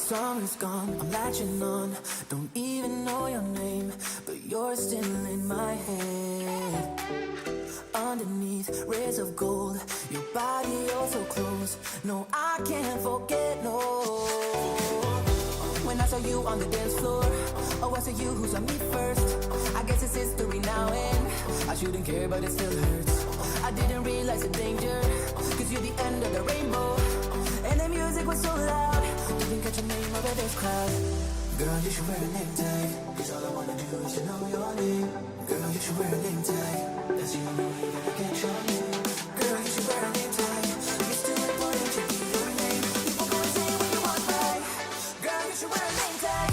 Summer's gone, I'm latching on. Don't even know your name, but you're still in my head. Underneath rays of gold, your body oh so close. No, I can't forget, no. When I saw you on the dance floor, oh, I saw you who saw me first. I guess it's history now and I shouldn't care, but it still hurts. I didn't realize the danger, cause you're the end of the rainbow. And the music was so loud, didn't catch your name over this crowd. Girl, you should wear a name tag, cause all I wanna do is to know your name. Girl, you should wear a name tag, that's the only way that I get your name. Girl, you should wear a name tag, it's too important to be your name. People go insane when you walk by. Girl, you should wear a name tag.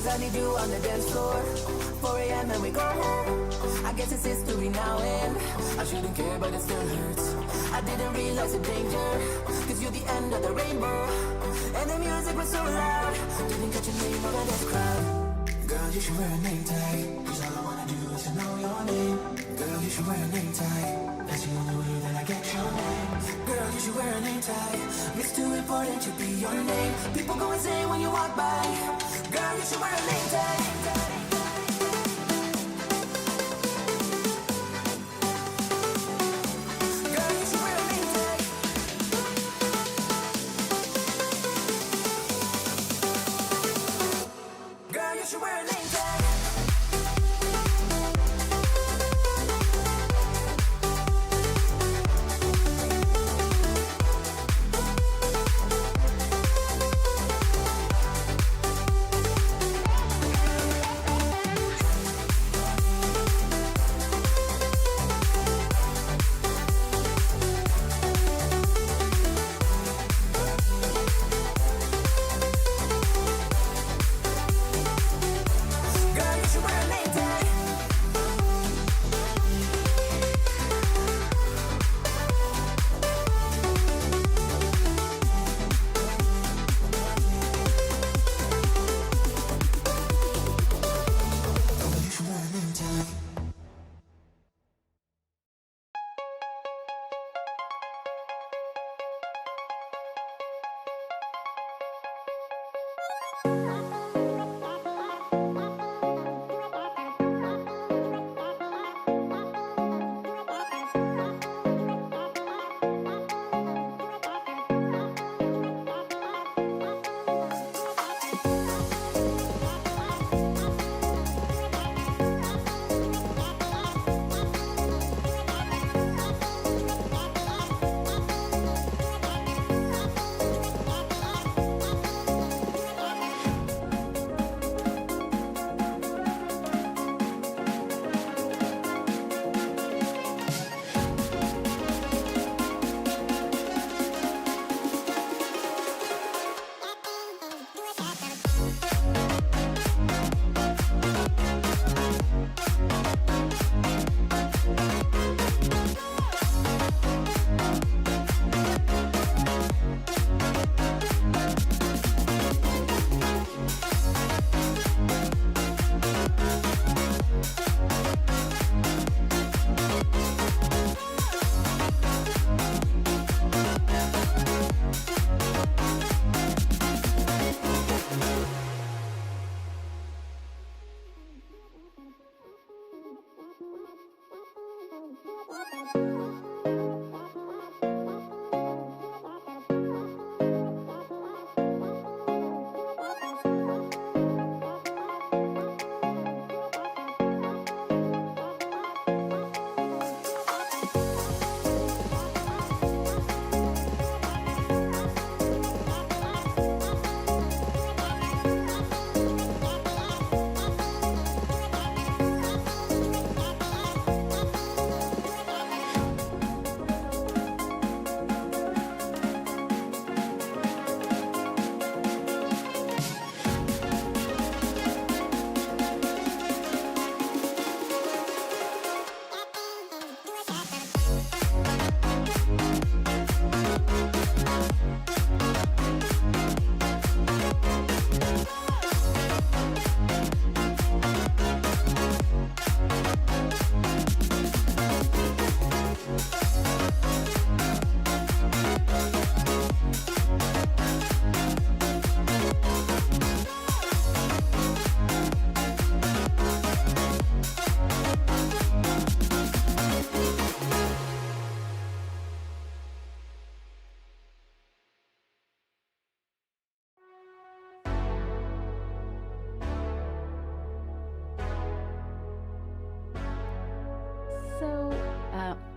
I need you on the dance floor, 4 a.m. and we go home. I guess it's history now and I shouldn't care, but it still hurts. I didn't realize the danger, cause you're the end of the rainbow. And the music was so loud, didn't catch your name over this crowd. Girl, you should wear a name tag, cause all I wanna do is to know your name. Girl, you should wear a name tag, that's the only way that I get your name. Girl, you should wear a name tag, it's too important to be your name. People go insane when you walk by. Girl, you should wear a name tag. Girl, you should wear a name tag. Girl, you should wear a name tag.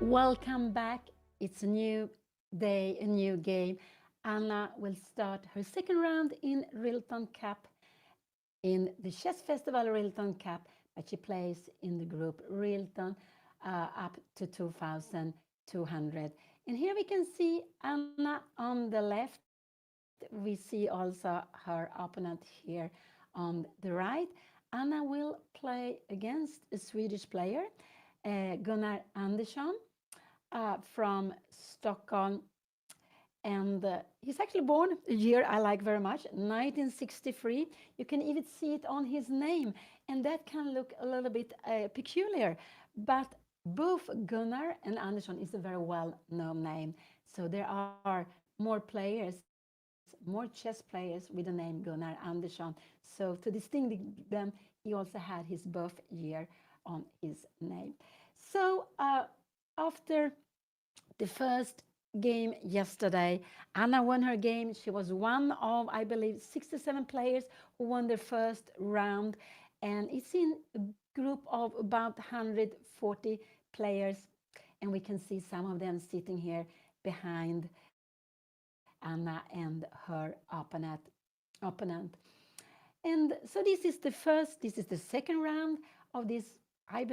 Welcome back. It's a new day, a new game. Anna will start her second round in Rilton Cup in the Chess Festival Rilton Cup, but she plays in the group Rilton up to 2200. And here we can see Anna on the left. We see also her opponent here on the right. Anna will play against a Swedish player, Gunnar Andersson from Stockholm. And he's actually born a year I like very much, 1963. You can even see it on his name, and that can look a little bit peculiar. But both Gunnar and Andersson is a very well-known name. So there are more players, more chess players with the name Gunnar Andersson. So to distinguish them, he also had his birth year on his name. So after the first game yesterday, Anna won her game. She was one of, I believe, 67 players who won their first round. And it's in a group of about 140 players. And we can see some of them sitting here behind Anna and her opponent. And so this is the second round of this, I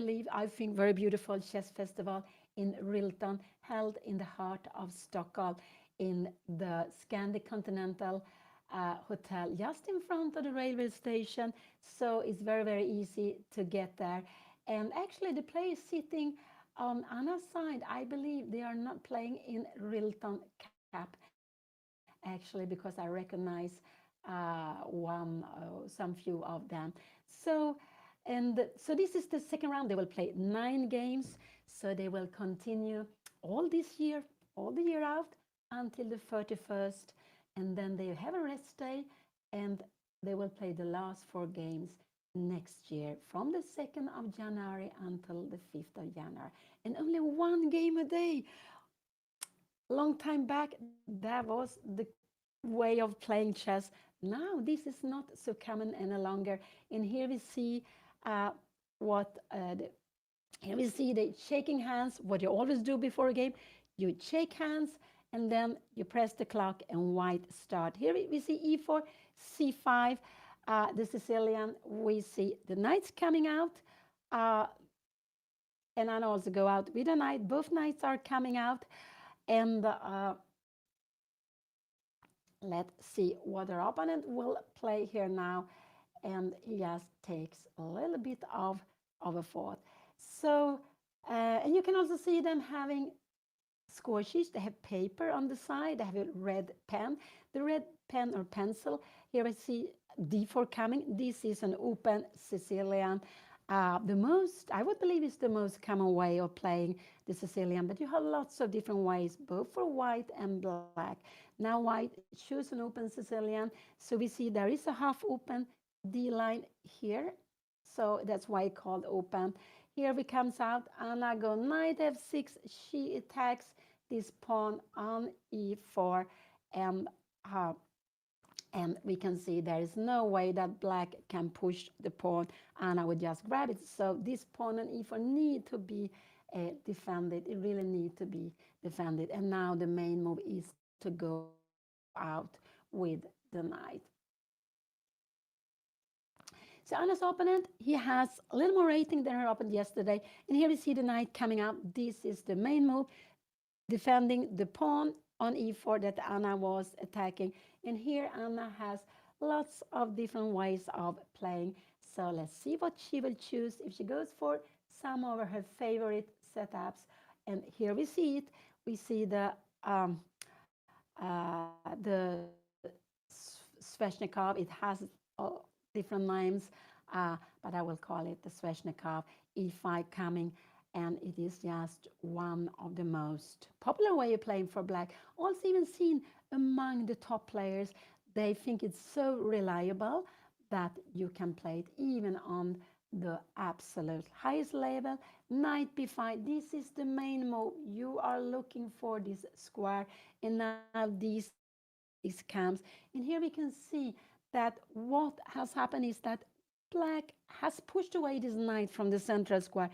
think, very beautiful chess festival in Rilton, held in the heart of Stockholm in the Scandic Continental Hotel, just in front of the railway station. So it's very, very easy to get there. And actually, the players sitting on Anna's side, I believe they are not playing in Rilton Cup, actually, because I recognize some few of them. So, so this is the second round. They will play 9 games. So they will continue all this year, all the year out until the 31st. And then they have a rest day and they will play the last 4 games next year from the 2nd of January until the 5th of January. And only 1 game a day. Long time back, that was the way of playing chess. Now this is not so common any longer. And here we see what here we see the shaking hands, what you always do before a game. You shake hands and then you press the clock and white start. Here we see e4, c5, the Sicilian. We see the knights coming out. And I also go out with a knight. Both knights are coming out. And let's see what our opponent will play here now. And he just takes a little bit of a thought. So, and you can also see them having score sheets. They have paper on the side. They have a red pen. The red pen or pencil, here I see d4 coming. This is an open Sicilian. The most, I would believe, is the most common way of playing the Sicilian, but you have lots of different ways, both for white and black. Now white choose an open Sicilian. So we see there is a half open D line here. So that's why it's called open. Here we comes out, Anna go knight f6. She attacks this pawn on e4, and we can see there is no way that black can push the pawn. Anna would just grab it. So this pawn on e4 need to be defended. It really need to be defended. And now the main move is to go out with the knight. So Anna's opponent, he has a little more rating than her opponent yesterday. And here we see the knight coming out. This is the main move, defending the pawn on e4 that Anna was attacking. And here Anna has lots of different ways of playing. So let's see what she will choose if she goes for some of her favorite setups. And here we see it. We see the Sveshnikov. It has different names, but I will call it the Sveshnikov e5 coming. And it is just one of the most popular way of playing for black. Also even seen among the top players. They think it's so reliable that you can play it even on the absolute highest level. Knight b5, this is the main move. You are looking for this square, and now this comes. And here we can see that what has happened is that black has pushed away this knight from the central square,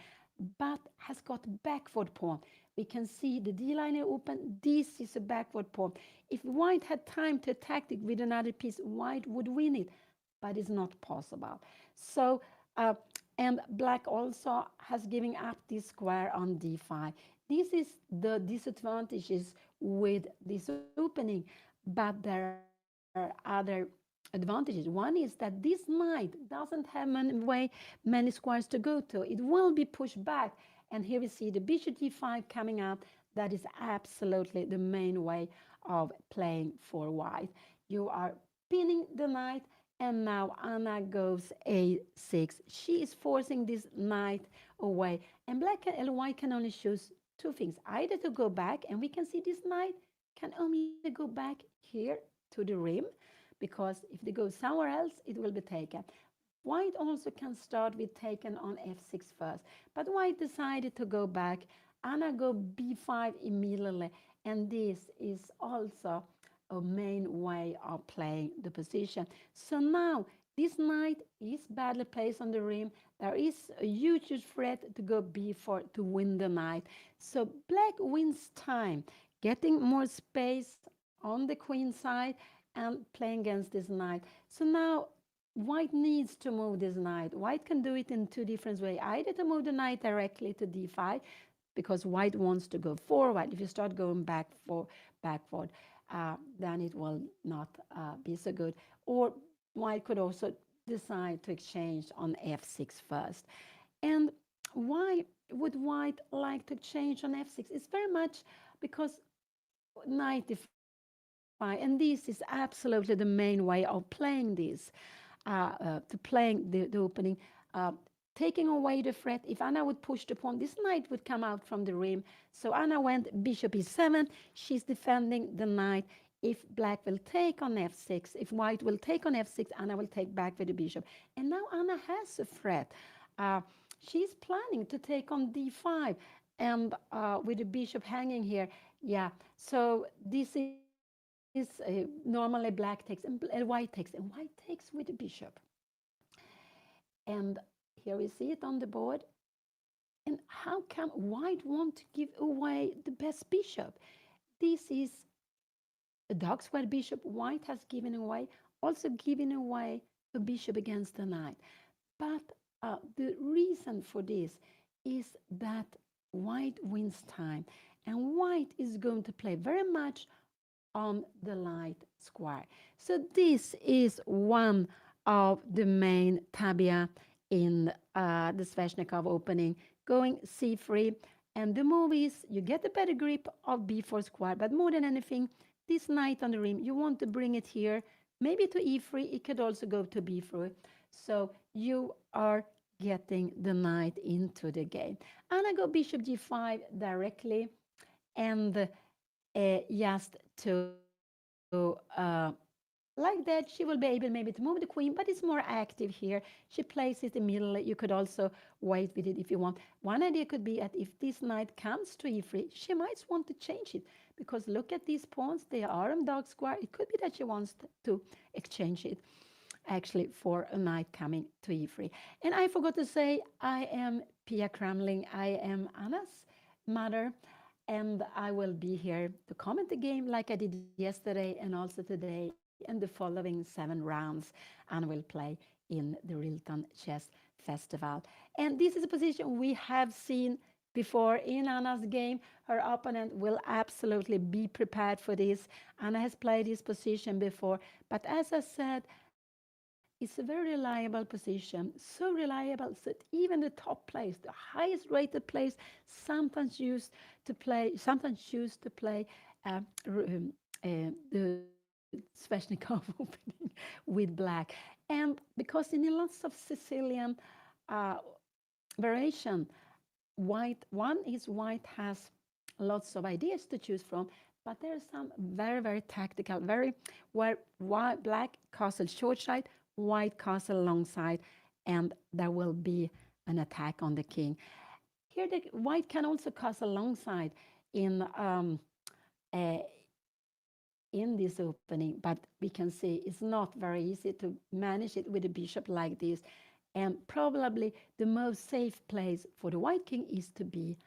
but has got backward pawn. We can see the D line open. This is a backward pawn. If white had time to attack it with another piece, white would win it, but it's not possible. So, and black also has given up this square on d5. This is the disadvantages with this opening, but there are other advantages. One is that this knight doesn't have many squares to go to. It will be pushed back. And here we see the bishop d5 coming out. That is absolutely the main way of playing for white. You are pinning the knight, and now Anna goes a6. She is forcing this knight away. And black and white can only choose two things, either to go back, and we can see this knight can only go back here to the rim, because if they go somewhere else, it will be taken. White also can start with taken on f6 first, but white decided to go back. Anna go b5 immediately, and this is also a main way of playing the position. So now this knight is badly placed on the rim. There is a huge threat to go b4 to win the knight. So black wins time, getting more space on the queen side and playing against this knight. So now white needs to move this knight. White can do it in two different ways, either to move the knight directly to d5, because white wants to go forward. If you start going backward, then it will not be so good. Or white could also decide to exchange on f6 first. And why would white like to change on f6? It's very much because knight d5, and this is absolutely the main way of playing this, to playing the opening. Taking away the threat. If Anna would push the pawn, this knight would come out from the rim. So Anna went bishop e7. She's defending the knight. If black will take on f6, if white will take on f6, Anna will take back with the bishop. And now Anna has a threat. She's planning to take on d5, and with the bishop hanging here. Yeah, so this is normally black takes and white takes, and white takes with the bishop. And here we see it on the board. And how come white want to give away the best bishop? This is a dark square bishop white has given away, also giving away a bishop against the knight. But the reason for this is that white wins time, and white is going to play very much on the light square. So this is one of the main tabia in the Sveshnikov opening, going c3. And the move is you get a better grip of b4 square, but more than anything, this knight on the rim, you want to bring it here, maybe to e3. It could also go to b4. So you are getting the knight into the game. And I go bishop g5 directly, and just to like that, she will be able maybe to move the queen, but it's more active here. She plays it immediately. You could also wait with it if you want. One idea could be that if this knight comes to e3, she might want to change it, because look at these pawns, they are on dark square. It could be that she wants to exchange it actually for a knight coming to e3. And I forgot to say, I am Pia Cramling. I am Anna's mother, and I will be here to comment the game like I did yesterday and also today and the following 7 rounds, and will play in the Rilton Chess Festival. And this is a position we have seen before in Anna's game. Her opponent will absolutely be prepared for this. Anna has played this position before, but as I said, it's a very reliable position, so reliable that even the top players, the highest rated players, sometimes choose to play the Sveshnikov opening with black. And because in lots of Sicilian uh, variation, white has lots of ideas to choose from, but there are some very, very tactical, where black castle short side, white castle long side, and there will be an attack on the king. Here, the white can also castle long side uh, in this opening, but we can see it's not very easy to manage it with a bishop like this. And probably the most safe place for the white king is to be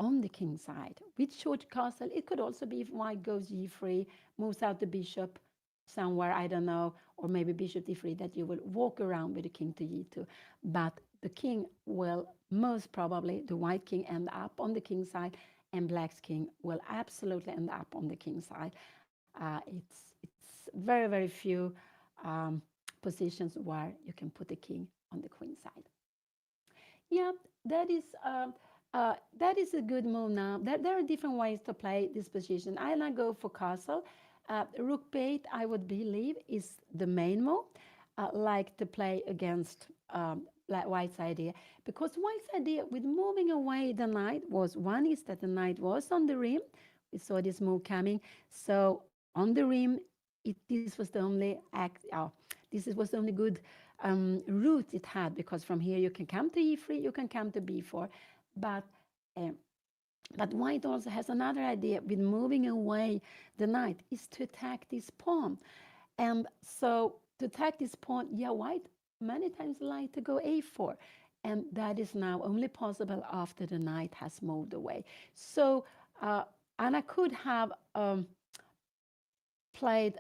on the king side. With short castle, it could also be if white goes g3, moves out the bishop somewhere, I don't know, or maybe bishop d3, that you will walk around with the king to g2. But the king will most probably, the white king, end up on the king side, and black's king will absolutely end up on the king side. It's very, very few positions where you can put the king on the queen side. Yeah, that is that is a good move now. There are different ways to play this position. I now go for castle. Rook bait, I would believe, is the main move. Like to play against white's idea, because white's idea with moving away the knight was, one is that the knight was on the rim. We saw this move coming. So on the rim, this was the only this was the only good route it had, because from here you can come to e3, you can come to b4, but white also has another idea with moving away the knight, is to attack this pawn. And so to attack this pawn, yeah, white many times like to go a4, and that is now only possible after the knight has moved away. So Anna could have played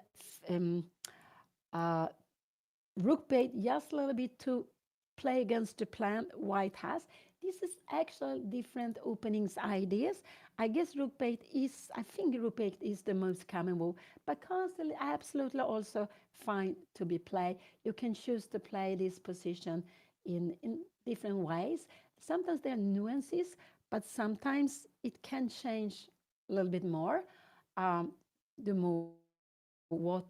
rook bait just a little bit to play against the plan white has. This is actually different openings ideas. I guess rook bait is, I think rook bait is the most common move, but castle absolutely also fine to be played. You can choose to play this position in different ways. Sometimes there are nuances, but sometimes it can change a little bit more. The move, what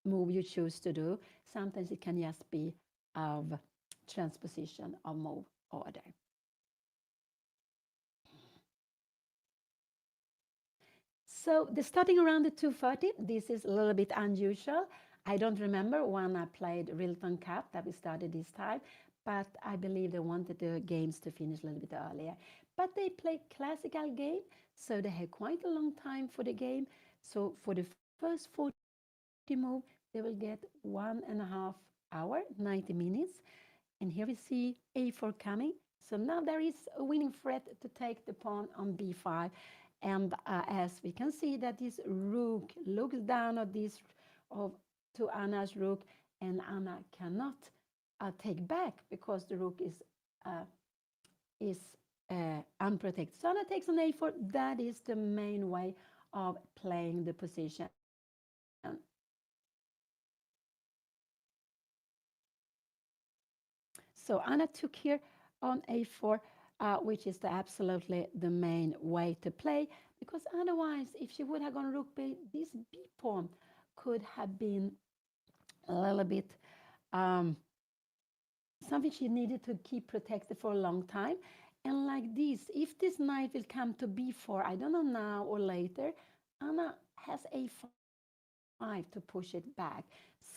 move you choose to do. Sometimes it can just be of transposition of move order. So the starting around the 2:30, this is a little bit unusual. I don't remember when I played RILTON Cup that we started this time, but I believe they wanted the games to finish a little bit earlier. But they play classical game, so they had quite a long time for the game. So for the first 40 move, they will get 1.5 hour, 90 minutes. And here we see a4 coming. So now there is a winning threat to take the pawn on b5. And as we can see that this rook looks down at this to Anna's rook, and Anna cannot take back because the rook is unprotected. So Anna takes on a4. That is the main way of playing the position. So Anna took here on a4, which is absolutely the main way to play, because otherwise, if she would have gone rook bait, this b pawn could have been a little bit something she needed to keep protected for a long time. And like this, if this knight will come to b4, I don't know now or later, Anna has a5 to push it back.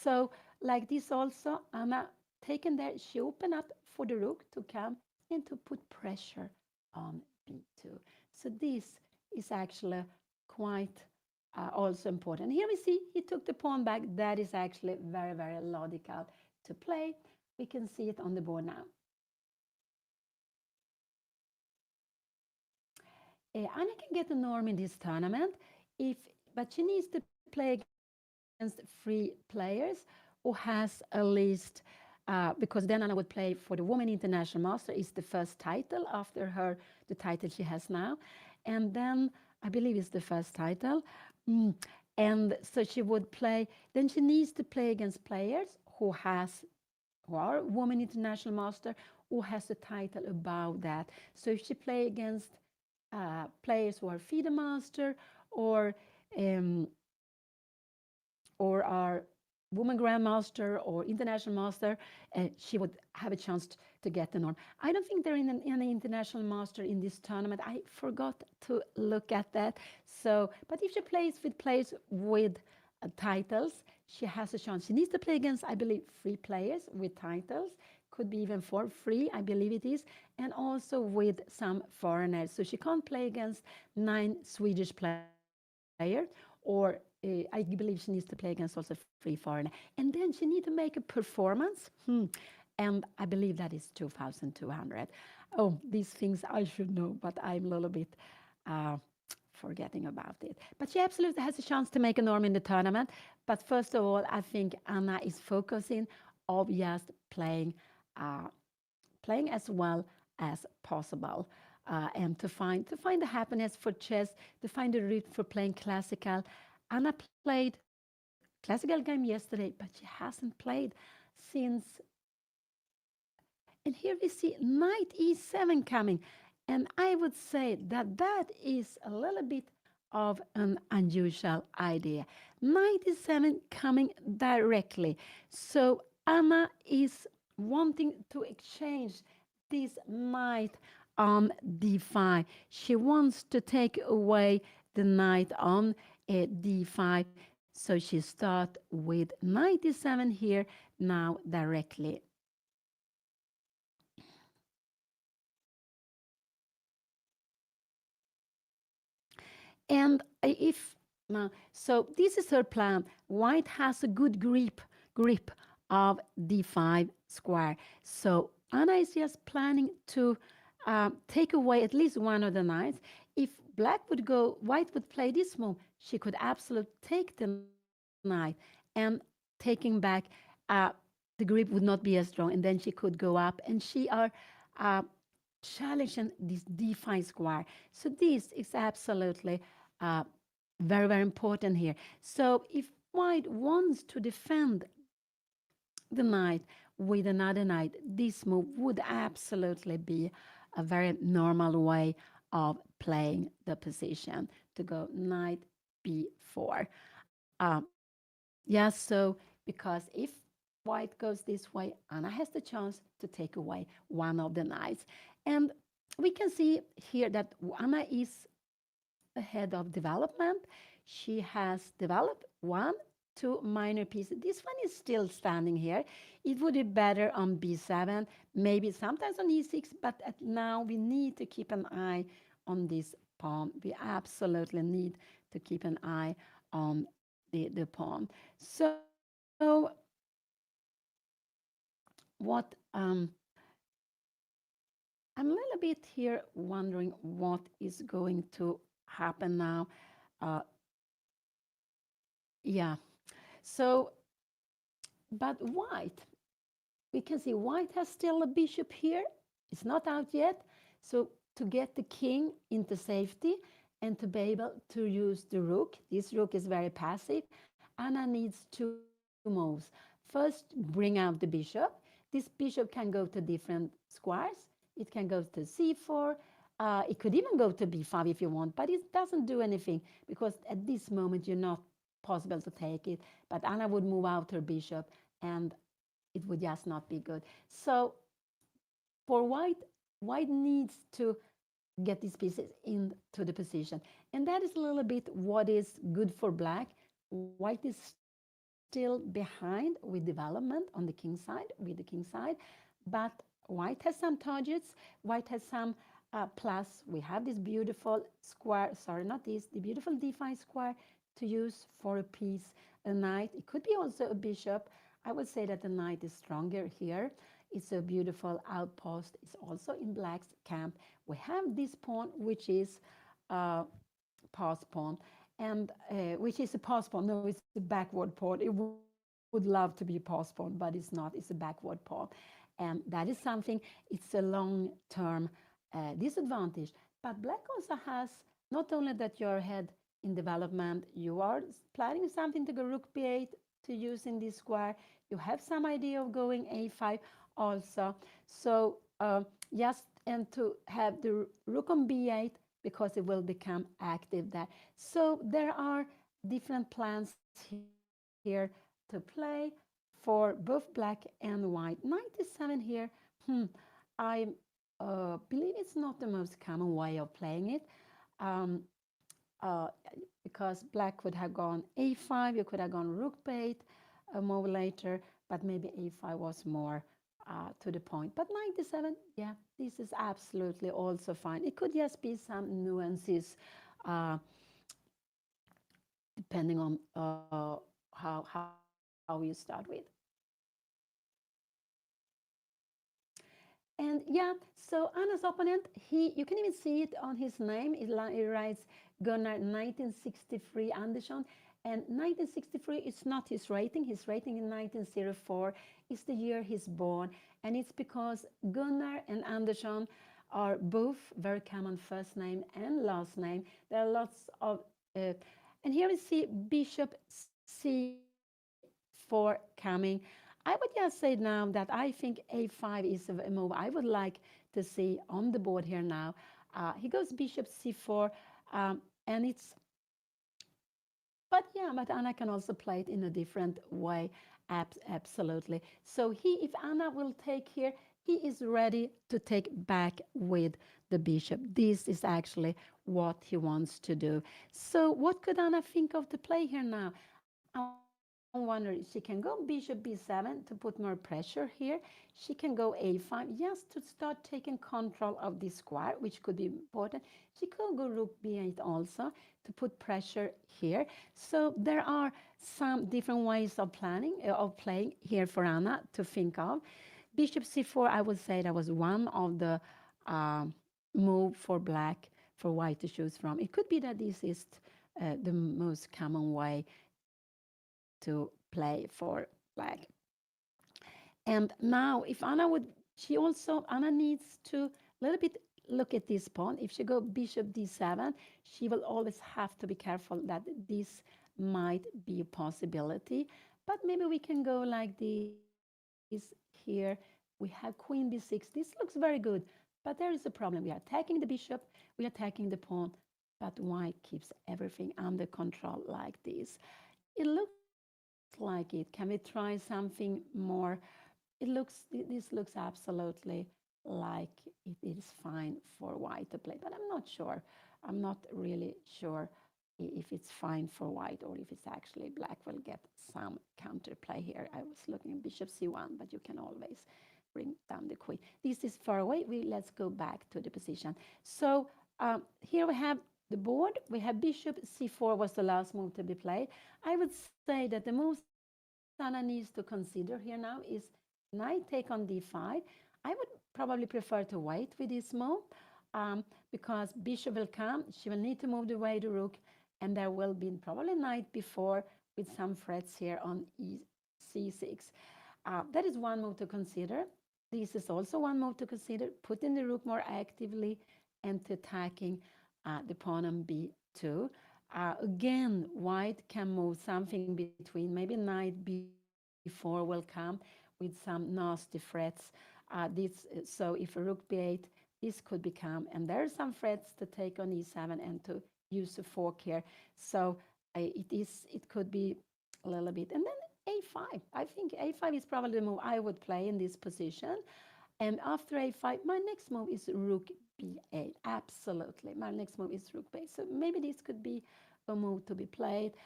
So like this also, Anna taken there, she opened up for the rook to come and to put pressure on b2. So this is actually quite also important. Here we see he took the pawn back. That is actually very, very logical to play. We can see it on the board now. Anna can get a norm in this tournament, but she needs to play against 3 players who has at least, because then Anna would play for the Women International Master, is the first title after the title she has now. And then I believe it's the first title. And so she would play, then she needs to play against players who are Women International Master, who has the title above that. So if she play against players who are FIDE Master or are Woman Grandmaster or International Master, she would have a chance to get the norm. I don't think there is any International Master in this tournament. I forgot to look at that. So, but if she plays with players with titles, she has a chance. She needs to play against, I believe, 3 players with titles. Could be even 4, 3, I believe it is, and also with some foreigners. So she can't play against 9 Swedish players, or I believe she needs to play against also 3 foreigners. And then she needs to make a performance, and I believe that is 2,200. Oh, these things I should know, but I'm a little bit uh, forgetting about it. But she absolutely has a chance to make a norm in the tournament. But first of all, I think Anna is focusing on just uh, playing as well as possible, and to find the happiness for chess, to find the root for playing classical. Anna played classical game yesterday, but she hasn't played since. And here we see knight e7 coming. And I would say that that is a little bit of an unusual idea. Knight e7 coming directly. So Anna is wanting to exchange this knight on d5. She wants to take away the knight on d5. So she start with knight e7 here now directly. And if so, this is her plan. White has a good grip of d5 square. So Anna is just planning to take away at least one of the knights. If black would go, white would play this move. She could absolutely take the knight and taking back. Uh, the grip would not be as strong, and then she could go up, and she are uh, challenging this d5 square. So this is absolutely uh, very, very important here. So if white wants to defend the knight with another knight, this move would absolutely be a very normal way of playing the position to go knight b4. Yeah, so because if white goes this way, Anna has the chance to take away one of the knights. And we can see here that Anna is ahead of development. She has developed one, two minor pieces. This one is still standing here. It would be better on b7, maybe sometimes on e6, but now we need to keep an eye on this pawn. We absolutely need to keep an eye on the pawn. So what I'm a little bit here wondering what is going to happen now. Uh, yeah. So, but white, we can see white has still a bishop here. It's not out yet. So to get the king into safety and to be able to use the rook, this rook is very passive. Anna needs two moves. First, bring out the bishop. This bishop can go to different squares. It can go to c4. It could even go to b5 if you want, but it doesn't do anything because at this moment you're not possible to take it. But Anna would move out her bishop and it would just not be good. So for white, white needs to get these pieces into the position. And that is a little bit what is good for black. White is still behind with development on the king side, with the king side, but white has some targets. White has some plus. We have this beautiful square, sorry, not this, the beautiful d5 square to use for a piece, a knight. It could be also a bishop. I would say that the knight is stronger here. It's a beautiful outpost. It's also in black's camp. We have this pawn, which is pass pawn, and which is a pass pawn. No, it's a backward pawn. It would love to be a pass pawn, but it's not. It's a backward pawn. And that is something, it's a long-term disadvantage. But black also has not only that you're ahead in development, you are planning something to go rook b8 to use in this square. You have some idea of going a5 also. So just and to have the rook on b8 because it will become active there. So there are different plans here to play for both black and white. 97 here, I believe it's not the most common way of playing it. Um, uh, because black would have gone a5, you could have gone rook b8 a move later, but maybe a5 was more to the point. But 97, yeah, this is absolutely also fine. It could just be some nuances uh, depending on how you start with. And yeah, so Anna's opponent, you can even see it on his name. It writes Gunnar 1963 Andersson. And 1963 is not his rating. His rating in 1904 is the year he's born. And it's because Gunnar and Andersson are both very common first name and last name. There are lots of, and here we see Bishop C4 coming. I would just say now that I think A5 is a move I would like to see on the board here now. He goes Bishop C4, and it's, but yeah, but Anna can also play it in a different way. Absolutely. So if Anna will take here, he is ready to take back with the bishop. This is actually what he wants to do. So what could Anna think of the play here now? I wonder, she can go bishop b7 to put more pressure here. She can go a5 just to start taking control of this square, which could be important. She could go rook b8 also to put pressure here. So there are some different ways of planning, of playing here for Anna to think of. Bishop c4, I would say that was one of the uh, move for black, for white to choose from. It could be that this is the most common way to play for black. And now, if Anna would, Anna needs to a little bit look at this pawn. If she go bishop d7, she will always have to be careful that this might be a possibility. But maybe we can go like this here. We have queen b6. This looks very good, but there is a problem. We are attacking the bishop, we are attacking the pawn, but white keeps everything under control like this. It looks like it. Can we try something more? This looks absolutely like it is fine for white to play, but I'm not sure. I'm not really sure if it's fine for white or if it's actually black will get some counterplay here. I was looking at bishop c1, but you can always bring down the queen. This is far away. Let's go back to the position. So here we have the board. We have bishop c4 was the last move to be played. I would say that the moves Anna needs to consider here now is knight take on d5. I would probably prefer to wait with this move because bishop will come. She will need to move the way the rook, and there will be probably knight before with some threats here on c6. That is one move to consider. This is also one move to consider, putting the rook more actively and to attacking the pawn on b2. Again, white can move something between, maybe knight b4 will come with some nasty threats. So if a rook b8, this could become, and there are some threats to take on e7 and to use a fork here. So it could be a little bit. And then a5. I think a5 is probably the move I would play in this position. And after a5, my next move is rook b8. Absolutely. My next move is rook b8. So maybe this could be a move to be played.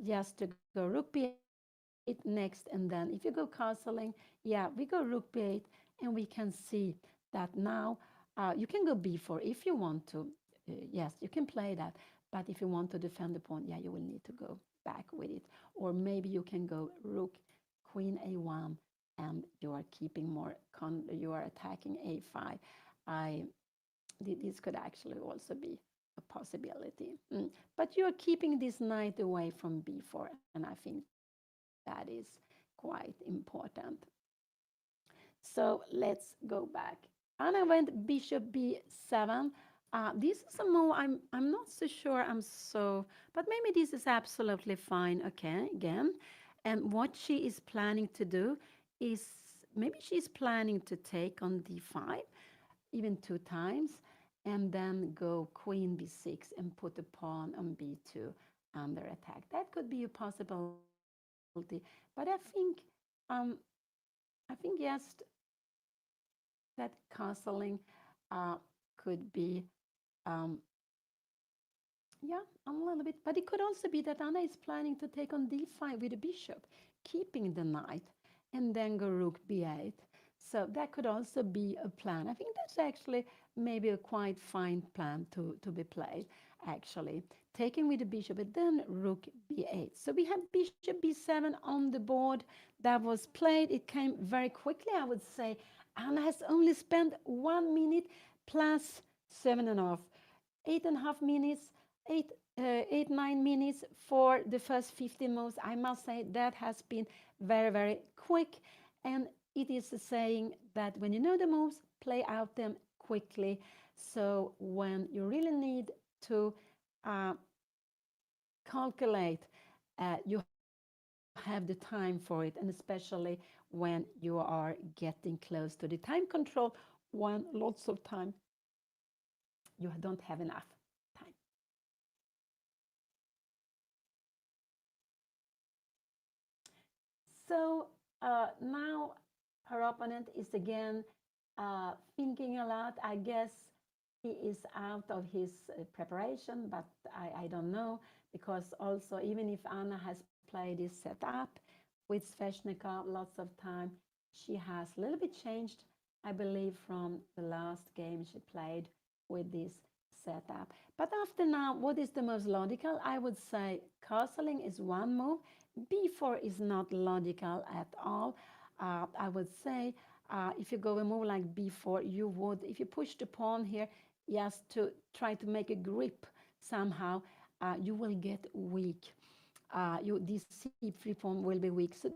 Just to go rook b8 next. And then if you go castling, yeah, we go rook b8. And we can see that now you can go b4 if you want to. Yes, you can play that. But if you want to defend the pawn, yeah, you will need to go back with it. Or maybe you can go rook, queen a1, and you are keeping more, you are attacking a5. This could actually also be a possibility. But you are keeping this knight away from b4, and I think that is quite important. So let's go back. Anna went bishop b7. This is a move I'm not so sure I'm so, but maybe this is absolutely fine. Okay, again. And what she is planning to do is maybe she's planning to take on d5 even two times and then go queen b6 and put the pawn on b2 under attack. That could be a possibility. But I think yes, that castling could be yeah, a little bit. But it could also be that Anna is planning to take on d5 with the bishop, keeping the knight, and then go rook b8. So that could also be a plan. I think that's actually maybe a quite fine plan to be played, actually. Taking with the bishop, and then rook b8. So we have bishop b7 on the board. That was played. It came very quickly, I would say. Anna has only spent 1 minute plus 7.5, 8.5 minutes, 9 minutes for the first 15 moves. I must say that has been very, very quick. And it is a saying that when you know the moves, play out them quickly. So when you really need to calculate, you have the time for it, and especially when you are getting close to the time control, when lots of time you don't have enough time. So now her opponent is again thinking a lot. I guess he is out of his preparation, but I don't know, because also even if Anna has played this setup with Sveshnikov lots of time, she has a little bit changed, I believe, from the last game she played with this setup. But after now, what is the most logical? I would say castling is one move. B4 is not logical at all. I would say if you go a move like b4, you would, if you push the pawn here, just to try to make a grip somehow, you will get weak. This c3 pawn will be weak. So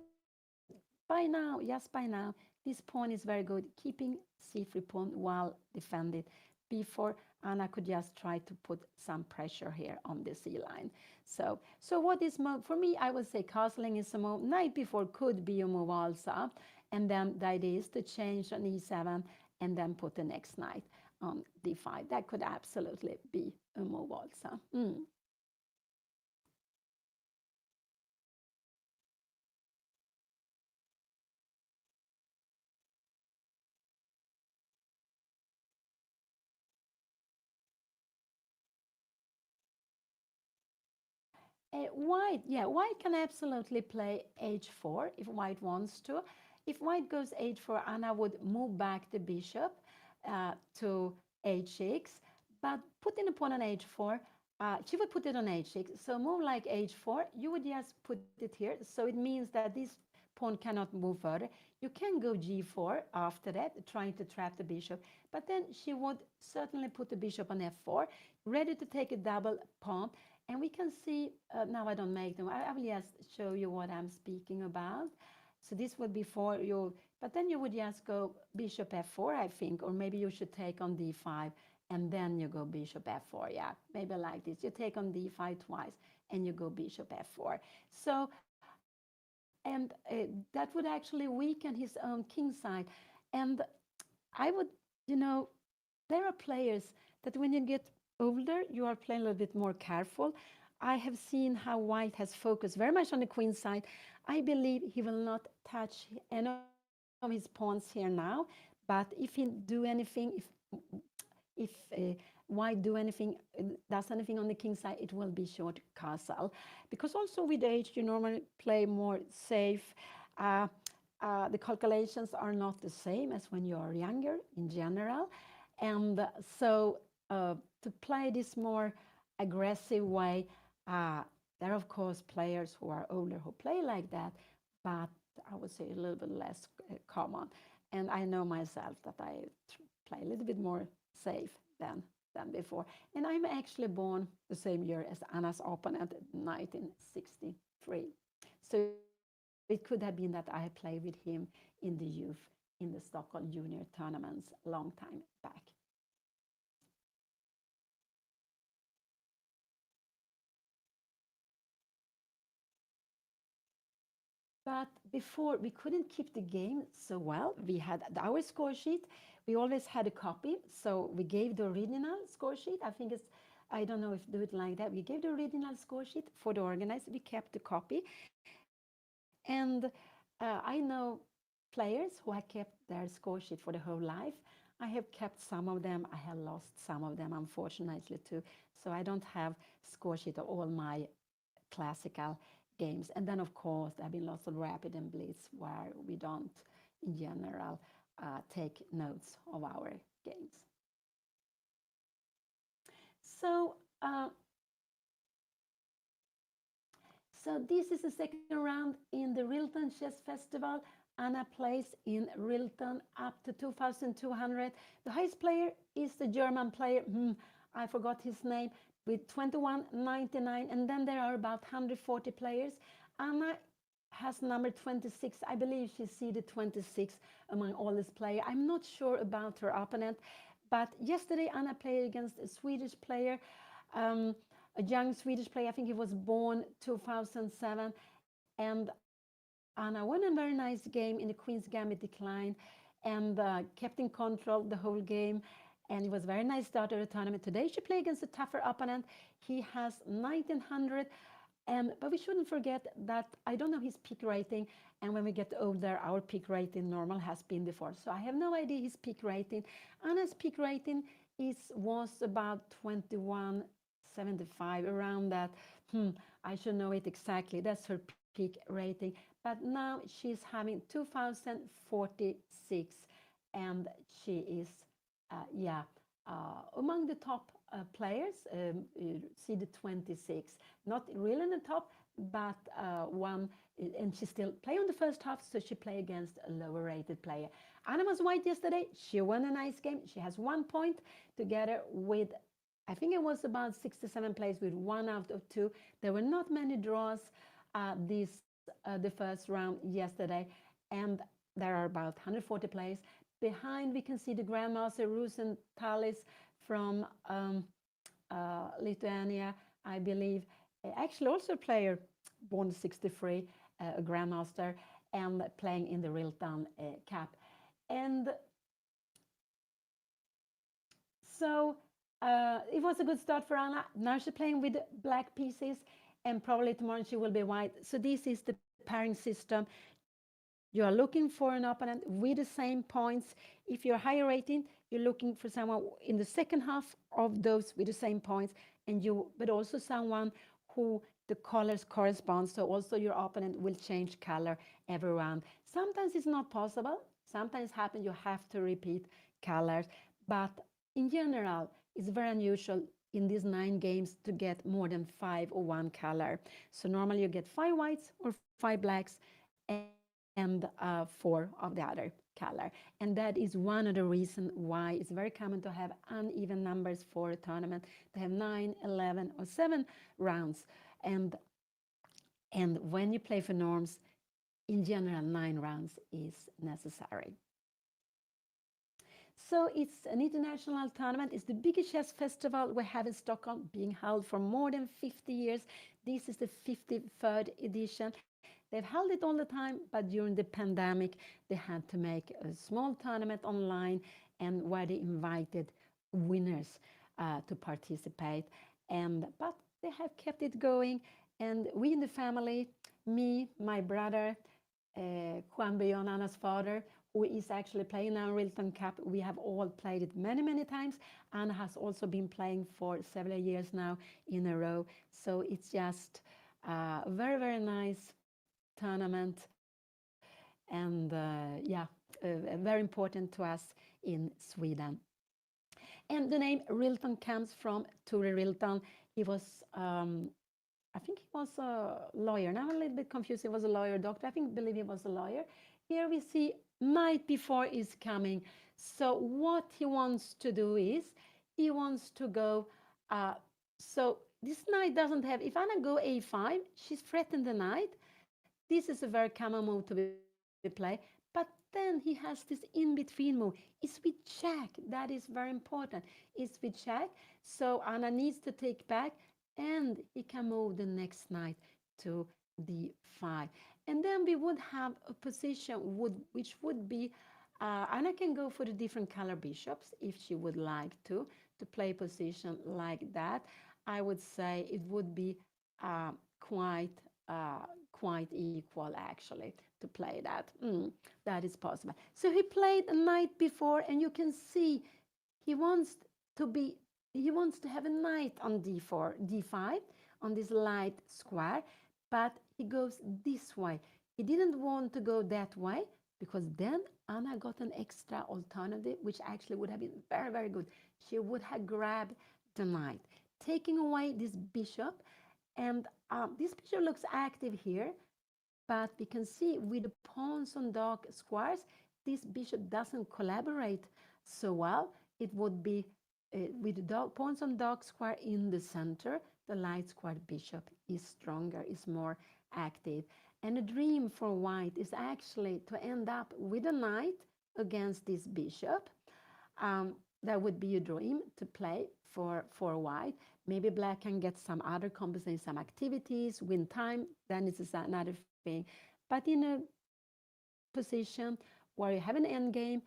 by now, yes, by now, this pawn is very good, keeping c3 pawn well defended. b4, and I could just try to put some pressure here on the c line. So what is move? For me, I would say castling is a move. Knight b4 could be a move also. And then the idea is to change on e7 and then put the next knight on d5. That could absolutely be a move also. White can absolutely play h4 if white wants to. If white goes h4, Anna would move back the bishop to h6, but putting a pawn on h4, she would put it on h6. So move like h4, you would just put it here. So it means that this pawn cannot move further. You can go g4 after that, trying to trap the bishop, but then she would certainly put the bishop on f4, ready to take a double pawn. And we can see, now I don't make them, I will just show you what I'm speaking about. So this would be for you, but then you would just go bishop f4, I think, or maybe you should take on d5 and then you go bishop f4. Yeah, maybe like this. You take on d5 twice and you go bishop f4. So, and that would actually weaken his own king side. And I would, you know, there are players that when you get older, you are playing a little bit more careful. I have seen how white has focused very much on the queen side. I believe he will not touch any of his pawns here now, but if he do anything, if white do anything, does anything on the king side, it will be short castle. Because also with age, you normally play more safe. The calculations are not the same as when you are younger in general. And so to play this more aggressive way, there are, of course, players who are older who play like that, but I would say a little bit less common. And I know myself that I play a little bit more safe than before. And I'm actually born the same year as Anna's opponent, 1963. So it could have been that I played with him in the youth, in the Stockholm Junior tournaments a long time back. But before, we couldn't keep the game so well. We had our score sheet. We always had a copy. So we gave the original score sheet. I think it's, I don't know if do it like that. We gave the original score sheet for the organizer. We kept the copy. And I know players who have kept their score sheet for the whole life. I have kept some of them. I have lost some of them, unfortunately, too. So I don't have score sheet of all my classical games. And then, of course, there have been lots of rapid and blitz where we don't, in general, take notes of our games. So, so this is the second round in the Rilton Rilton Chess Festival. Anna plays in Rilton up to 2200. The highest player is the German player, I forgot his name, with 2199. And then there are about 140 players. Anna has number 26. I believe she's seeded 26 among all these players. I'm not sure about her opponent, but yesterday Anna played against a Swedish player, a young Swedish player. I think he was born 2007, and Anna won a very nice game in the Queen's Gambit decline and kept in control the whole game. And it was a very nice start of the tournament. Today she played against a tougher opponent. He has 1900. But we shouldn't forget that I don't know his peak rating, and when we get older, our peak rating normal has been before. So I have no idea his peak rating. Anna's peak rating was about 2175, around that. I should know it exactly. That's her peak rating. But now she's having 2046, and she is, among the top players, seeded 26. Not really in the top, but one, and she still play on the first half, so she play against a lower rated player. Anna was white yesterday. She won a nice game. She has 1 point together with, I think it was about 67 plays with 1 out of 2. There were not many draws the first round yesterday, and there are about 140 plays. Behind we can see the Grandmaster Rusentalis from Lithuania, I believe, actually also a player born 63, a Grandmaster, and playing in the Rilton Cup. And so it was a good start for Anna. Now she's playing with black pieces, and probably tomorrow she will be white. So this is the pairing system. You are looking for an opponent with the same points. If you're higher rating, you're looking for someone in the second half of those with the same points, but also someone who the colors correspond. So also your opponent will change color every round. Sometimes it's not possible. Sometimes happen you have to repeat colors, but in general, it's very unusual in these 9 games to get more than 5 or 1 color. So normally you get 5 whites or 5 blacks and 4 of the other color. And that is one of the reasons why it's very common to have uneven numbers for a tournament, to have 9, 11, or 7 rounds. And when you play for norms, in general, 9 rounds is necessary. So it's an international tournament. It's the biggest chess festival we have in Stockholm, being held for more than 50 years. This is the 53rd edition. They've held it all the time, but during the pandemic, they had to make a small tournament online, and where they invited winners to participate. But they have kept it going, and we in the family, me, my brother, Juan Billon, Anna's father, who is actually playing now Rilton Cup. We have all played it many, many times. Anna has also been playing for several years now in a row. So it's just a very, very nice tournament, and very important to us in Sweden. And the name Rilton comes from Tore Rilton. He was, I think he was a lawyer. Now I'm a little bit confused. He was a lawyer, doctor. Believe he was a lawyer. Here we see night before is coming. So what he wants to do is, he wants to go, so this knight doesn't have, if Anna go a5, she's threatened the knight. This is a very common move to be played. But then he has this in-between move. It's with check. That is very important. It's with check. So Anna needs to take back, and he can move the next knight to d5. And then we would have a position which would be, Anna can go for the different color bishops if she would like to play a position like that. I would say it would be quite equal, actually, to play that. That is possible. So he played a knight before, and you can see he wants to have a knight on d4, d5, on this light square, but he goes this way. He didn't want to go that way, because then Anna got an extra alternative, which actually would have been very, very good. She would have grabbed the knight, taking away this bishop, and this bishop looks active here, But we can see with the pawns on dark squares, this bishop doesn't collaborate so well. It would be with the pawns on dark square in the center, the light squared bishop is stronger, is more active. And a dream for white is actually to end up with a knight against this bishop. That would be a dream to play for white. Maybe black can get some other compensation, some activities, win time, then it's another thing. But in a position where you have an endgame,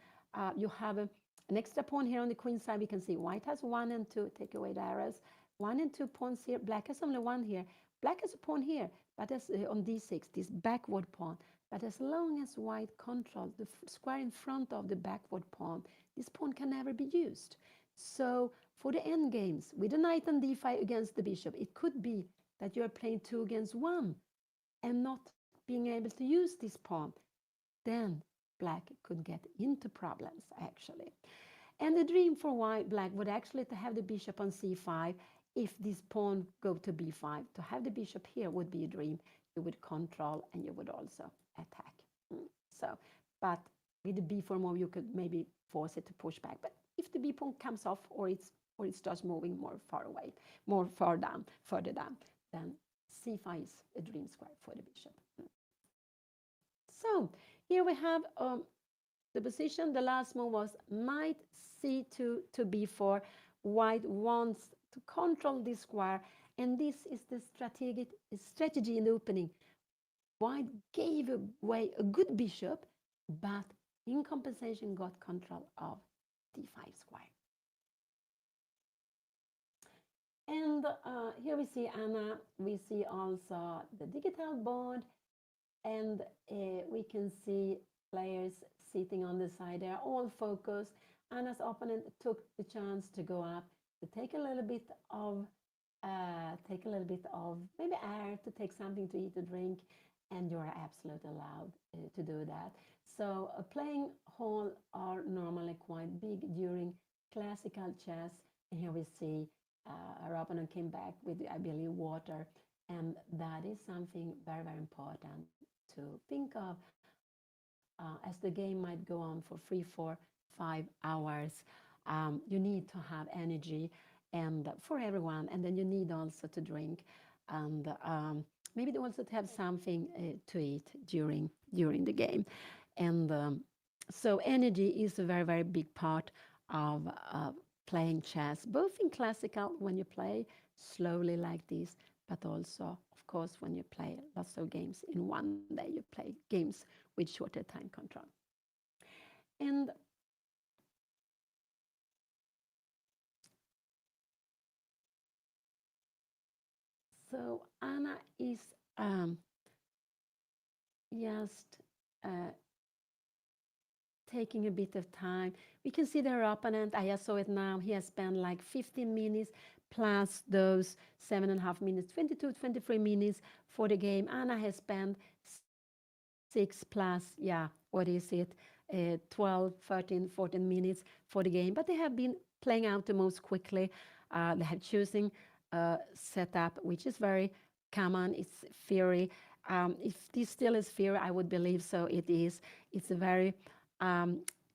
you have an extra pawn here on the queen side. We can see white has 1 and 2, take away the arrows. 1 and 2 pawns here. Black has only 1 here. Black has a pawn here, but as on d6, this backward pawn. But as long as white controls the square in front of the backward pawn, this pawn can never be used. So for the end games, with the knight on d5 against the bishop, it could be that you are playing 2 against 1 and not being able to use this pawn. Then black could get into problems, actually. And the dream for white, black would actually to have the bishop on c5. If this pawn go to b5, to have the bishop here would be a dream. You would control and you would also attack. So, but with the b4 move, you could maybe force it to push back. But if the b pawn comes off or it starts moving more far away, more further down, then c5 is a dream square for the bishop. So here we have the position. The last move was knight c2 to b4. White wants to control this square, and this is the strategy in the opening. White gave away a good bishop, but in compensation got control of d5 square. And here we see Anna. We see also the digital board, and we can see players sitting on the side. They are all focused. Anna's opponent took the chance to go up, to take a little bit of maybe air, to take something to eat, to drink, and you are absolutely allowed to do that. So a playing hall are normally quite big during classical chess. And here we see our opponent came back with, I believe, water, and that is something very, very important to think of as the game might go on for 3, 4, 5 hours. You need to have energy, and for everyone, and then you need also to drink, and maybe also to have something to eat during the game. And so energy is a very, very big part of playing chess, both in classical when you play slowly like this, but also, of course, when you play lots of games in one day, you play games with shorter time control. And so Anna is just taking a bit of time. We can see their opponent. I just saw it now. He has spent like 15 minutes plus those 7.5 minutes, 22, 23 minutes for the game. Anna has spent 6 plus, 12, 13, 14 minutes for the game. But they have been playing out the most quickly. They have choosing setup, which is very common. It's Fury. If this still is Fury, I would believe so. It is. It's a very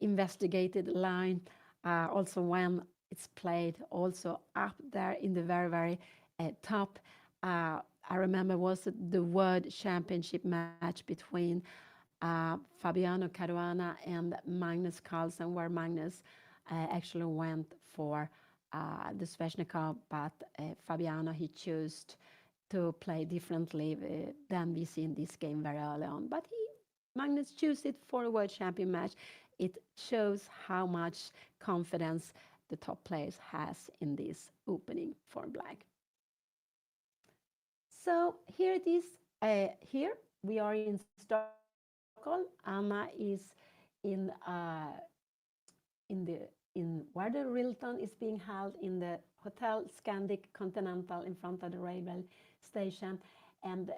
investigated line. Also, when it's played, also up there in the very, very top. I remember was the World Championship match between Fabiano Caruana and Magnus Carlsen, where Magnus actually went for the Sveshnikov, but Fabiano, he chose to play differently than we see in this game very early on. But Magnus chose it for a World Champion match. It shows how much confidence the top players has in this opening for black. So here it is. Here we are in Stockholm. Anna is in where the Rilton is being held in the Hotel Scandic Continental in front of the railway station, and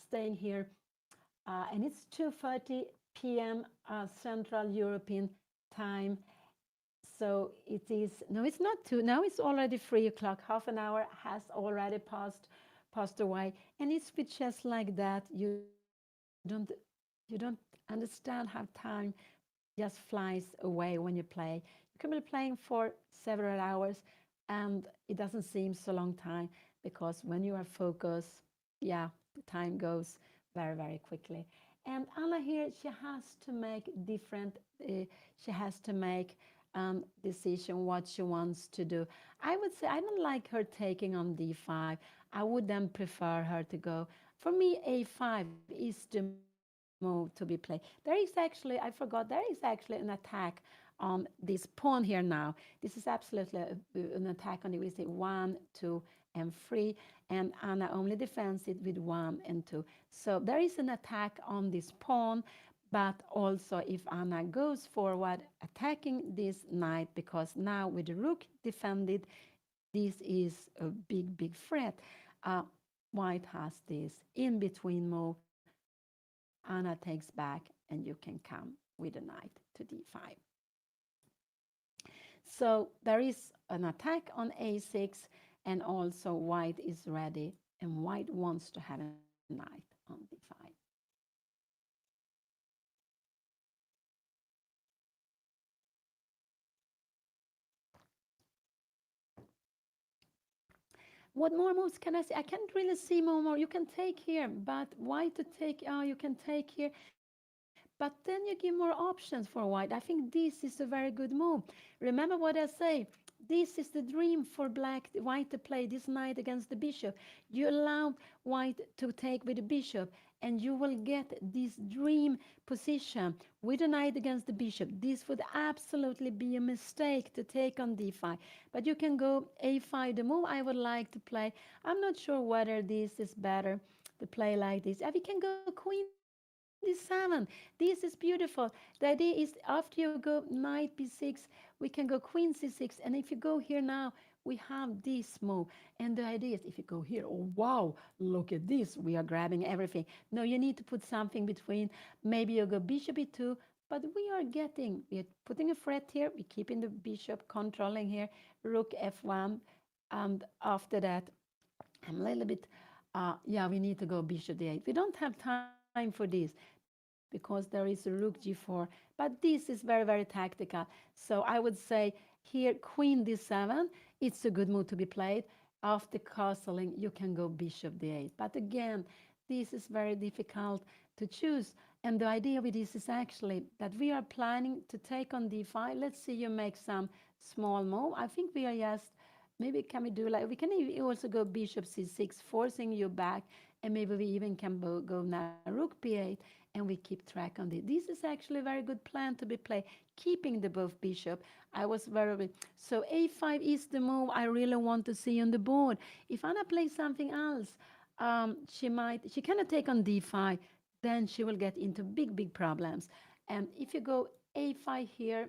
staying here. And it's 2:30 p.m. Central European time. So it is, no, it's not 2. Now it's already 3 o'clock. Half an hour has already passed away. And it's with chess like that. You you don't understand how time just flies away when you play. You can be playing for several hours and it doesn't seem so long time because when you are focused, yeah, the time goes very, very quickly. And Anna here, she has to make different, she has to make decision what she wants to do. I would say I don't like her taking on d5. I would then prefer her to go. For me, a5 is the move to be played. There is actually, I forgot, there is actually an attack on this pawn here now. This is absolutely an attack on it. We say one, two, and three, and Anna only defends it with one and two. So there is an attack on this pawn, but also if Anna goes forward, attacking this knight, because now with the rook defended, this is a big, big threat. Uh, White has this in between move. Anna takes back, and you can come with a knight to d5. So there is an attack on a6, and also white is ready, and white wants to have a knight on d5. What more moves can I see? I can't really see more. You can take here, but white to take, oh, you can take here. But then you give more options for white. I think this is a very good move. Remember what I say. This is the dream for white to play this knight against the bishop. You allow white to take with the bishop, and you will get this dream position with a knight against the bishop. This would absolutely be a mistake to take on d5. But you can go a5, the move I would like to play. I'm not sure whether this is better to play like this. We can go queen d7. This is beautiful. The idea is after you go knight b6, we can go queen c6. And if you go here now, we have this move. And the idea is if you go here, oh wow, look at this. We are grabbing everything. No, you need to put something between. Maybe you go bishop e2, but we're putting a threat here. We're keeping the bishop controlling here. Rook f1. And after that, I'm a little bit, yeah, we need to go bishop d8. We don't have time for this because there is a rook g4, but this is very, very tactical. So I would say here, queen d7, it's a good move to be played. After castling, you can go bishop d8. But again, this is very difficult to choose. And the idea with this is actually that we are planning to take on d5. Let's see you make some small move. I think we are just, maybe can we do like, we can also go bishop c6, forcing you back, and maybe we even can go now rook b8, and we keep track on this. This is actually a very good plan to be played, keeping the both bishop. I was very, so a5 is the move I really want to see on the board. If Anna plays something else, she cannot take on d5, then she will get into big, big problems. And if you go a5 here,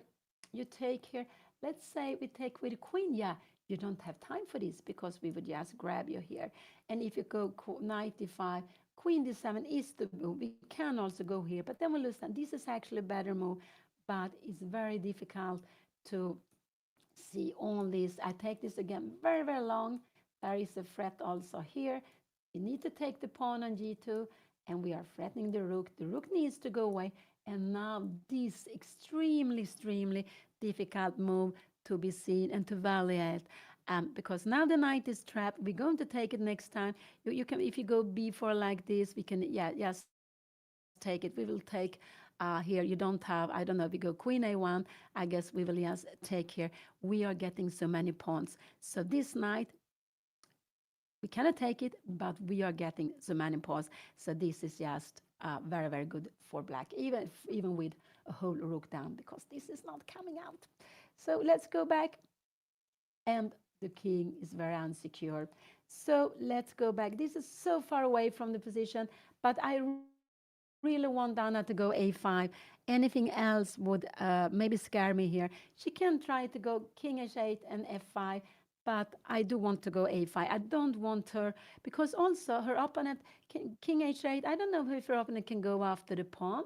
you take here, let's say we take with queen, yeah, you don't have time for this because we would just grab you here. And if you go knight d5, queen d7 is the move. We can also go here, but then we lose time. This is actually a better move, but it's very difficult to see all this. I take this again very, very long. There is a threat also here. We need to take the pawn on g2, and we are threatening the rook. The rook needs to go away. And now this extremely, extremely difficult move to be seen and to evaluate. Because now the knight is trapped. We're going to take it next time. You can, if you go b4 like this, we can, yeah, just take it. We will take here. You don't have, I don't know, if we go queen a1, I guess we will just take here. We are getting so many pawns. So this knight, we cannot take it, but we are getting so many pawns. So this is just very, very good for black, even with a whole rook down, because this is not coming out. So let's go back. And the king is very unsecure. So let's go back. This is so far away from the position, but I really want Anna to go a5. Anything else would maybe scare me here. She can try to go king h8 and f5, but I do want to go a5. I don't want her, because also her opponent, king h8, I don't know if her opponent can go after the pawn.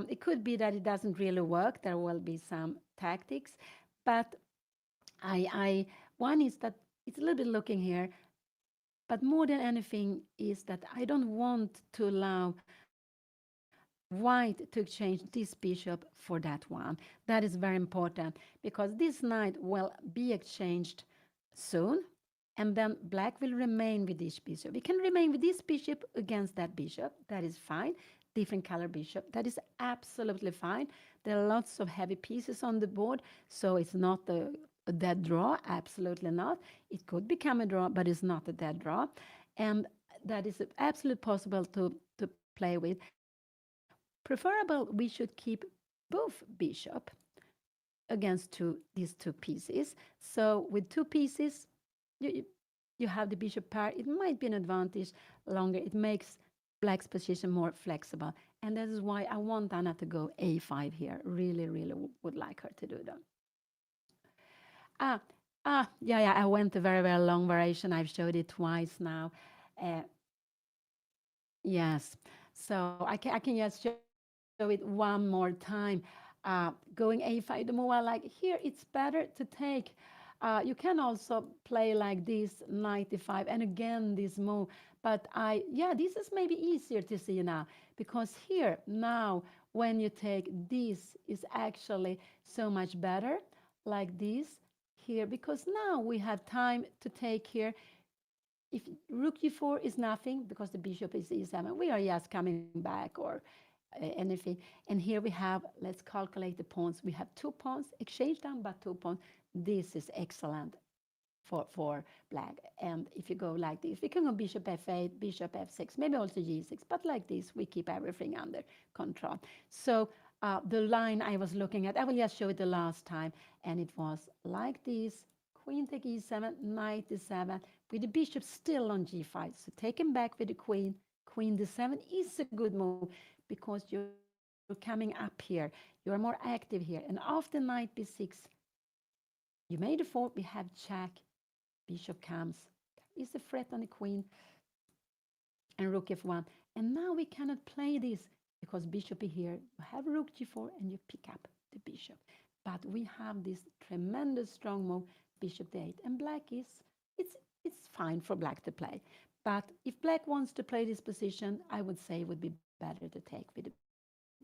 It could be that it doesn't really work. There will be some tactics, but one is that it's a little bit looking here, but more than anything is that I don't want to allow white to exchange this bishop for that one. That is very important because this knight will be exchanged soon, and then black will remain with this bishop. We can remain with this bishop against that bishop. That is fine. Different color bishop. That is absolutely fine. There are lots of heavy pieces on the board, so it's not a dead draw. Absolutely not. It could become a draw, but it's not a dead draw. And that is absolutely possible to play with. Preferable, we should keep both bishop against these two pieces. So with two pieces, you, you have the bishop pair. It might be an advantage longer. It makes black's position more flexible. And that is why I want Anna to go a5 here. Really, really would like her to do that. Ah, yeah, I went a very, very long variation. I've showed it twice now. Uh, yes. So I can just show it one more time. Going a5, the move I like here, it's better to take. You can also play like this, 95, and again this move. But yeah, this is maybe easier to see now because here now when you take this is actually so much better, like this here, because now we have time to take here. If rook e4 is nothing because the bishop is e7, we are just coming back or anything. And here we have, let's calculate the pawns. We have two pawns, exchange them, but two pawns. This is excellent for black. And if you go like this, we can go bishop f8, bishop f6, maybe also g6, but like this, we keep everything under control. So the line I was looking at, I will just show it the last time, and it was like this, queen take e7, knight d7, with the bishop still on g5. So take him back with the queen. Queen d7 is a good move because you're coming up here. You are more active here. And after knight b6, you made a fort, we have check, bishop comes. There is a threat on the queen, and rook f1. And now we cannot play this because bishop is here. You have rook g4 and you pick up the bishop. But we have this tremendous strong move, bishop d8. And black is, it's fine for black to play. But if black wants to play this position, I would say it would be better to take with the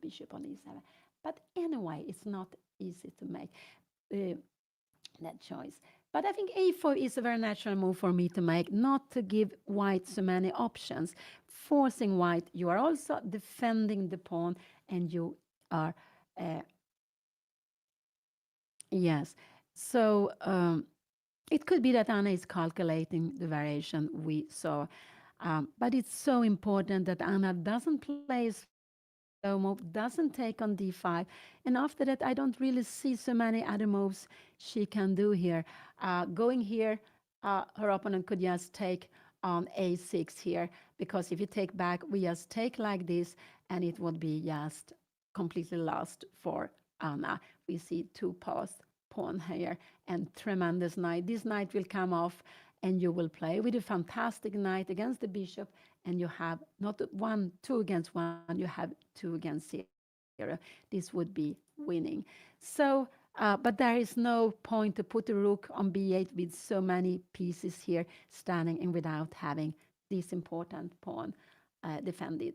bishop on e7. But anyway, it's not easy to make uh, that choice. But I think a4 is a very natural move for me to make, not to give white so many options. Forcing white, you are also defending the pawn, and you are, yes. So it could be that Anna is calculating the variation we saw. But it's so important that Anna doesn't play a slow move, doesn't take on d5. And after that, I don't really see so many other moves she can do here. Going here, her opponent could just take on a6 here, because if you take back, we just take like this, and it would be just completely lost for Anna. We see two pawn here and tremendous knight. This knight will come off, and you will play with a fantastic knight against the bishop, and you have not two against one, you have two against 0. This would be winning. So, but there is no point to put the rook on b8 with so many pieces here standing and without having this important pawn defended.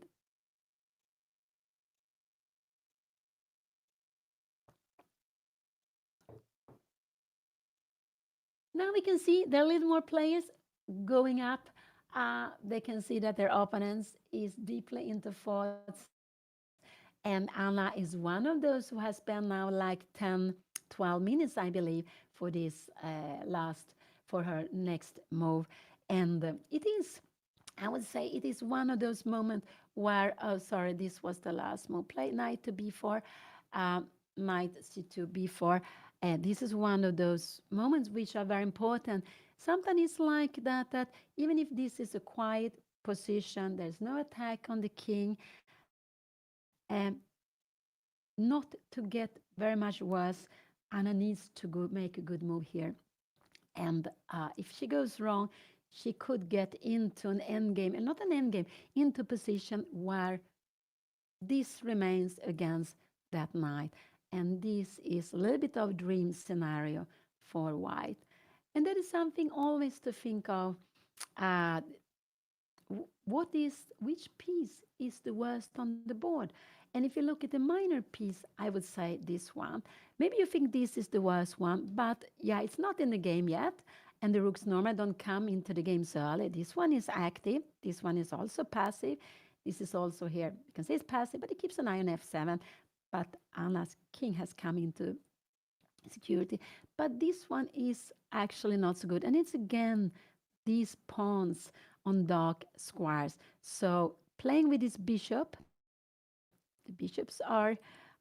Now we can see there are a little more players going up. They can see that their opponents is deeply into thoughts. And Anna is one of those who has spent now like 10, 12 minutes, I believe, for this for her next move. And it is, I would say, it is one of those moments where, oh, sorry, this was the last move. Play knight to b4, knight c2, b4. And this is one of those moments which are very important. Sometimes it's like that even if this is a quiet position, there's no attack on the king, not to get very much worse, Anna needs to make a good move here. And if she goes wrong, she could get into an endgame, and not an endgame, into a position where this remains against that knight. And this is a little bit of dream scenario for white. And that is something always to think of. Which piece is the worst on the board? And if you look at the minor piece, I would say this one. Maybe you think this is the worst one, but yeah, it's not in the game yet. And the rooks normally don't come into the game so early. This one is active. This one is also passive. This is also here. You can say it's passive, but it keeps an eye on f7. But Anna's king has come into security. But this one is actually not so good. And it's again these pawns on dark squares. So playing with this bishop, the bishops are,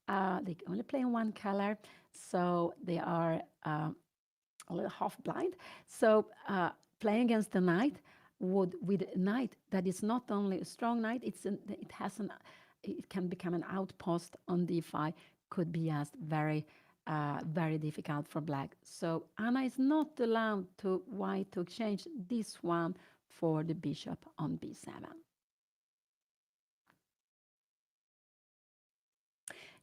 they only play in one color. So they are a little half blind. So playing against the knight would, with a knight that is not only a strong knight, it can become an outpost on d5, could be just very difficult for black. So Anna is not allowed to white to exchange this one for the bishop on b7.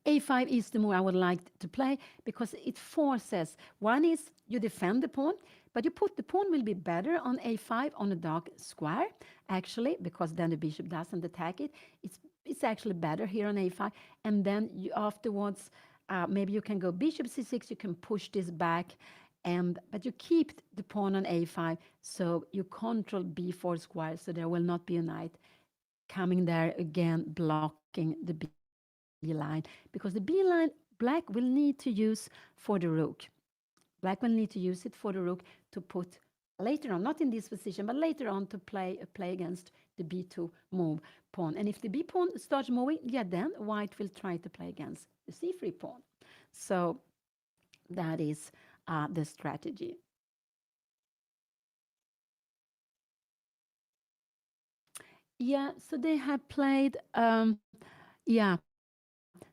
A5 is the move I would like to play because it forces. One is you defend the pawn, but you put the pawn will be better on A5 on a dark square, actually, because then the bishop doesn't attack it. It's actually better here on A5. And then you afterwards, maybe you can go bishop C6, you can push this back, but you keep the pawn on A5, so you control B4 square, so there will not be a knight coming there again, blocking the B line, because the B line black will need to use for the rook. Black will need to use it for the rook to put later on, not in this position, but later on to play against the B2 move pawn. And if the B pawn starts moving, yeah, then white will try to play against the C3 pawn. So that is the strategy. Yeah, so they have played, yeah,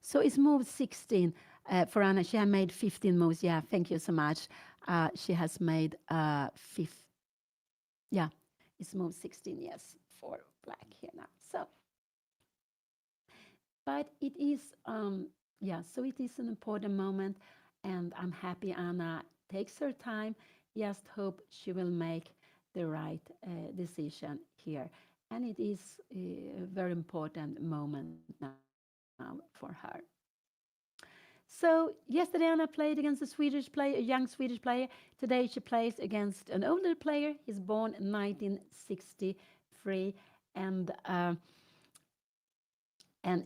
so it's move 16 for Anna. She has made 15 moves. Yeah, thank you so much. She has made yeah, it's move 16, yes, for black here now. So, but it is, yeah, so it is an important moment, and I'm happy Anna takes her time. Just hope she will make the right decision here. And it is a very important moment now for her. So yesterday Anna played against a Swedish player, a young Swedish player. Today she plays against an older player. He's born in 1963 and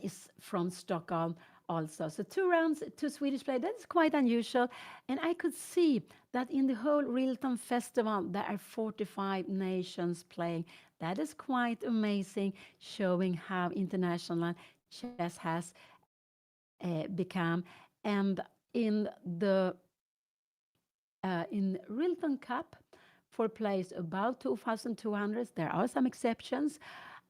is from Stockholm also. So 2 rounds, 2 Swedish players. That's quite unusual. And I could see that in the whole RILTON festival, there are 45 nations playing. That is quite amazing, showing how international chess has become. And in the in RILTON Cup, for players about 2,200, there are some exceptions.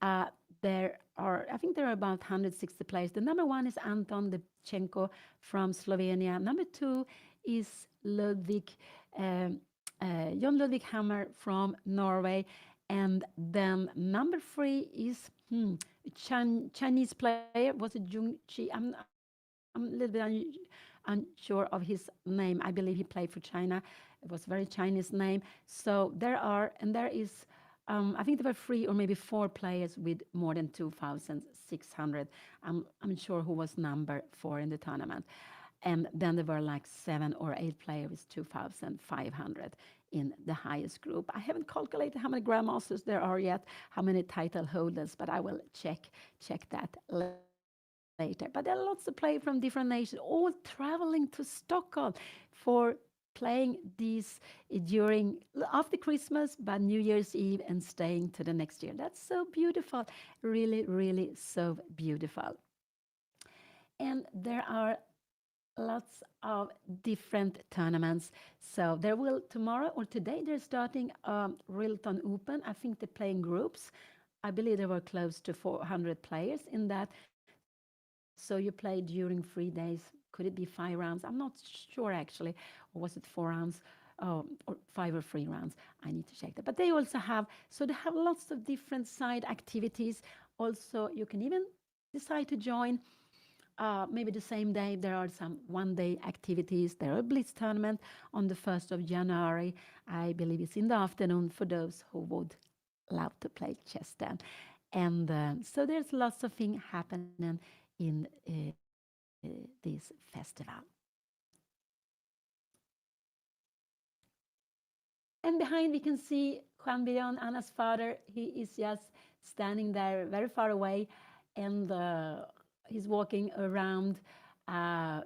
I think there are about 160 players. The number 1 is Anton Levchenko from Slovenia. Number 2 is John Ludwig Hammer from Norway. And then number 3 is Chinese player. Was it Jung Chi? I'm a little bit unsure of his name. I believe he played for China. It was a very Chinese name. So there is, I think there were 3 or maybe 4 players with more than 2,600. I'm sure who was number 4 in the tournament. And then there were like 7 or 8 players with 2,500 in the highest group. I haven't calculated how many grandmasters there are yet, how many title holders, but I will check that later. But there are lots of players from different nations, all traveling to Stockholm for playing these during after Christmas, but New Year's Eve and staying to the next year. That's so beautiful, really so beautiful. And there are lots of different tournaments. So there will tomorrow or today they're starting RILTON Open. I think they're playing groups. I believe there were close to 400 players in that. So you play during 3 days. Could it be 5 rounds? I'm not sure actually. Or was it 4 rounds? Or 5 or 3 rounds. I need to check that. But they also have, so they have lots of different side activities. Also, you can even decide to join maybe the same day. There are some one-day activities. There are a Blitz tournament on the 1st of January. I believe it's in the afternoon for those who would love to play chess then. And so there's lots of things happening in this festival. And behind we can see Juan Billon, Anna's father. He is just standing there very far away, and he's walking around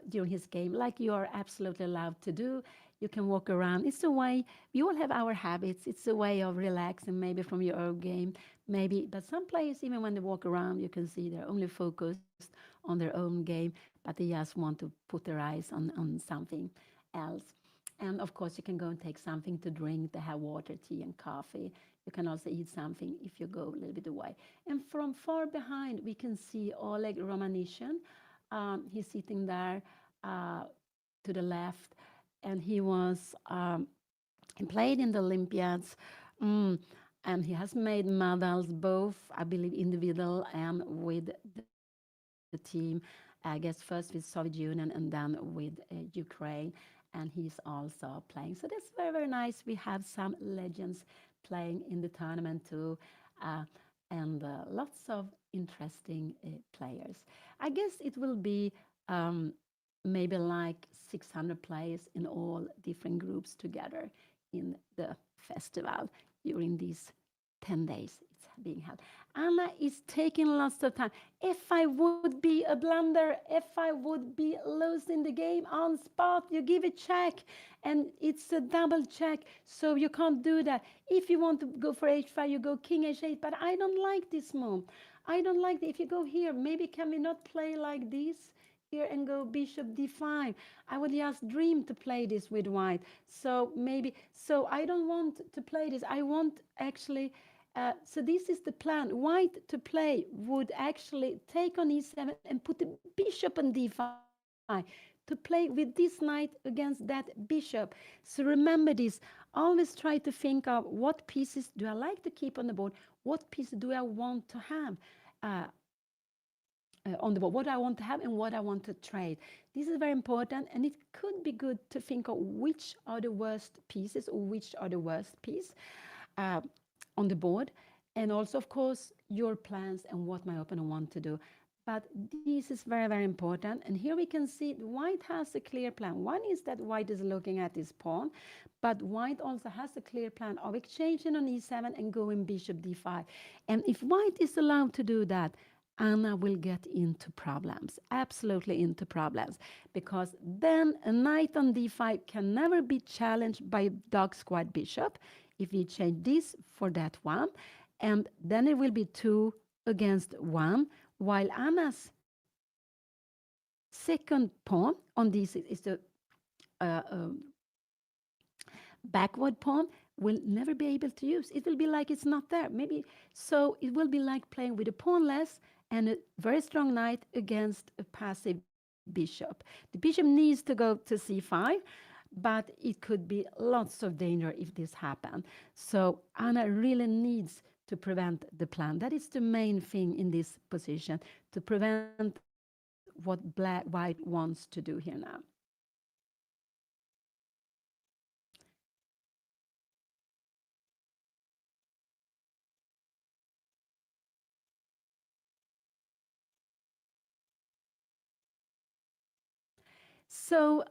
during his game like you are absolutely allowed to do. You can walk around. It's a way, we all have our habits. It's a way of relaxing, maybe from your own game, maybe. But some players, even when they walk around, you can see they're only focused on their own game, but they just want to put their eyes on something else. And of course, you can go and take something to drink. They have water, tea, and coffee. You can also eat something if you go a little bit away. And from far behind, we can see Oleg Romanishin. He's sitting there to the left, and he played in the Olympiads. And he has made medals, both, I believe, individual and with the team. I guess first with Soviet Union and then with Ukraine. And he's also playing. So that's very, very nice. We have some legends playing in the tournament too, uh, and lots of interesting players. I guess it will be maybe like 600 players in all different groups together in the festival during these 10 days it's being held. Anna is taking lots of time. If I would be a blunder, if I would be losing the game on spot, you give a check and it's a double check, so you can't do that. If you want to go for h5, you go king h8, but I don't like this move. I don't like it. If you go here, maybe can we not play like this? Here and go bishop d5. I would just dream to play this with white. So maybe, so I don't want to play this. I want actually, so this is the plan. White to play would actually take on e7 and put the bishop on d5 to play with this knight against that bishop. So remember this. Always try to think of what pieces do I like to keep on the board? What piece do I want to have? Uh, on the board, what I want to have and what I want to trade. This is very important, and it could be good to think of which are the worst pieces or which are the worst piece uh, on the board, and also, of course, your plans and what my opponent want to do. But this is very, very important. And here we can see white has a clear plan. One is that white is looking at his pawn, but white also has a clear plan of exchanging on e7 and going bishop d5. And if white is allowed to do that, Anna will get into problems, absolutely into problems, because then a knight on d5 can never be challenged by a dog squad bishop if we change this for that one, and then it will be 2 against 1, while Anna's second pawn on this is the uh, um, backward pawn will never be able to use. It will be like it's not there. Maybe so it will be like playing with a pawn less and a very strong knight against a passive bishop. The bishop needs to go to c5, but it could be lots of danger if this happens. So Anna really needs to prevent the plan. That is the main thing in this position, to prevent what white wants to do here now. So,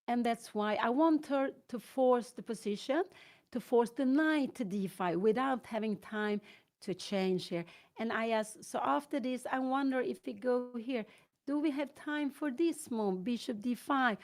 and that's why I want her to force the position, to force the knight to d5 without having time to change here. And I ask, so after this, I wonder if we go here, do we have time for this move, bishop d5?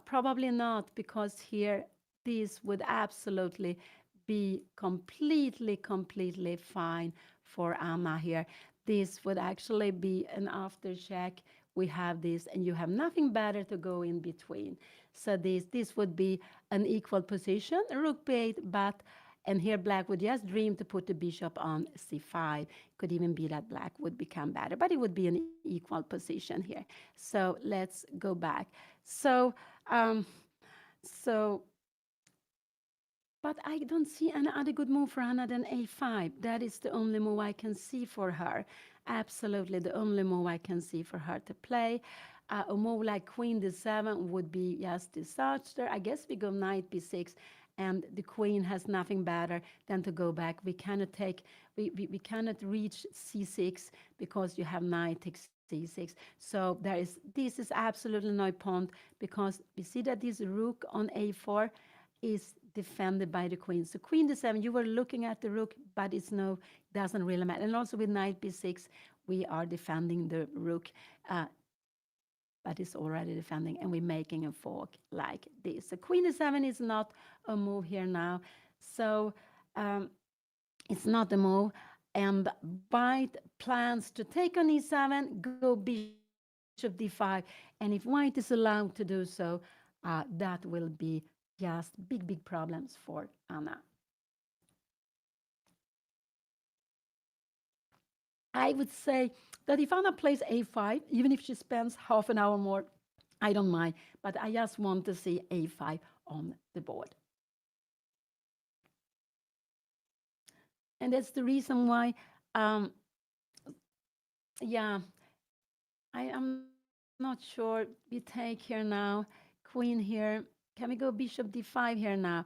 Probably not, because here this would absolutely be completely fine for Anna here. This would actually be an after check. We have this, and you have nothing better to go in between. So this would be an equal position, rook b8, but, and here black would just dream to put the bishop on c5. Could even be that black would become better, but it would be an equal position here. So let's go back. So, so but I don't see any other good move for Anna than a5. That is the only move I can see for her. Absolutely the only move I can see for her to play. A move like queen d7 would be just disaster. I guess we go knight b6, and the queen has nothing better than to go back. We cannot take, we cannot reach c6 because you have knight takes c6. So this is absolutely no point because we see that this rook on a4 is defended by the queen. So queen d7, you were looking at the rook, but doesn't really matter. And also with knight b6, we are defending the rook, but it's already defending, and we're making a fork like this. So queen d7 is not a move here now. So it's not a move. And white plans to take on e7, go bishop d5. And if white is allowed to do so, that will be just big problems for Anna. I would say that if Anna plays a5, even if she spends half an hour more, I don't mind. But I just want to see a5 on the board. And that's the reason why, yeah, I am not sure. We take here now, queen here. Can we go bishop d5 here now?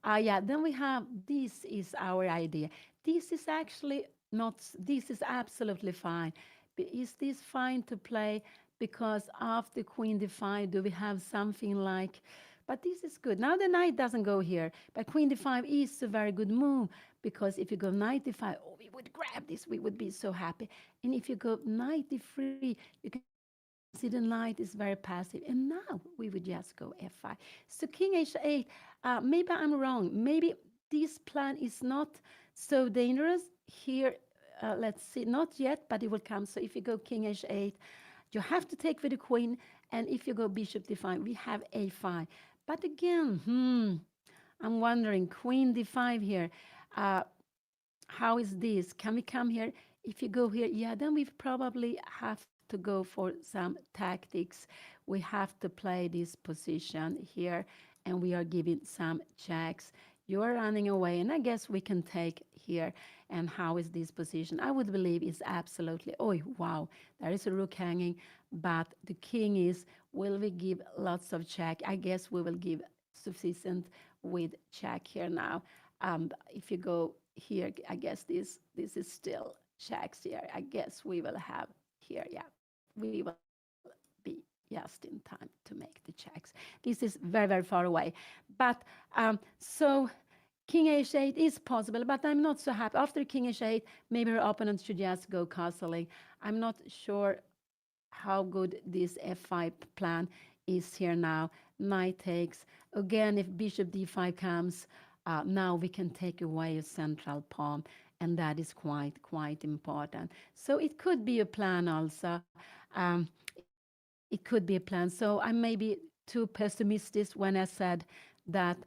Yeah, then we have, this is our idea. This is actually not, this is absolutely fine. But is this fine to play? Because after queen d5, do we have something like, but this is good. Now the knight doesn't go here, but queen d5 is a very good move because if you go knight d5, oh, we would grab this, we would be so happy. And if you go knight d3, you can see the knight is very passive. And now we would just go f5. So king h8, maybe I'm wrong. Maybe this plan is not so dangerous. Here, let's see, not yet, but it will come. So if you go king h8, you have to take with the queen. And if you go bishop d5, we have a5. But again, I'm wondering, queen d5 here. How is this? Can we come here? If you go here, yeah, then we probably have to go for some tactics. We have to play this position here, and we are giving some checks. You are running away, and I guess we can take here. And how is this position? I would believe it's absolutely, oh, wow, there is a rook hanging, but the king is, will we give lots of check? I guess we will give sufficient with check here now. If you go here, I guess this is still checks here. I guess we will have here, yeah, we will be just in time to make the checks. This is very far away. But so king h8 is possible, but I'm not so happy. After king h8, maybe her opponent should just go castling. I'm not sure how good this f5 plan is here now. Knight takes. Again, if bishop d5 comes, now we can take away a central pawn, and that is quite important. So it could be a plan also. It could be a plan. So I may be too pessimistic when I said that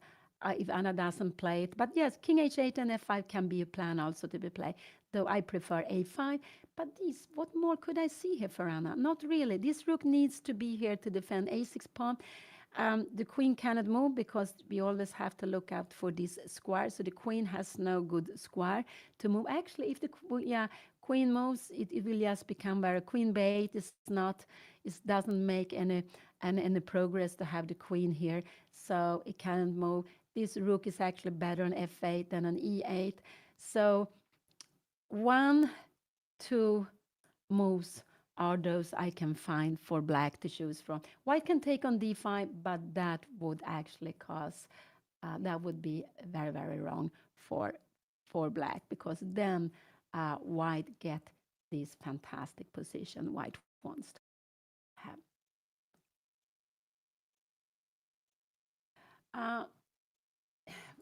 if Anna doesn't play it. But yes, king h8 and f5 can be a plan also to be played, though I prefer a5. But this, what more could I see here for Anna? Not really. This rook needs to be here to defend a6 pawn. The queen cannot move because we always have to look out for this square. So the queen has no good square to move. Actually, if the queen moves, it will just become where queen b8 is not, it doesn't make any progress to have the queen here. So it cannot move. This rook is actually better on f8 than on e8. So 1, 2 moves are those I can find for black to choose from. White can take on d5, but that would actually cause, that would be very wrong for black, because then white get this fantastic position white wants to have.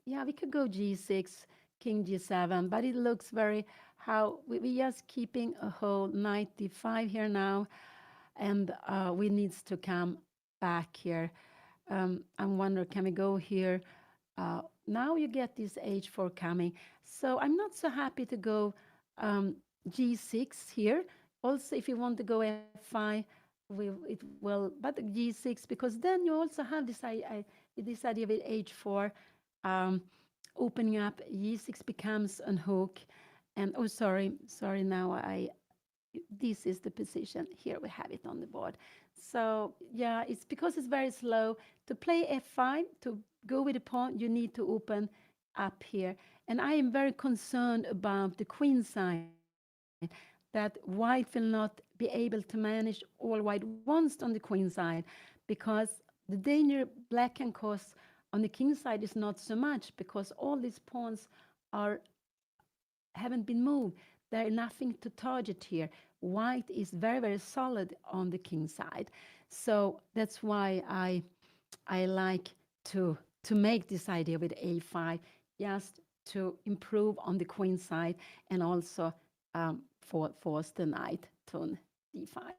Yeah, we could go g6, king g7, but it looks very, how we just keeping a whole knight d5 here now, and we needs to come back here. I wonder, can we go here? Now you get this h4 coming. So I'm not so happy to go g6 here. Also, if you want to go f5, it will, but g6, because then you also have this idea with h4 opening up. G6 becomes a hook, and oh, sorry, now this is the position. Here we have it on the board. So yeah, it's because it's very slow. To play f5, to go with the pawn, you need to open up here. And I am very concerned about the queen side, that white will not be be able to manage all white once on the queen side, because the danger black can cause on the king side is not so much, because all these pawns are haven't been moved. There is nothing to target here. White is very, very solid on the king side. So that's why I like to make this idea with a5, just to improve on the queen side, and also force the knight to d5.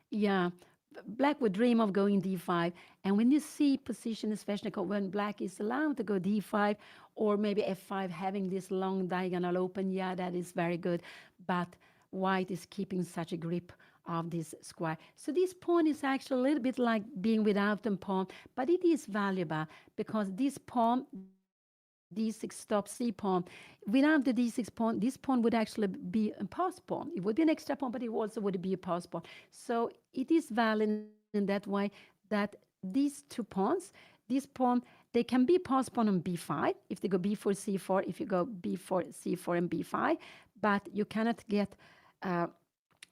Yeah, black would dream of going d5. And when you see position, especially when black is allowed to go d5 or maybe f5, having this long diagonal open, yeah, that is very good. But white is keeping such a grip of this square. So this pawn is actually a little bit like being without a pawn, but it is valuable because this pawn, d6 stop c pawn, without the d6 pawn, this pawn would actually be a pass pawn. It would be an extra pawn, but it also would be a pass pawn. So it is valid in that way that these two pawns, this pawn, they can be pass pawn on b5 if they go b4, c4, if you go b4, c4, and b5, but you cannot get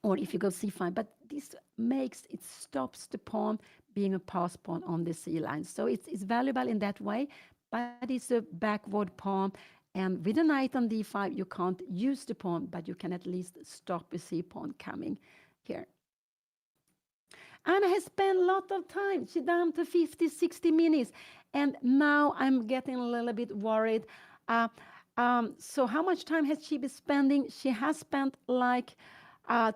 or if you go c5, but this makes, it stops the pawn being a pass pawn on the c line. So it's valuable in that way, but it's a backward pawn. And with a knight on d5, you can't use the pawn, but you can at least stop a c pawn coming here. Anna has spent a lot of time. She's down to 50, 60 minutes. And now I'm getting a little bit worried. So how much time has she been spending? She has spent like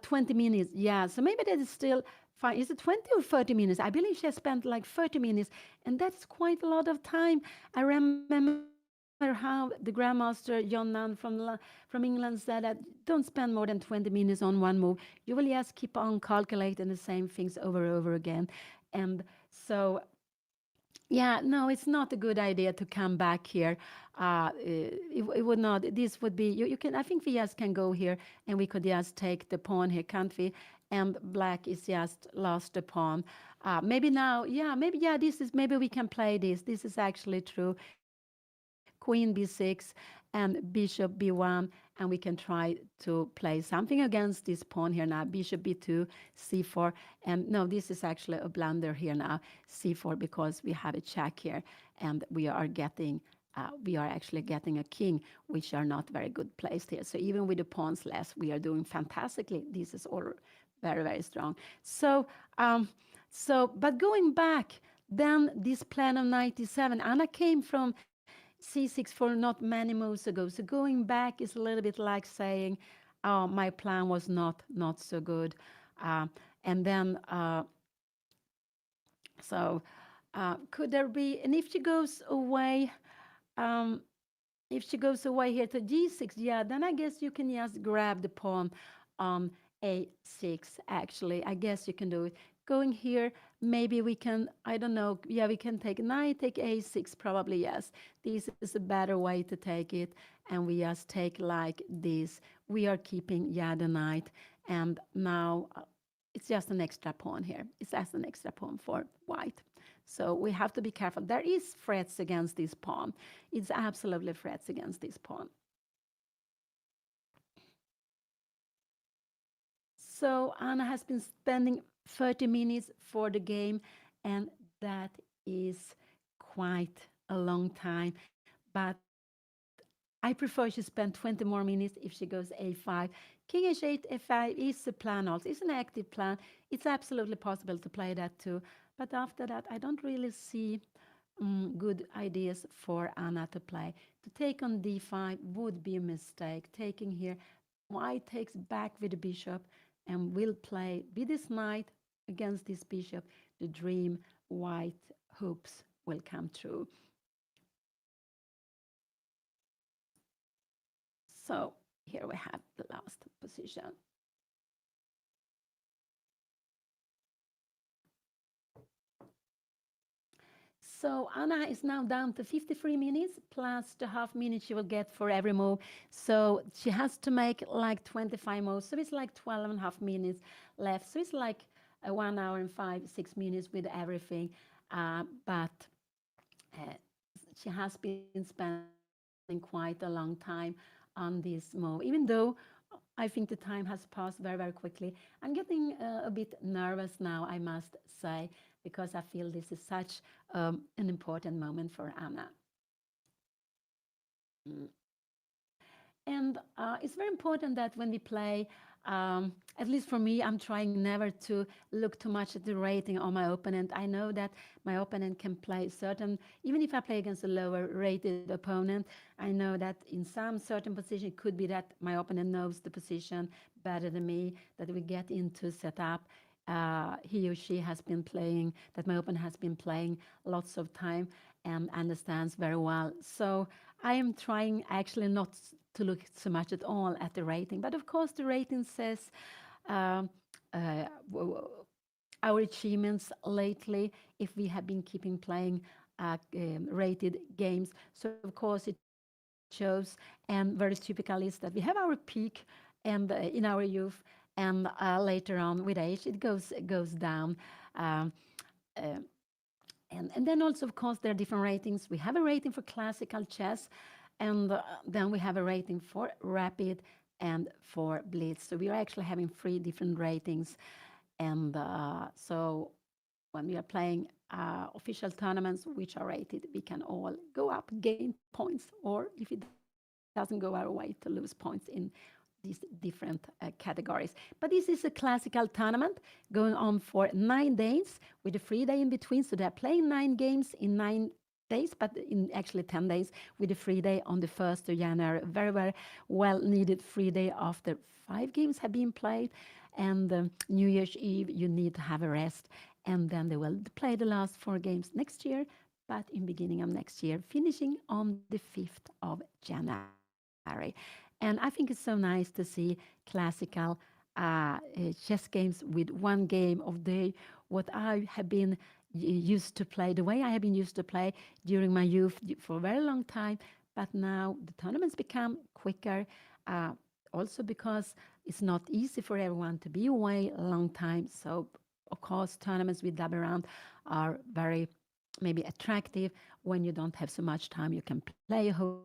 20 minutes. Yeah, so maybe that is still fine. Is it 20 or 30 minutes? I believe she has spent like 30 minutes, and that's quite a lot of time. I remember how the grandmaster John Nunn from England said that don't spend more than 20 minutes on one move. You will just keep on calculating the same things over and over again. And so yeah, no, it's not a good idea to come back here. It would not. This would be, you can, I think we just can go here and we could just take the pawn here, can't we? And black is just lost the pawn. Maybe now, yeah, maybe, yeah, this is, maybe we can play this. This is actually true. Queen b6 and bishop b1, and we can try to play something against this pawn here now. Bishop b2, c4, and no, this is actually a blunder here now, c4, because we have a check here, and we are actually getting a king, which are not very good placed here. So even with the pawns less, we are doing fantastically. This is all very, very strong. So, but going back, then this plan of 97, Anna came from c6 for not many moves ago. So going back is a little bit like saying, oh, my plan was not so good. And then, could there be, and if she goes away, here to g6, yeah, then I guess you can just grab the pawn on a6, actually. I guess you can do it. Going here, maybe we can, I don't know, yeah, we can take knight, take a6, probably, yes. This is a better way to take it, and we just take like this. We are keeping, yeah, the knight, and now it's just an extra pawn here. It's just an extra pawn for white. So we have to be careful. There is threats against this pawn. It's absolutely threats against this pawn. So Anna has been spending 30 minutes for the game, and that is quite a long time. But I prefer she spend 20 more minutes if she goes a5. King h8, f5 is a plan also. It's an active plan. It's absolutely possible to play that too. But after that, I don't really see good ideas for Anna to play. To take on d5 would be a mistake. Taking here, white takes back with the bishop and will play with this knight against this bishop. The dream white hopes will come true. So here we have the last position. So Anna is now down to 53 minutes plus the half minute she will get for every move. So she has to make like 25 moves. So it's like 12 and a half minutes left. So it's like 1 hour and 5, 6 minutes with everything. But she has been spending quite a long time on this move, even though I think the time has passed very, very quickly. I'm getting a bit nervous now, I must say, because I feel this is such an important moment for Anna. Mm. And it's very important that when we play, at least for me, I'm trying never to look too much at the rating of my opponent. I know that my opponent can play certain, even if I play against a lower rated opponent, I know that in some certain position, it could be that my opponent knows the position better than me, that we get into setup. He or she has been playing, that my opponent has been playing lots of time and understands very well. So I am trying actually not to look so much at all at the rating, but of course the rating says um, uh, our achievements lately if we have been keeping playing rated games. So of course it shows, and very typical is that we have our peak and in our youth, and later on with age it goes down. Um, uh, and then also, of course, there are different ratings. We have a rating for classical chess, and then we have a rating for rapid and for blitz. So we are actually having three different ratings. And so when we are playing official tournaments, which are rated, we can all go up, gain points, or if it doesn't go our way, to lose points in these different categories. But this is a classical tournament going on for 9 days with a free day in between. So they're playing 9 games in 9 days, but in actually 10 days with a free day on the 1st of January. Very, very well needed free day after 5 games have been played. And New Year's Eve, you need to have a rest. And then they will play the last 4 games next year, but in beginning of next year, finishing on the 5th of January. And I think it's so nice to see classical chess games with 1 game of day. What I have been used to play, the way I have been used to play during my youth for a very long time. But now the tournaments become quicker, uh, also because it's not easy for everyone to be away a long time. So, of course, tournaments with double round are very maybe attractive when you don't have so much time. You can play a whole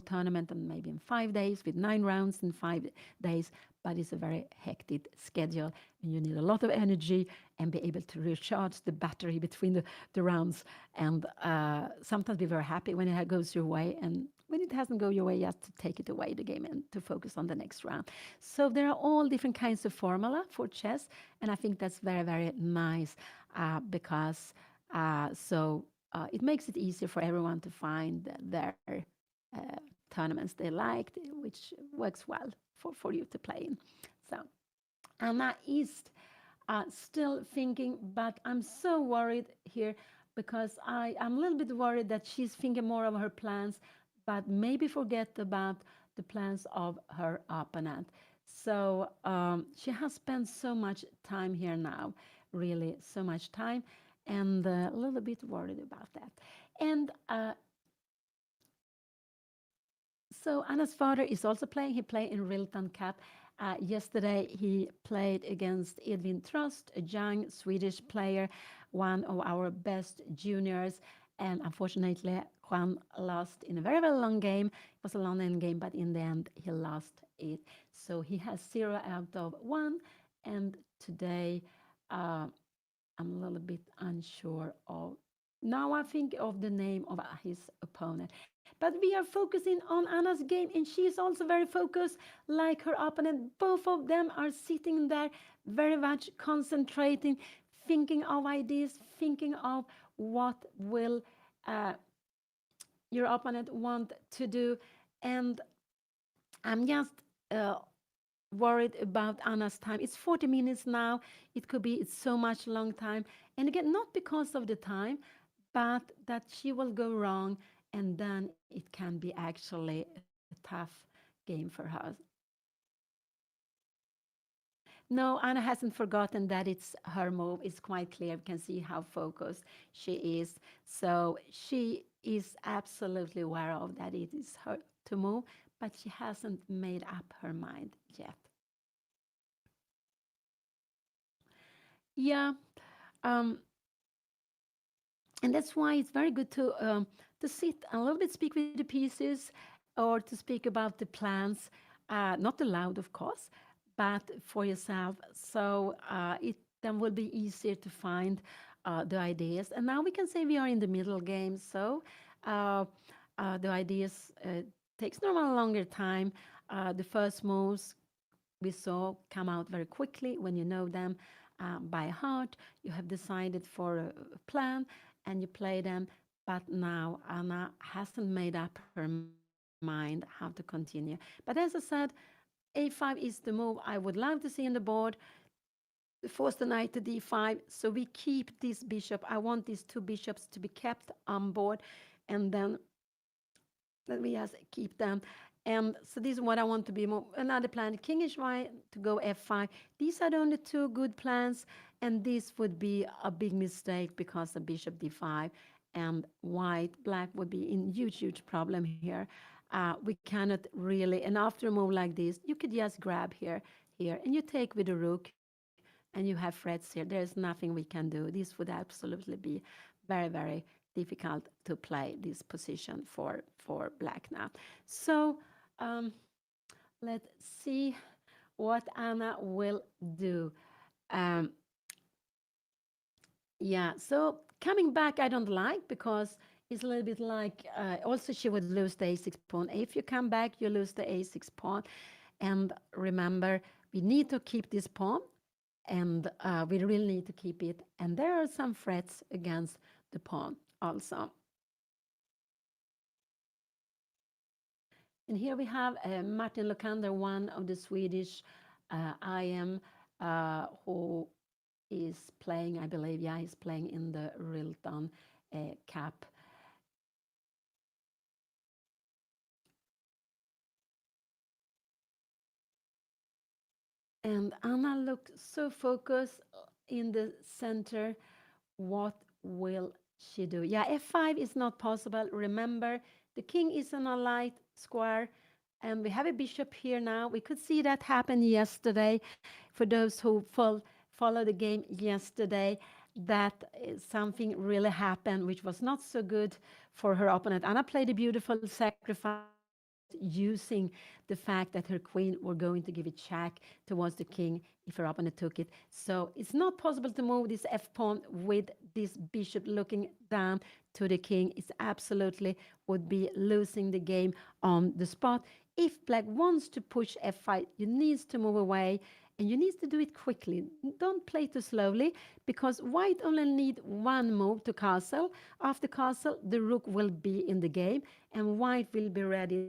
tournament and maybe in 5 days with 9 rounds in 5 days, but it's a very hectic schedule and you need a lot of energy and be able to recharge the battery between the rounds. And sometimes be very happy when it goes your way, and when it hasn't go your way, just to take it away the game and to focus on the next round. So there are all different kinds of formula for chess, and I think that's very, very nice because it makes it easier for everyone to find their uh, tournaments they liked, which works well for you to play in. So Anna is still thinking, but I'm so worried here because I'm a little bit worried that she's thinking more of her plans, but maybe forget about the plans of her opponent. So she has spent so much time here now, really so much time, and a little bit worried about that. And so Anna's father is also playing. He played in Rilton Cup. Yesterday, he played against Edvin Trost, a young Swedish player, one of our best juniors. And unfortunately, Juan lost in a very, very long game. It was a long end game, but in the end, he lost it. So he has 0 out of 1. And today, I'm a little bit unsure of. Now I think of the name of his opponent. But we are focusing on Anna's game, and she is also very focused, like her opponent. Both of them are sitting there, very much concentrating, thinking of ideas, thinking of what will uh, your opponent want to do. And I'm just worried about Anna's time. It's 40 minutes now. It could be it's so much long time. And again, not because of the time, but that she will go wrong, and then it can be actually a tough game for her. No, Anna hasn't forgotten that it's her move. It's quite clear. We can see how focused she is. So she is absolutely aware of that it is her to move, but she hasn't made up her mind yet. Yeah. Um, And that's why it's very good to sit and a little bit speak with the pieces or to speak about the plans, not aloud, of course, but for yourself. So it then will be easier to find the ideas. And now we can say we are in the middle game, so uh, the ideas takes normal longer time. The first moves we saw come out very quickly when you know them by heart. You have decided for a plan and you play them. But now Anna hasn't made up her mind how to continue. But as I said, a5 is the move I would love to see on the board. Force the knight to d5. So we keep this bishop. I want these two bishops to be kept on board. And then let me just keep them. And so this is what I want to be more. Another plan, king h5 to go f5. These are the only two good plans, and this would be a big mistake because of bishop d5 and black would be in huge problem here. We cannot really, and after a move like this, you could just grab here, and you take with the rook, and you have threats here. There's nothing we can do. This would absolutely be very difficult to play this position for black now. So um, let's see what Anna will do. Um, yeah, so coming back, I don't like because it's a little bit like also she would lose the a6 pawn. If you come back, you lose the a6 pawn. And remember, we need to keep this pawn and we really need to keep it. And there are some threats against the pawn also. And here we have Martin Lokander, one of the Swedish IM who is playing, I believe, yeah, he's playing in the Rilton Cup. And Anna looked so focused in the center. What will she do? Yeah, f5 is not possible. Remember, the king is on a light square, and we have a bishop here now. We could see that happen yesterday. For those who follow the game yesterday, that something really happened, which was not so good for her opponent. Anna played a beautiful sacrifice using the fact that her queen were going to give a check towards the king if her opponent took it. So it's not possible to move this f pawn with this bishop looking down to the king. It's absolutely would be losing the game on the spot. If black wants to push f5, you need to move away and you need to do it quickly. Don't play too slowly because white only need one move to castle. After castle, the rook will be in the game and white will be ready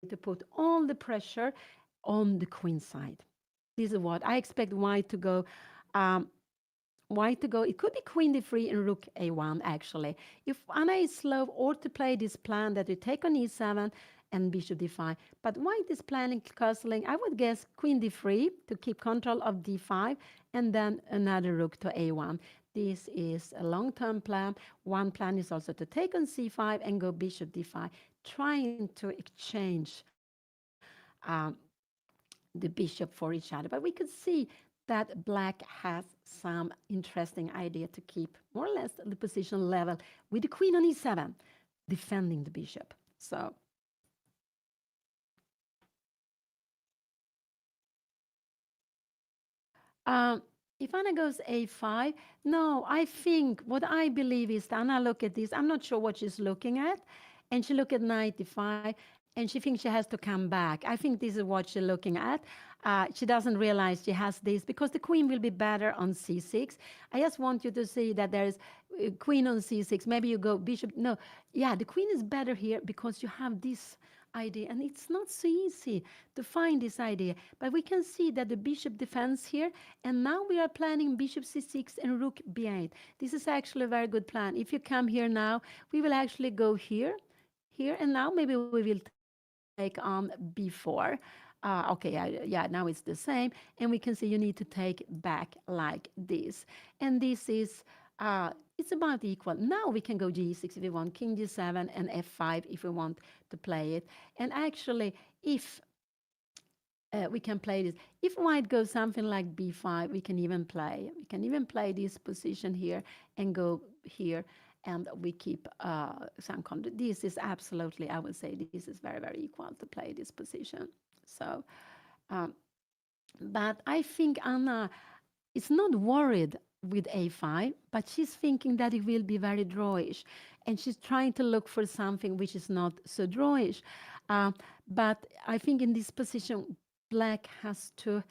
to put all the pressure on the queen side. This is what I expect white to go. Um, White to go. It could be queen d3 and rook a1 actually. If Anna is slow, or to play this plan that you take on e7 and bishop d5. But white is planning castling, I would guess queen d3 to keep control of d5 and then another rook to a1. This is a long-term plan. One plan is also to take on c5 and go bishop d5, trying to exchange the bishop for each other. But we could see that black has some interesting idea to keep more or less the position level with the queen on e7, defending the bishop. So if Anna goes a5, no, I think what I believe is Anna look at this. I'm not sure what she's looking at, and she look at knight d5, and she thinks she has to come back. I think this is what she's looking at. She doesn't realize she has this because the queen will be better on c6. I just want you to see that there is queen on c6. Maybe you go bishop. No, yeah, the queen is better here because you have this idea, and it's not so easy to find this idea. But we can see that the bishop defends here, and now we are planning bishop c6 and rook b8. This is actually a very good plan. If you come here now, we will actually go here, and now maybe we will take on b4. Okay, yeah, now it's the same. And we can see you need to take back like this. And this is, it's about equal. Now we can go g6 if we want, king g7 and f5 if we want to play it. And actually, if we can play this. If white goes something like b5, we can even play. We can even play this position here and go here. and we keep some control. This is absolutely, I would say, this is very, very equal to play this position. So, um, but I think Anna is not worried with a5, but she's thinking that it will be very drawish, and she's trying to look for something which is not so drawish. Uh, but I think in this position, black has to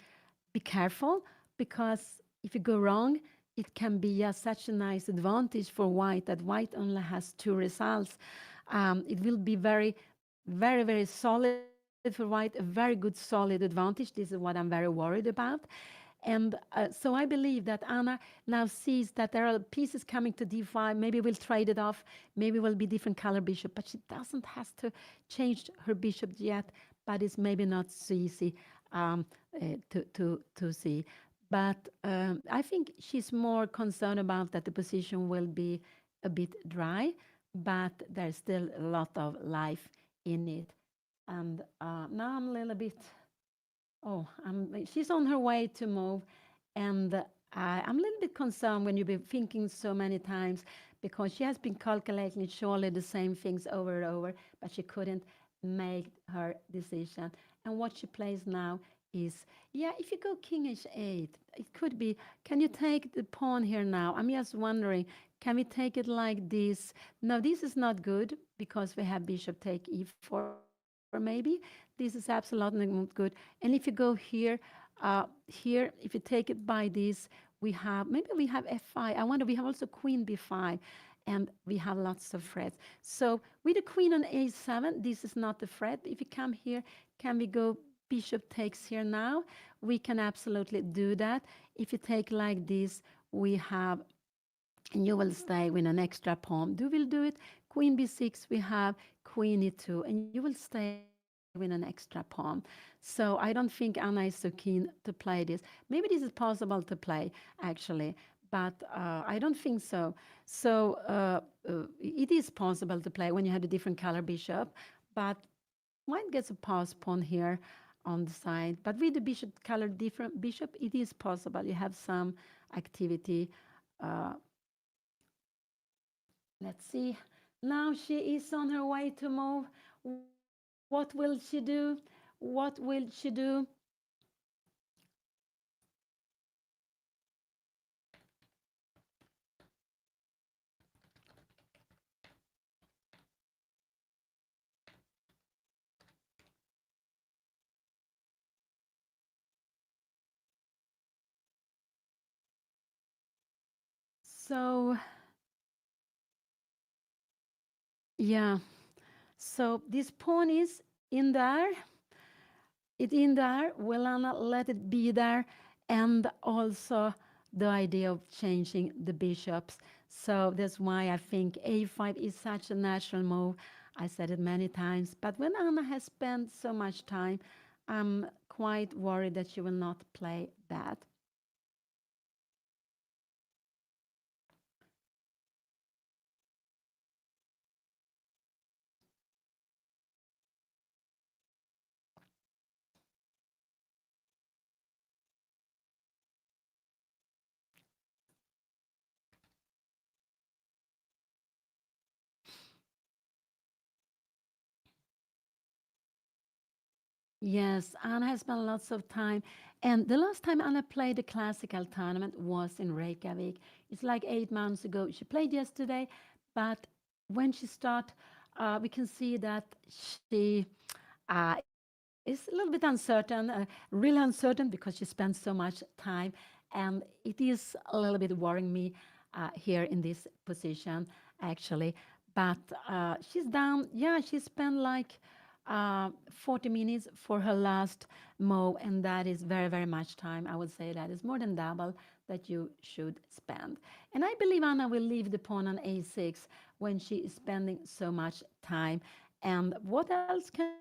be careful, because if you go wrong, it can be just such a nice advantage for white that white only has two results. It will be very, very, very solid for white, a very good solid advantage. This is what I'm very worried about. And so I believe that Anna now sees that there are pieces coming to d5. Maybe we'll trade it off. Maybe will be different color bishop, but she doesn't have to change her bishop yet. But it's maybe not so easy to see. But I think she's more concerned about that the position will be a bit dry, but there's still a lot of life in it. And now I'm a little bit. Oh, she's on her way to move, and I'm a little bit concerned when you've been thinking so many times, because she has been calculating surely the same things over and over, but she couldn't make her decision. And what she plays now is, yeah, if you go king h8, it could be, can you take the pawn here now? I'm just wondering, can we take it like this? No, this is not good, because we have bishop take e4 maybe. This is absolutely not good. And if you go here, here, if you take it by this, we have, maybe we have f5. I wonder, we have also queen b5, and we have lots of threats. So with the queen on a7, this is not a threat. If you come here, can we go bishop takes here now? We can absolutely do that. If you take like this, we have, and you will stay with an extra pawn. Do we'll do it? Queen b6, we have queen e2, and you will stay with an extra pawn. So I don't think Anna is so keen to play this. Maybe this is possible to play, actually, but I don't think so. So it is possible to play when you have a different color bishop, but white gets a pass pawn here on the side. But with the bishop color different bishop, it is possible. You have some activity. Uh, Let's see. Now she is on her way to move. What will she do? What will she do? So, yeah. So this pawn is in there. It in there. Will Anna let it be there? And also the idea of changing the bishops. So that's why I think a5 is such a natural move. I said it many times. But when Anna has spent so much time, I'm quite worried that she will not play that. Yes, Anna has spent lots of time. And the last time Anna played a classical tournament was in Reykjavik. It's like 8 months ago. She played yesterday, but when she started, we can see that she is a little bit uncertain, really uncertain, because she spent so much time. And it is a little bit worrying me here in this position, actually. But she's down, yeah, she spent like 40 minutes for her last move, and that is very, very much time. I would say that is more than double that you should spend. And I believe Anna will leave the pawn on a6 when she is spending so much time. And what else can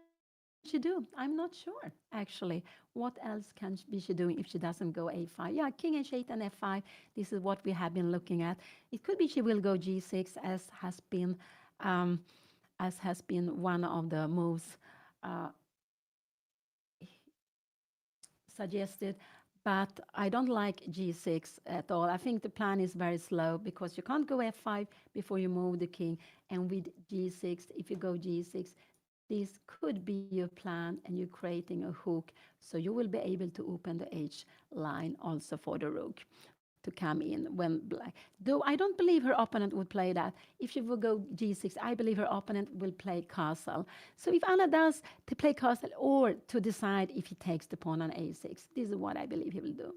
she do? I'm not sure, actually. What else can be she doing if she doesn't go a5? Yeah, king h8 and f5. This is what we have been looking at. It could be she will go g6, um, as has been one of the moves uh, suggested. but I don't like g6 at all. I think the plan is very slow because you can't go f5 before you move the king. And with g6, if you go g6, this could be your plan and you're creating a hook. So you will be able to open the h line also for the rook to come in when black. Though I don't believe her opponent would play that. If she would go g6, I believe her opponent will play castle. So if Anna does to play castle or to decide if he takes the pawn on a6, this is what I believe he will do.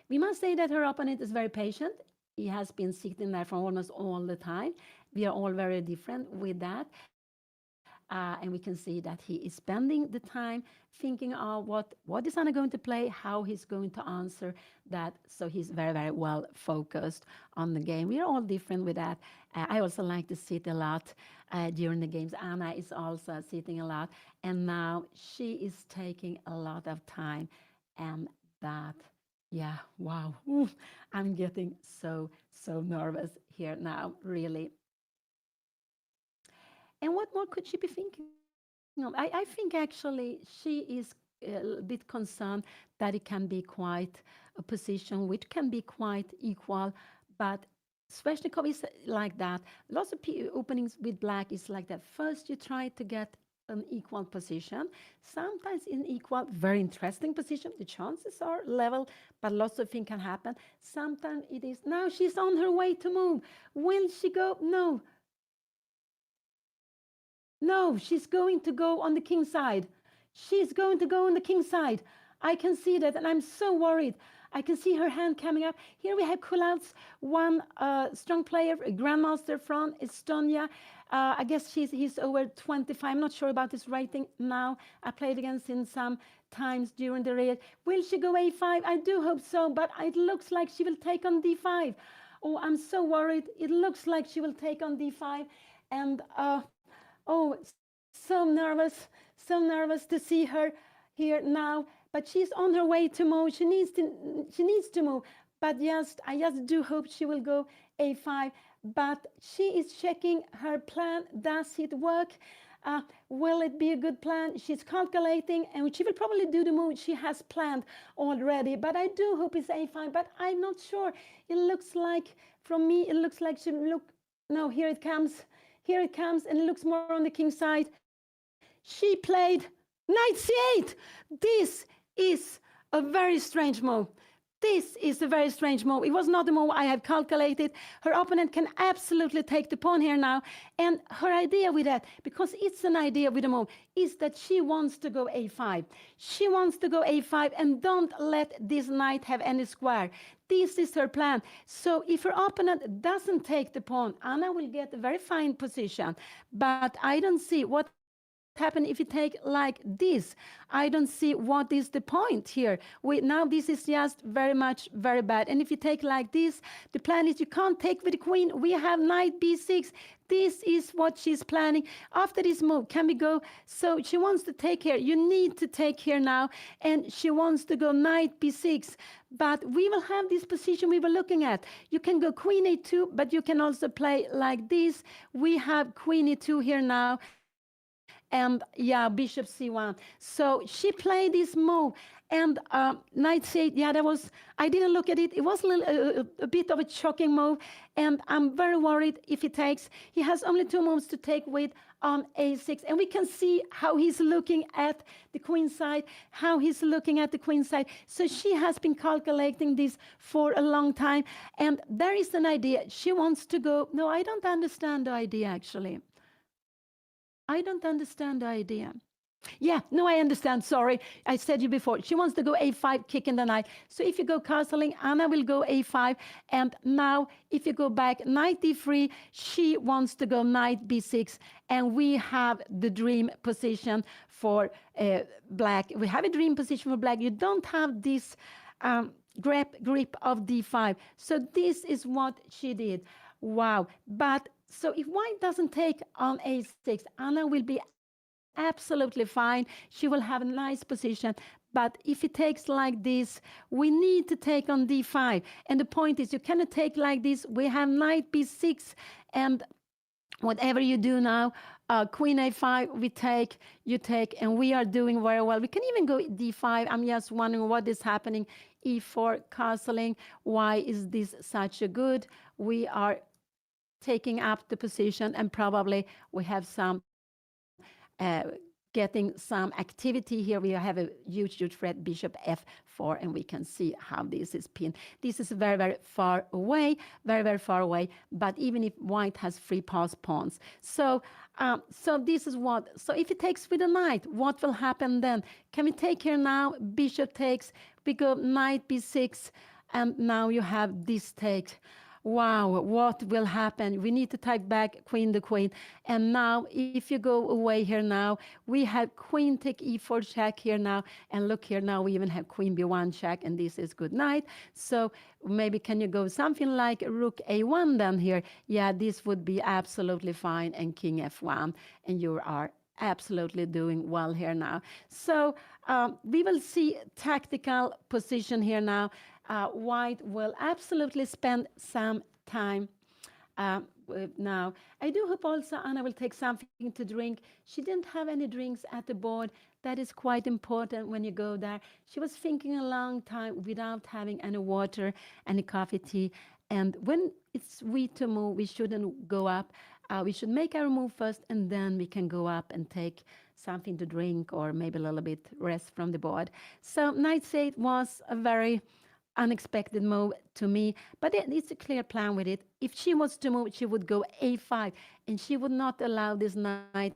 We must say that her opponent is very patient. He has been sitting there for almost all the time. We are all very different with that. And we can see that he is spending the time thinking of what is Anna going to play, how he's going to answer that. So he's very, very well focused on the game. We are all different with that. I also like to sit a lot during the games. Anna is also sitting a lot. And now she is taking a lot of time. And that, yeah, wow. Ooh, I'm getting so nervous here now, really. And what more could she be thinking of? I think actually she is a bit concerned that it can be quite a position which can be quite equal, but Sveshnikov is like that. Lots of openings with black is like that. First, you try to get an equal position, sometimes in equal, very interesting position. The chances are level, but lots of things can happen. Sometimes it is, now she's on her way to move. Will she go? No. No, she's going to go on the king's side. She's going to go on the king's side. I can see that, and I'm so worried. I can see her hand coming up. Here we have Kulavs, one strong player, a grandmaster from Estonia. I guess he's over 25. I'm not sure about his rating now. I played against him some times during the raid. Will she go a5? I do hope so, but it looks like she will take on d5. Oh, I'm so worried. It looks like she will take on d5. And oh, so nervous to see her here now. But she's on her way to move. She needs to move. But I just do hope she will go a5. But she is checking her plan. Does it work? Will it be a good plan? She's calculating, and she will probably do the move she has planned already. But I do hope it's a5. But I'm not sure. It looks like, from me, it looks like she look. No, here it comes. Here it comes, and it looks more on the king's side. She played knight c8. This is a very strange move. This is a very strange move. It was not the move I had calculated. Her opponent can absolutely take the pawn here now. And her idea with that, because it's an idea with the move, is that she wants to go a5. She wants to go a5 and don't let this knight have any square. This is her plan. So if her opponent doesn't take the pawn, Anna will get a very fine position. But I don't see what happen if you take like this. I don't see what is the point here. Now this is just very bad. And if you take like this, the plan is you can't take with the queen. We have knight b6. This is what she's planning. After this move, can we go? So she wants to take here. You need to take here now. And she wants to go knight b6. But we will have this position we were looking at. You can go queen a2, but you can also play like this. We have queen e2 here now. And yeah, bishop c1. So she played this move. And knight c8, yeah, I didn't look at it. It was a bit of a shocking move. And I'm very worried if he takes. He has only 2 moves to take with on a6. And we can see how he's looking at the queen side, how he's looking at the queen side. So she has been calculating this for a long time. And there is an idea. She wants to go. No, I don't understand the idea, actually. I don't understand the idea. Yeah, no, I understand. Sorry, I said you before. She wants to go a5, kicking the knight. So if you go castling, Anna will go a5. And now, if you go back, knight d3, she wants to go knight b6. And we have the dream position for black. We have a dream position for black. You don't have this grip of d5. So this is what she did. Wow. But so if white doesn't take on a6, Anna will be absolutely fine. She will have a nice position. But if it takes like this, we need to take on d5. And the point is, you cannot take like this. We have knight b6. And whatever you do now, Queen a5, we take, you take, and we are doing very well. We can even go d5. I'm just wondering what is happening. e4, castling. Why is this such a good? We are taking up the position, and probably we have some getting some activity here. We have a huge threat, bishop f4, and we can see how this is pinned. This is very, very far away, very, very far away, but even if white has free pass pawns. So this is what, so if it takes with a knight, what will happen then? Can we take here now? Bishop takes, we go knight b6, and now you have this take. Wow, what will happen? We need to take back queen to queen. And now, if you go away here now, we have queen take e4 check here now. And look here now, we even have queen b1 check, and this is good knight. So maybe can you go something like rook a1 then here? Yeah, this would be absolutely fine, and king f1. And you are absolutely doing well here now. So we will see tactical position here now. White will absolutely spend some time now. I do hope also Anna will take something to drink. She didn't have any drinks at the board. That is quite important when you go there. She was thinking a long time without having any water, any coffee, tea. And when it's we to move, we shouldn't go up. We should make our move first, and then we can go up and take something to drink or maybe a little bit rest from the board. So knight c8 was a very unexpected move to me, but it's a clear plan with it. If she was to move, she would go a5, and she would not allow this knight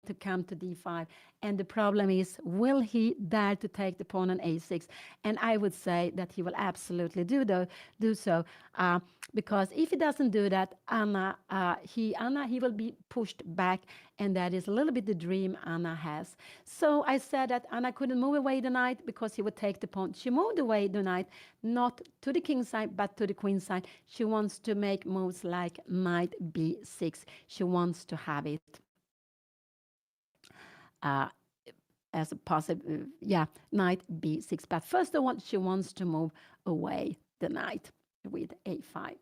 to come to d5. And the problem is, will he dare to take the pawn on a6? And I would say that he will absolutely do so, because if he doesn't do that, Anna, he will be pushed back, and that is a little bit the dream Anna has. So I said that Anna couldn't move away the knight because he would take the pawn. She moved away the knight, not to the king side, but to the queen side. She wants to make moves like knight b6. She wants to have it uh, as a possible, knight b6. But first of all, she wants to move away the knight with a5.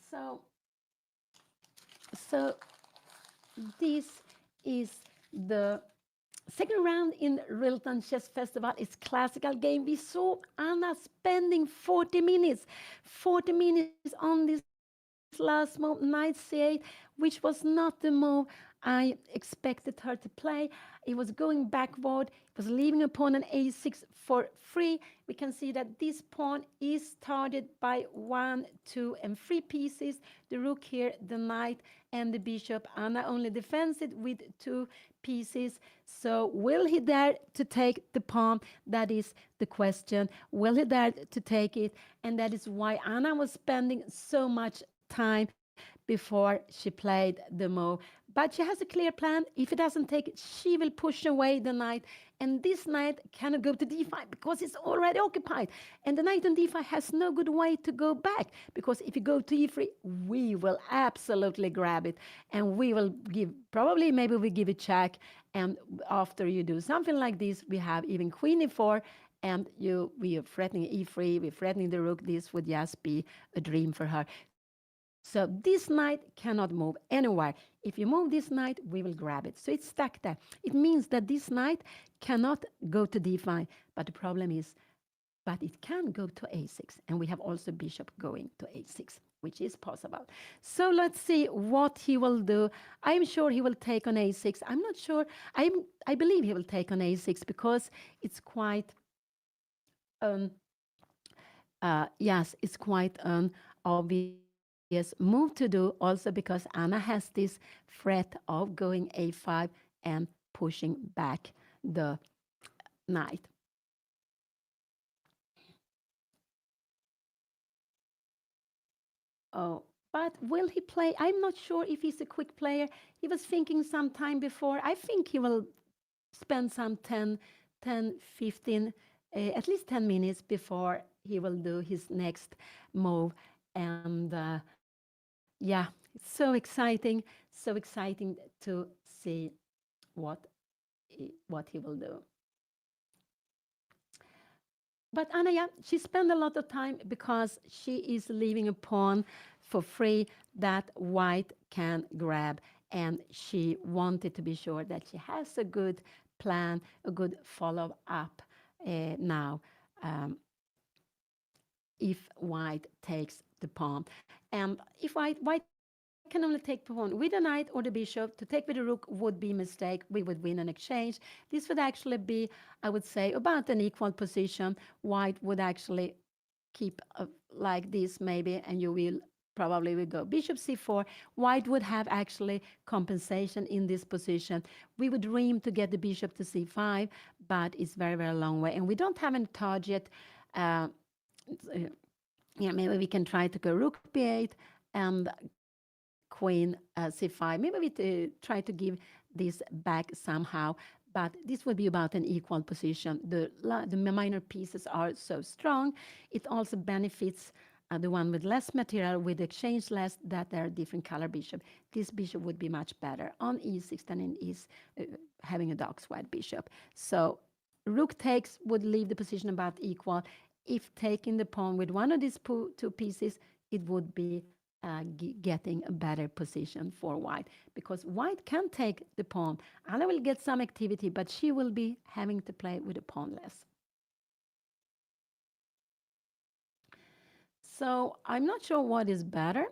So, so this is the second round in RILTON Chess Festival. It's classical game. We saw Anna spending 40 minutes on this last move, knight c8, which was not the move I expected her to play. It was going backward. It was leaving a pawn on a6 for free. We can see that this pawn is started by 1, 2, and 3 pieces. The rook here, the knight, and the bishop. Anna only defends it with 2 pieces. So will he dare to take the pawn? That is the question. Will he dare to take it? And that is why Anna was spending so much time before she played the move. But she has a clear plan. If he doesn't take it, she will push away the knight. And this knight cannot go to d5 because it's already occupied. And the knight on d5 has no good way to go back, because if you go to e3, we will absolutely grab it. And we will give, probably maybe we give a check. And after you do something like this, we have even queen e4. And we are threatening e3, we're threatening the rook. This would just be a dream for her. So this knight cannot move anywhere. If you move this knight, we will grab it. So it's stuck there. It means that this knight cannot go to d5. But the problem is, but it can go to a6. And we have also bishop going to a6, which is possible. So let's see what he will do. I'm sure he will take on a6. I'm not sure. I believe he will take on a6 because it's quite yes, it's quite an obvious move to do, also because Anna has this threat of going a5 and pushing back the knight. Oh, but will he play? I'm not sure if he's a quick player. He was thinking some time before. I think he will spend some 15, at least 10 minutes before he will do his next move. And yeah, it's so exciting to see what what he will do. But Anna, yeah, she spent a lot of time because she is leaving a pawn for free that white can grab. And she wanted to be sure that she has a good plan, a good follow up now. Um, if white takes the pawn. And if white can only take the pawn with the knight or the bishop, to take with the rook would be a mistake. We would win an exchange. This would actually be, I would say, about an equal position. White would actually keep like this maybe, and you will probably will go bishop c4. White would have actually compensation in this position. We would dream to get the bishop to c5, but it's very, very long way. And we don't have any target. Uh, yeah, maybe we can try to go rook b8 and queen c5. Maybe we try to give this back somehow, but this would be about an equal position. The minor pieces are so strong. It also benefits the one with less material, with exchange less, that there are different color bishop. This bishop would be much better on e6 than in having a dark white bishop. So rook takes would leave the position about equal. If taking the pawn with one of these two pieces, it would be getting a better position for white, because white can take the pawn. Anna will get some activity, but she will be having to play with a pawn less. So I'm not sure what is better.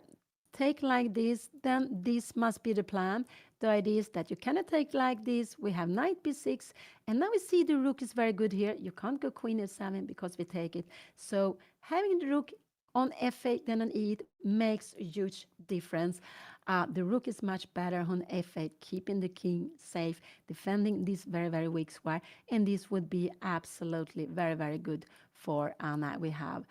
Take like this, then this must be the plan. The idea is that you cannot take like this. We have knight b6, and now we see the rook is very good here. You can't go queen f7 because we take it. So having the rook on f8 than on e8 makes a huge difference. The rook is much better on f8, keeping the king safe, defending this very, very weak square, and this would be absolutely very, very good for Anna. We have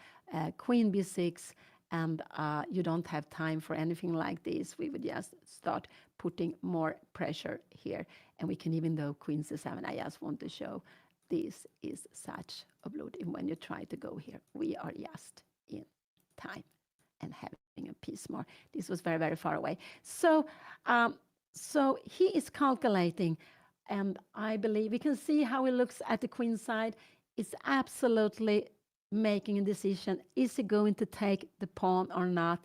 queen b6, and you don't have time for anything like this. We would just start putting more pressure here, and we can even go queen c7. I just want to show this is such a blood. And when you try to go here, we are just in time and having a piece more. This was very, very far away. So he is calculating, and I believe we can see how he looks at the queen side. It's absolutely making a decision. Is he going to take the pawn or not?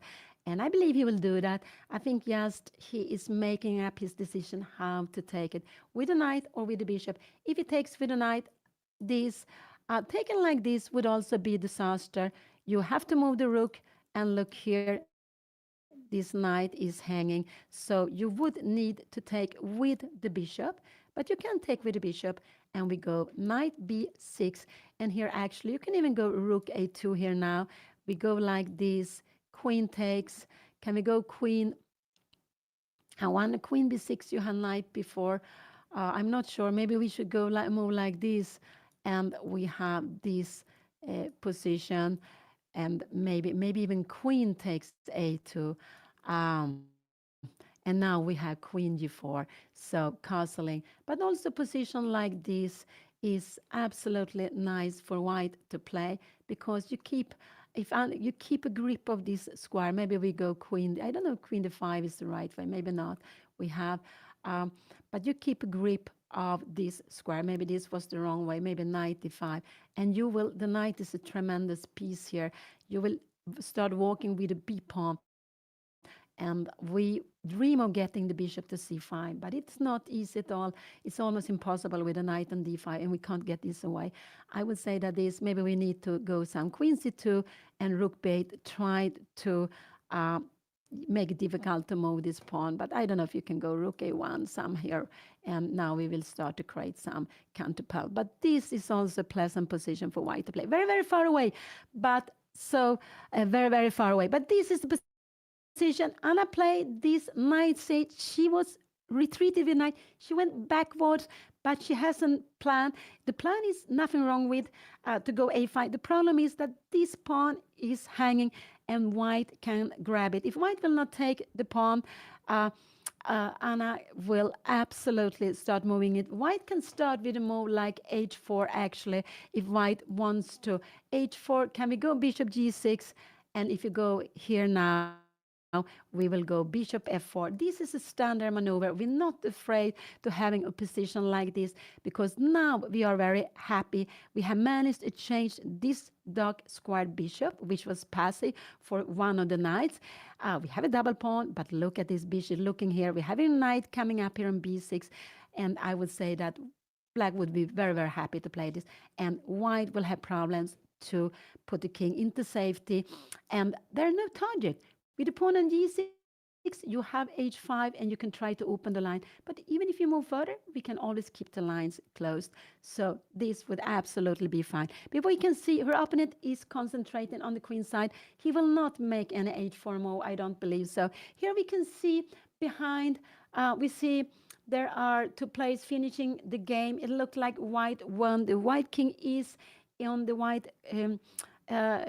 And I believe he will do that. I think just he is making up his decision how to take it, with the knight or with the bishop. If he takes with the knight, this taken like this would also be disaster. You have to move the rook, and look here, this knight is hanging. So you would need to take with the bishop, but you can take with the bishop, and we go knight b6. And here actually you can even go rook a2 here now. We go like this, queen takes. Can we go queen? I want a queen b6. You had knight before. I'm not sure. Maybe we should go like move like this, and we have this position, and maybe even queen takes a2. And now we have queen g4, so castling. But also position like this is absolutely nice for white to play, because you keep, you keep a grip of this square. Maybe we go queen. I don't know if queen d5 is the right way. Maybe not. We have, but you keep a grip of this square. Maybe this was the wrong way. Maybe knight d5, and you will. The knight is a tremendous piece here. You will start walking with a b pawn, and we dream of getting the bishop to c5, but it's not easy at all. It's almost impossible with a knight on d5, and we can't get this away. I would say that this, maybe we need to go some queen c2 and rook b8, try to make it difficult to move this pawn, but I don't know if you can go rook a1 some here, and now we will start to create some counterpel. But this is also a pleasant position for white to play. Very, very far away, but so very, very far away. But this is the position. Anna played this knight stage. She was retreated with knight. She went backwards, but she hasn't planned. The plan is nothing wrong with to go a5. The problem is that this pawn is hanging, and white can grab it. If white will not take the pawn, Anna will absolutely start moving it. White can start with a move like h4, actually, if white wants to. h4, can we go bishop g6? And if you go here now, we will go bishop f4. This is a standard maneuver. We're not afraid to having a position like this because now we are very happy. We have managed to change this dark squared bishop, which was passive for one of the knights. We have a double pawn, but look at this bishop looking here. We have a knight coming up here on b6, and I would say that black would be very, very happy to play this, and white will have problems to put the king into safety, and there are no target. With the pawn on g6, you have h5 and you can try to open the line. But even if you move further, we can always keep the lines closed. So this would absolutely be fine. Before you can see, her opponent is concentrating on the queen side. He will not make any h4 move, I don't believe so. Here we can see behind, we see there are two players finishing the game. It looked like white won. The white king is on the uh,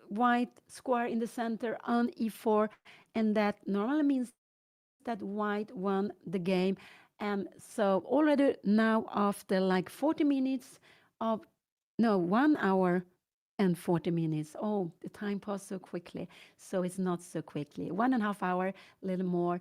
white square in the center on e4, and that normally means that white won the game. And so already now, after like 40 minutes of, no, 1 hour and 40 minutes. Oh, the time passed so quickly. So it's not so quickly. 1.5 hour, a little more.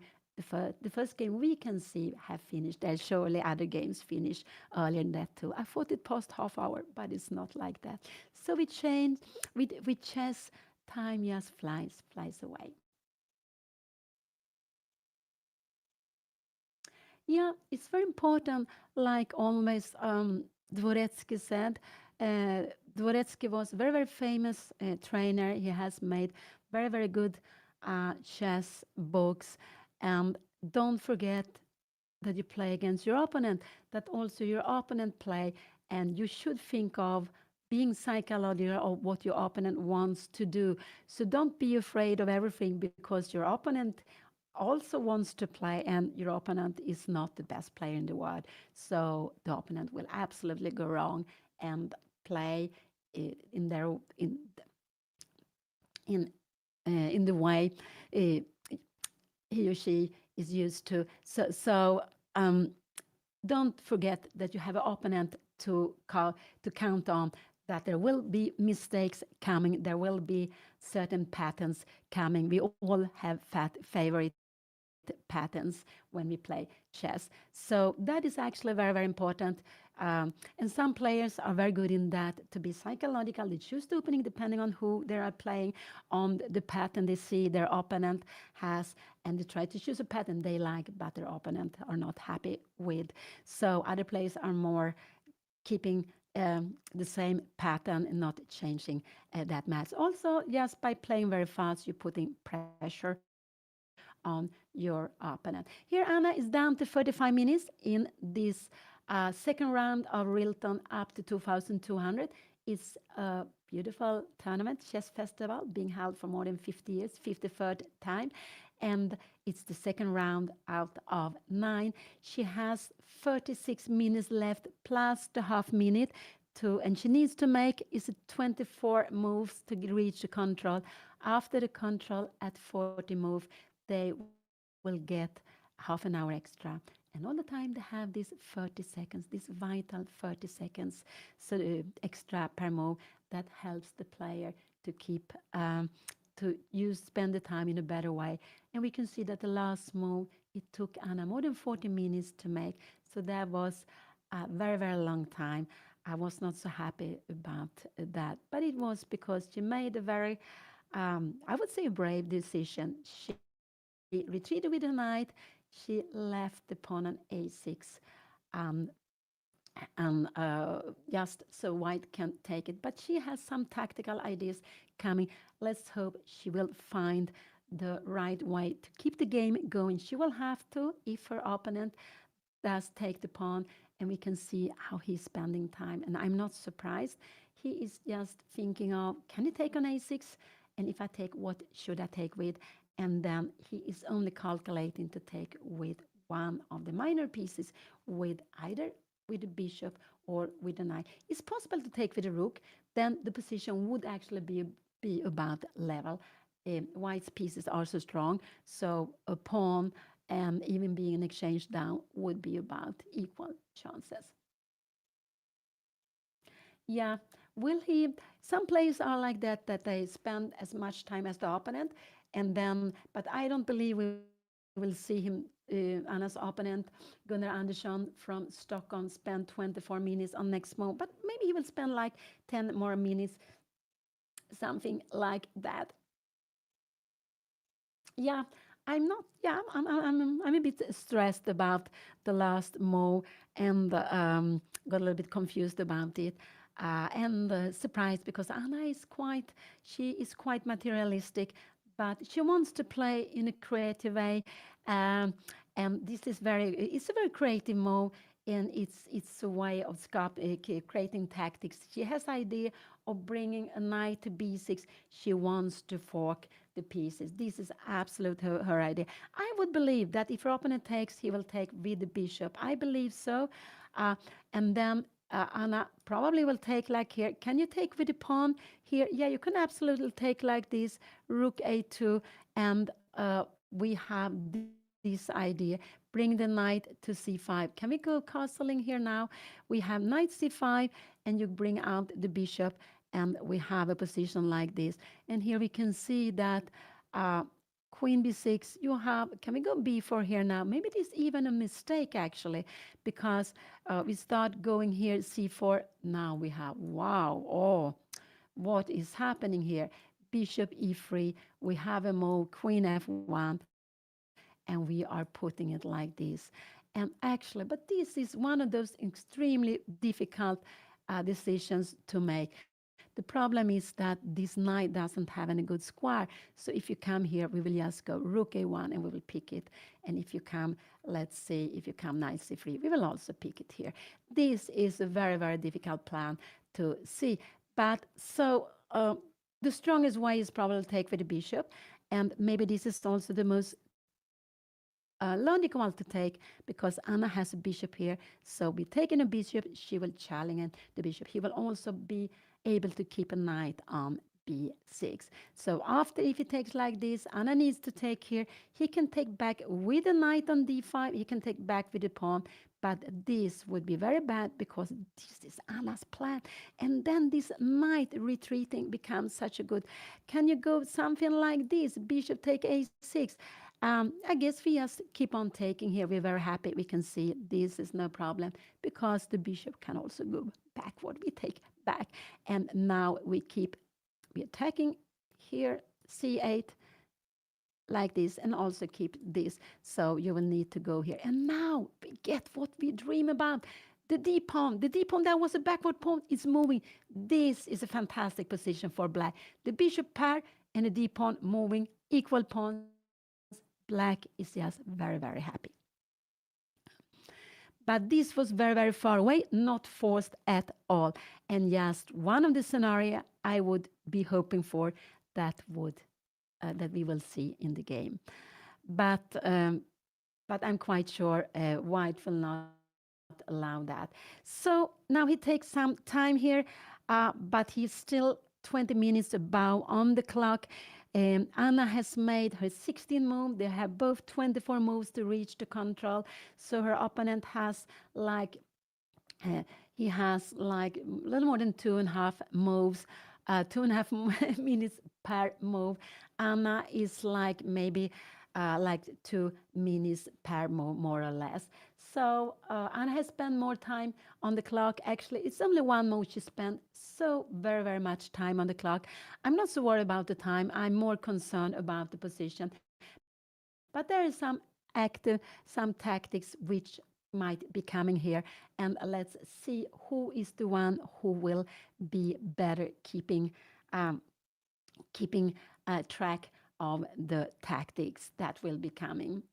The first game we can see have finished. There's surely other games finished earlier than that too. I thought it passed half hour, but it's not like that. So we change with chess. Time just flies away. Yeah, it's very important. Like always, Dvoretsky said. Dvoretsky was very, very famous trainer. He has made very, very good chess books. And don't forget that you play against your opponent, that also your opponent play, and you should think of being psychological of what your opponent wants to do. So don't be afraid of everything because your opponent also wants to play and your opponent is not the best player in the world. So the opponent will absolutely go wrong and play in their in in the way he or she is used to. Don't forget that you have an opponent to count on, that there will be mistakes coming, there will be certain patterns coming. We all have favorite patterns when we play chess. So that is actually very, very important. And some players are very good in that, to be psychological. They choose the opening depending on who they are playing, on the pattern they see their opponent has, and they try to choose a pattern they like, but their opponent are not happy with. So other players are more keeping the same pattern and not changing that much. Also, just by playing very fast, you're putting pressure on your opponent. Here, Anna is down to 35 minutes in this second round of Rilton up to 2200. It's a beautiful tournament, chess festival, being held for more than 50 years, 53rd time. And it's the second round out of 9. She has 36 minutes left plus the half minute and she needs to make is 24 moves to reach the control. After the control at 40 move, they will get half an hour extra. And all the time they have these 30 seconds, this vital 30 seconds extra per move that helps the player to keep spend the time in a better way. And we can see that the last move, it took Anna more than 40 minutes to make. So that was a very, very long time. I was not so happy about that. But it was because she made a very, I would say, a brave decision. She retreated with the knight. She left the pawn on a6. Um, and just so white can take it. But she has some tactical ideas coming. Let's hope she will find the right way to keep the game going. She will have to if her opponent does take the pawn, and we can see how he's spending time. And I'm not surprised. He is just thinking of, can he take on a6? And if I take, what should I take with? And then he is only calculating to take with one of the minor pieces, with either with the bishop or with the knight. It's possible to take with a rook. Then the position would actually be about level. White's pieces are so strong, so a pawn and even being an exchange down would be about equal chances. Yeah, will he? Some players are like that, that they spend as much time as the opponent. And then, but I don't believe we will see him, Anna's opponent, Gunnar Andersson from Stockholm, spend 24 minutes on next move. But maybe he will spend like 10 more minutes, something like that. Yeah, I'm not. Yeah, I'm a bit stressed about the last move and got a little bit confused about it. And surprised because Anna is quite, she is quite materialistic, but she wants to play in a creative way. Um, and this is very, it's a very creative move, and it's a way of creating tactics. She has idea of bringing a knight to b6. She wants to fork the pieces. This is absolute her idea. I would believe that if her opponent takes, he will take with the bishop. I believe so. And then Anna probably will take like here. Can you take with the pawn here? Yeah, you can absolutely take like this, rook a2, and we have this idea. Bring the knight to c5. Can we go castling here now? We have knight c5, and you bring out the bishop, and we have a position like this. And here we can see that uh, queen b6, you have, can we go b4 here now? Maybe it is even a mistake actually, because we start going here c4. Now we have, wow, oh, what is happening here? Bishop e3, we have a move, queen f1, and we are putting it like this. And actually, but this is one of those extremely difficult decisions to make. The problem is that this knight doesn't have any good square. So if you come here, we will just go rook a1 and we will pick it. And if you come, let's say, if you come knight c3, we will also pick it here. This is a very, very difficult plan to see. But so the strongest way is probably to take with the bishop. And maybe this is also the most logical one to take, because Anna has a bishop here. So by taking a bishop, she will challenge the bishop. He will also be able to keep a knight on b6. So after, if he takes like this, Anna needs to take here. He can take back with a knight on d5. He can take back with the pawn. But this would be very bad because this is Anna's plan. And then this knight retreating becomes such a good. Can you go something like this? Bishop take a6. I guess we just keep on taking here. We're very happy. We can see this is no problem because the bishop can also go backward. We take back. And now we attacking here, c8, like this, and also keep this. So you will need to go here. And now we get what we dream about. The d pawn, that was a backward pawn, is moving. This is a fantastic position for black. The bishop pair and the d pawn moving, equal pawns. Black is just very, very happy. But this was very, very far away, not forced at all. And just one of the scenario I would be hoping for that we will see in the game. But I'm quite sure White will not allow that. So now he takes some time here, but he's still 20 minutes above on the clock. Anna has made her 16 move. They have both 24 moves to reach the control. So her opponent has like, he has like a little more than 2.5 moves, 2.5 minutes per move. Anna is like maybe like 2 minutes per move, more or less. So Anna has spent more time on the clock. Actually, it's only one move she spent so very, very much time on the clock. I'm not so worried about the time. I'm more concerned about the position. But there is some tactics which might be coming here. And let's see who is the one who will be better keeping track of the tactics that will be coming.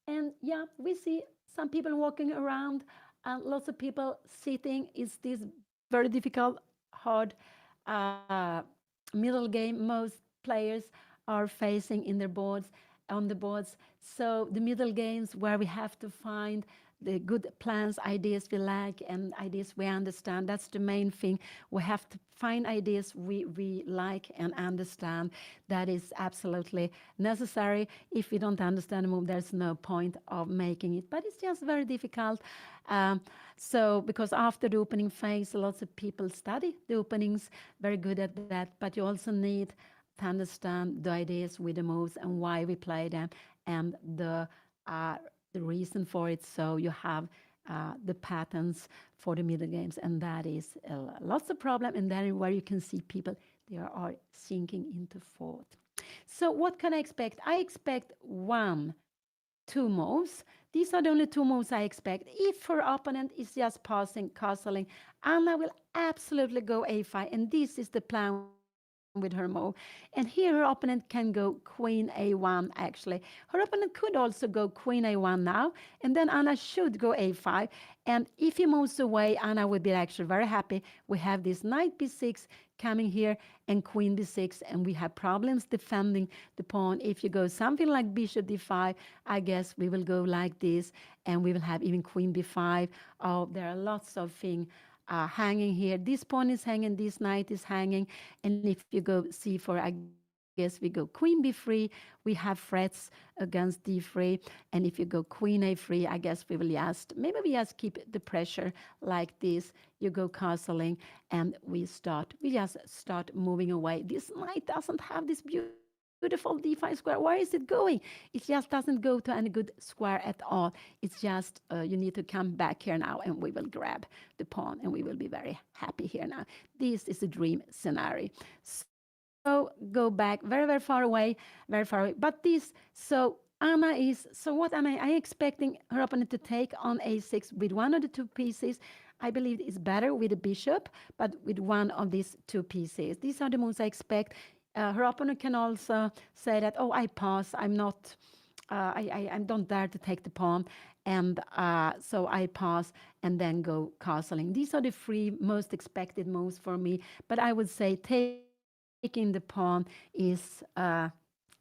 And yeah, we see some people walking around and lots of people sitting. It's this very difficult, hard middle game. Most players are facing in their boards, on the boards. So the middle games where we have to find the good plans, ideas we like, and ideas we understand. That's the main thing. We have to find ideas we like and understand. That is absolutely necessary. If we don't understand a move, there's no point of making it. But it's just very difficult. Um, so, because after the opening phase, lots of people study the openings, very good at that. But you also need to understand the ideas with the moves and why we play them and uh, the reason for it. So you have the patterns for the middle games, and that is lots of problem. And then where you can see people, they are sinking into fourth. So what can I expect? I expect one, two moves. These are the only two moves I expect. If her opponent is just passing, castling, Anna will absolutely go a5, and this is the plan with her move. And here her opponent can go queen a1, actually. Her opponent could also go queen a1 now, and then Anna should go a5. And if he moves away, Anna would be actually very happy. We have this knight b6 coming here and queen b6, and we have problems defending the pawn. If you go something like bishop d5, I guess we will go like this, and we will have even queen b5. Oh, there are lots of things hanging here. This pawn is hanging, this knight is hanging, and if you go c4, I guess we go queen b3. We have threats against d3, and if you go queen a3, I guess we will just maybe we just keep the pressure like this. You go castling, and we just start moving away. This knight doesn't have this beautiful d5 square. Where is it going? It just doesn't go to any good square at all. It's just you need to come back here now, and we will grab the pawn, and we will be very happy here now. This is a dream scenario. So go back very, very far away, very far away. But this, so Anna is, so what am I expecting her opponent to take on a6 with one of the two pieces. I believe it's better with a bishop, but with one of these two pieces. These are the moves I expect. Her opponent can also say that, oh, I pass. I'm not, I don't dare to take the pawn. And so I pass and then go castling. These are the three most expected moves for me. But I would say taking the pawn is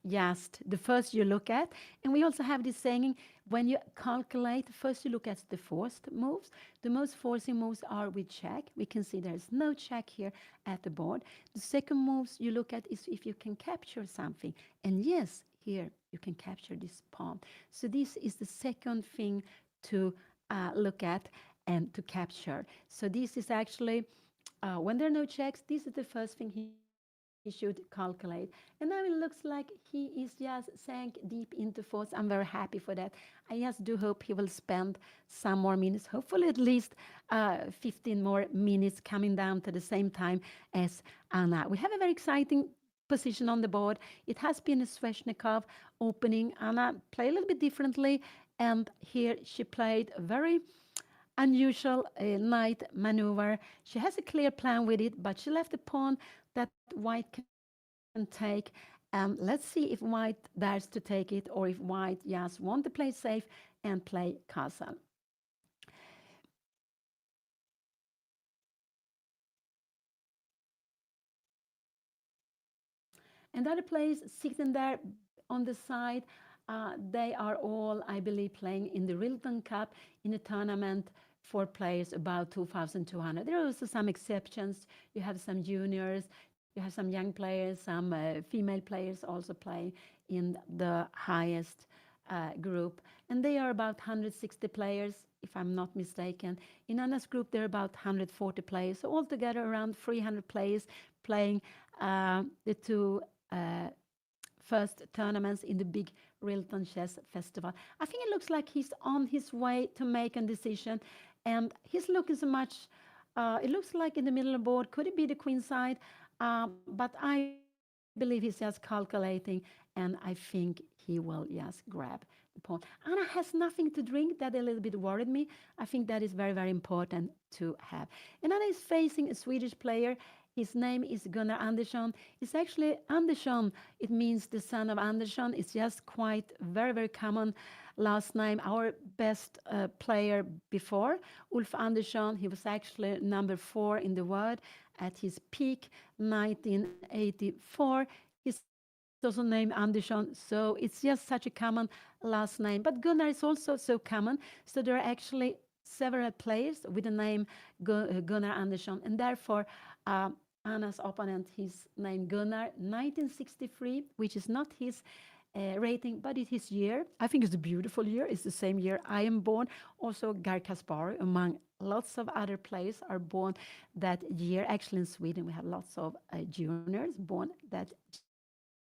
just the first you look at. And we also have this saying, when you calculate, first you look at the forced moves. The most forcing moves are with check. We can see there's no check here at the board. The second moves you look at is if you can capture something. And yes, here you can capture this pawn. So this is the second thing to look at and to capture. So this is actually, when there are no checks, this is the first thing he should calculate. And now it looks like he is just sank deep into force. I'm very happy for that. I just do hope he will spend some more minutes, hopefully at least 15 more minutes coming down to the same time as Anna. We have a very exciting position on the board. It has been a Sveshnikov opening. Anna played a little bit differently, and here she played a very unusual knight maneuver. She has a clear plan with it, but she left a pawn that white can take. Let's see if white dares to take it, or if white just want to play safe and play castle. And other players sitting there on the side, they are all, I believe, playing in the Rilton Cup in a tournament for players about 2,200. There are also some exceptions. You have some juniors, you have some young players, some female players also playing in the highest group. And they are about 160 players, if I'm not mistaken. In Anna's group, there are about 140 players. So altogether, around 300 players playing the two first tournaments in the big Rilton Chess Festival. I think it looks like he's on his way to make a decision, and he's looking so much. It looks like in the middle of the board. Could it be the queen side? But I believe he's just calculating, and I think he will just grab the pawn. Anna has nothing to drink. That a little bit worried me. I think that is very, very important to have. And Anna is facing a Swedish player. His name is Gunnar Andersson. It's actually Andersson. It means the son of Andersson. It's just quite very, very common last name. Our best player before, Ulf Andersson, he was actually number 4 in the world at his peak, 1984. He's actually also named Andersson, so it's just such a common last name. But Gunnar is also so common, so there are actually several players with the name Gunnar Andersson, and therefore Anna's opponent, his name Gunnar, 1963, which is not his rating, but it's his year. I think it's a beautiful year. It's the same year I am born. Also, Gar Kaspar, among lots of other players, are born that year. Actually, in Sweden, we have lots of juniors born that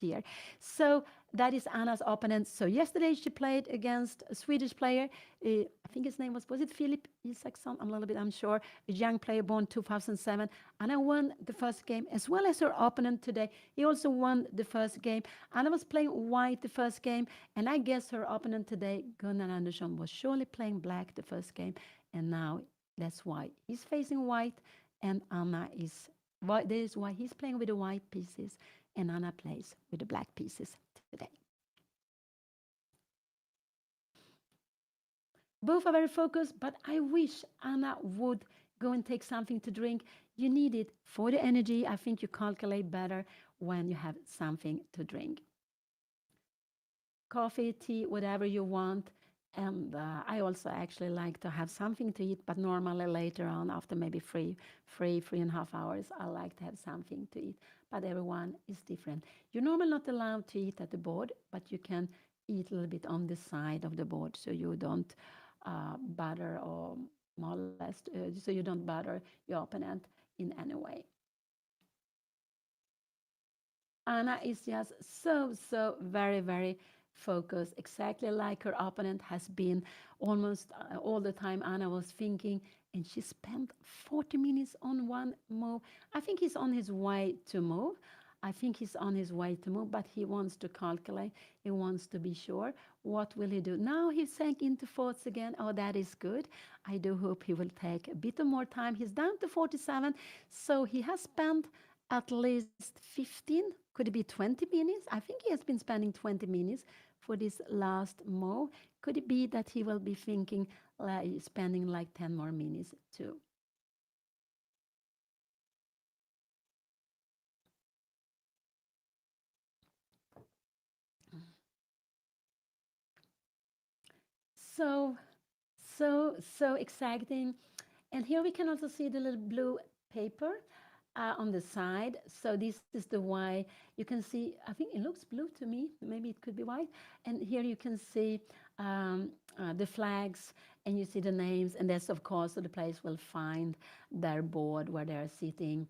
year. So that is Anna's opponent. So yesterday she played against a Swedish player. I think his name was it Philip Isaksson? I'm a little bit unsure. A young player born 2007. Anna won the first game as well as her opponent today. He also won the first game. Anna was playing white the first game, and I guess her opponent today, Gunnar Andersson, was surely playing black the first game, and now that's why he's facing white, and Anna is. That is why he's playing with the white pieces and Anna plays with the black pieces today. Both are very focused, but I wish Anna would go and take something to drink. You need it for the energy. I think you calculate better when you have something to drink. Coffee, tea, whatever you want. And I also actually like to have something to eat, but normally later on, after maybe 3.5 hours, I like to have something to eat. But everyone is different. You're normally not allowed to eat at the board, but you can eat a little bit on the side of the board so you don't butter or molest, so you don't butter your opponent in any way. Anna is just so very, very focused, exactly like her opponent has been almost all the time. Anna was thinking, and she spent 40 minutes on one move. I think he's on his way to move. I think he's on his way to move, but he wants to calculate. He wants to be sure. What will he do? Now he sank into fourths again. Oh, that is good. I do hope he will take a bit more time. He's down to 47, so he has spent at least 15, could it be 20 minutes? I think he has been spending 20 minutes for this last move. Could it be that he will be thinking like spending like 10 more minutes too? So, so exciting. And here we can also see the little blue paper on the side. So this is the why. You can see, I think it looks blue to me. Maybe it could be white. And here you can see the flags and you see the names. And that's, of course, so the players will find their board where they're sitting.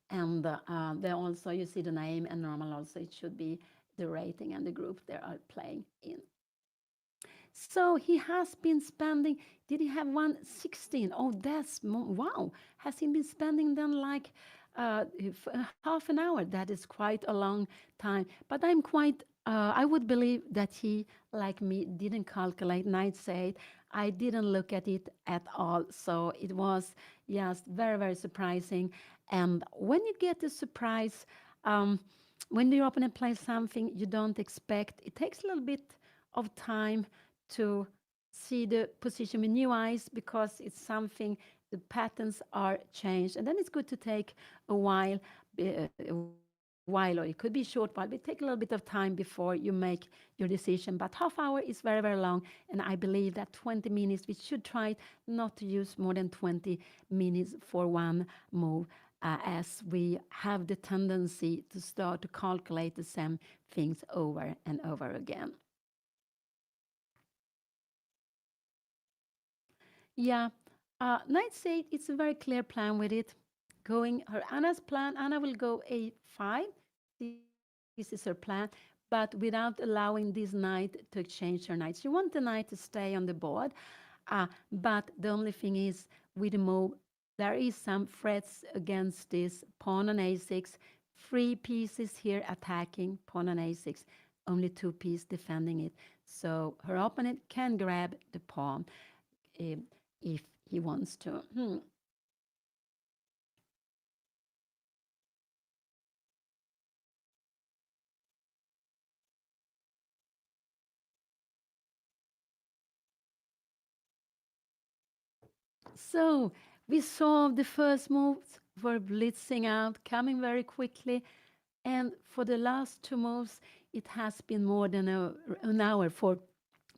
And there also, you see the name and normal also, it should be the rating and the group they are playing in. So he has been spending, did he have 116? Oh, that's, wow. Has he been spending then like half an hour? That is quite a long time. But I'm quite, I would believe that he, like me, didn't calculate night eight. I didn't look at it at all. So it was just very, very surprising. And when you get the surprise, when the opponent plays something you don't expect, it takes a little bit of time to see the position with new eyes because it's something the patterns are changed, and then it's good to take a while, or it could be a short while, but take a little bit of time before you make your decision. But half hour is very, very long, and I believe that 20 minutes, we should try not to use more than 20 minutes for one move, as we have the tendency to start to calculate the same things over and over again. Yeah, knight c8, it's a very clear plan with it. Going her Anna's plan, Anna will go a5. This is her plan, but without allowing this knight to exchange her knights. She wants the knight to stay on the board, but the only thing is with the move, there is some threats against this pawn on a6. Three pieces here attacking pawn on a6, only two pieces defending it. So her opponent can grab the pawn eh, if he wants to. So we saw the first moves were blitzing out, coming very quickly. And for the last two moves, it has been more than an hour for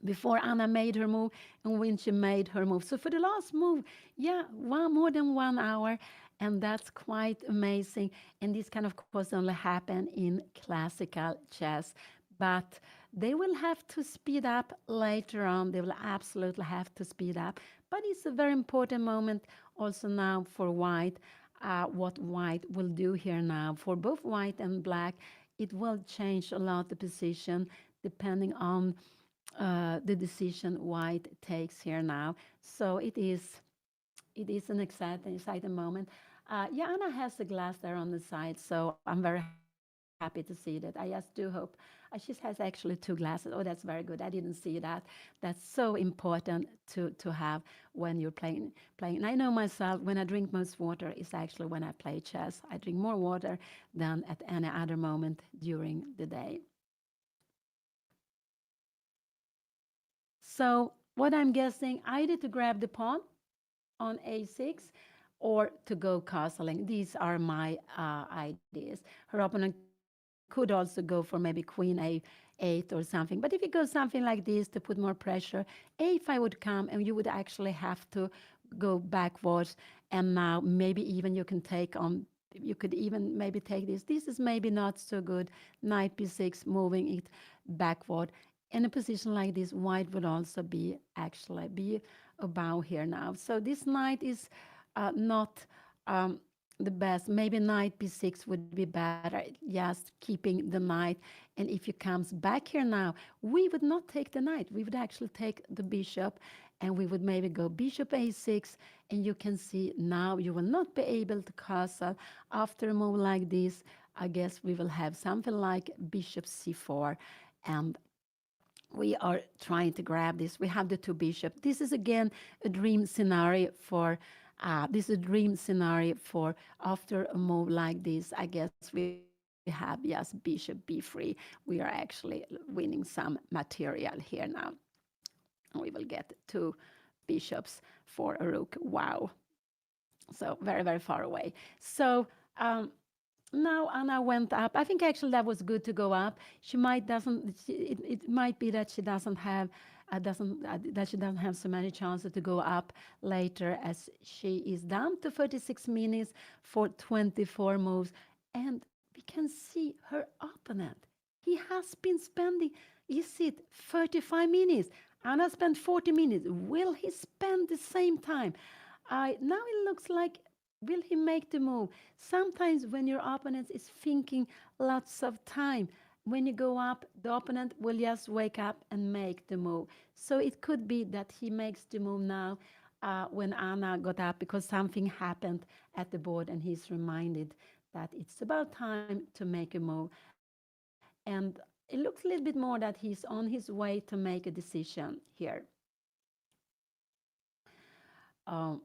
before Anna made her move and when she made her move. So for the last move, yeah, more than 1 hour, and that's quite amazing. And this can, of course, only happen in classical chess. But they will have to speed up later on. They will absolutely have to speed up. But it's a very important moment also now for white. What white will do here now for both white and black, it will change a lot the position depending on the decision white takes here now. So it is an exciting moment. Yeah, Anna has the glass there on the side, so I'm very happy to see that. I just do hope she has actually two glasses. Oh, that's very good. I didn't see that. That's so important to have when you're playing. And I know myself when I drink most water is actually when I play chess. I drink more water than at any other moment during the day. So what I'm guessing, either to grab the pawn on a6 or to go castling. These are my ideas. Her opponent could also go for maybe queen a8 or something. But if you go something like this to put more pressure, a5 would come and you would actually have to go backwards. And now maybe even you can take on, you could even maybe take this. This is maybe not so good. Knight b6, moving it backward. In a position like this, white would also be actually be a bow here now. So this knight is not the best. Maybe knight b6 would be better, just keeping the knight. And if he comes back here now, we would not take the knight. We would actually take the bishop and we would maybe go bishop a6. And you can see now you will not be able to castle. After a move like this, I guess we will have something like bishop c4. And we are trying to grab this. We have the two bishop. This is again a dream scenario for this is a dream scenario for after a move like this. I guess we have just bishop b3. We are actually winning some material here now. We will get two bishops for a rook. Wow. So very, very far away. So now Anna went up. I think actually that was good to go up. She might doesn't. It might be that she doesn't have that she doesn't have so many chances to go up later, as she is down to 36 minutes for 24 moves, and we can see her opponent. He has been spending. Is it 35 minutes? Anna spent 40 minutes. Will he spend the same time? Now it looks like will he make the move? Sometimes when your opponent is thinking lots of time, when you go up, the opponent will just wake up and make the move. So it could be that he makes the move now when Anna got up because something happened at the board and he's reminded that it's about time to make a move. And it looks a little bit more that he's on his way to make a decision here. Um,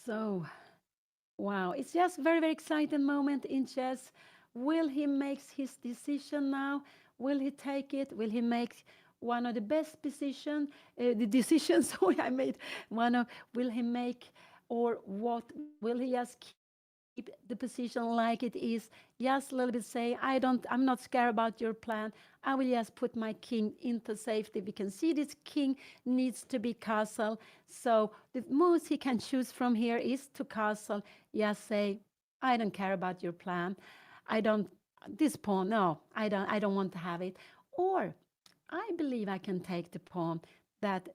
so wow, it's just very, very exciting moment in chess. Will he make his decision now? Will he take it? Will he make one of the best the decisions I made? One of will he make or what? Will he just keep the position like it is? Just a little bit say, I'm not scared about your plan. I will just put my king into safety. We can see this king needs to be castle. So the moves he can choose from here is to castle. Just say, I don't care about your plan. I don't this pawn. No, I don't want to have it. Or I believe I can take the pawn that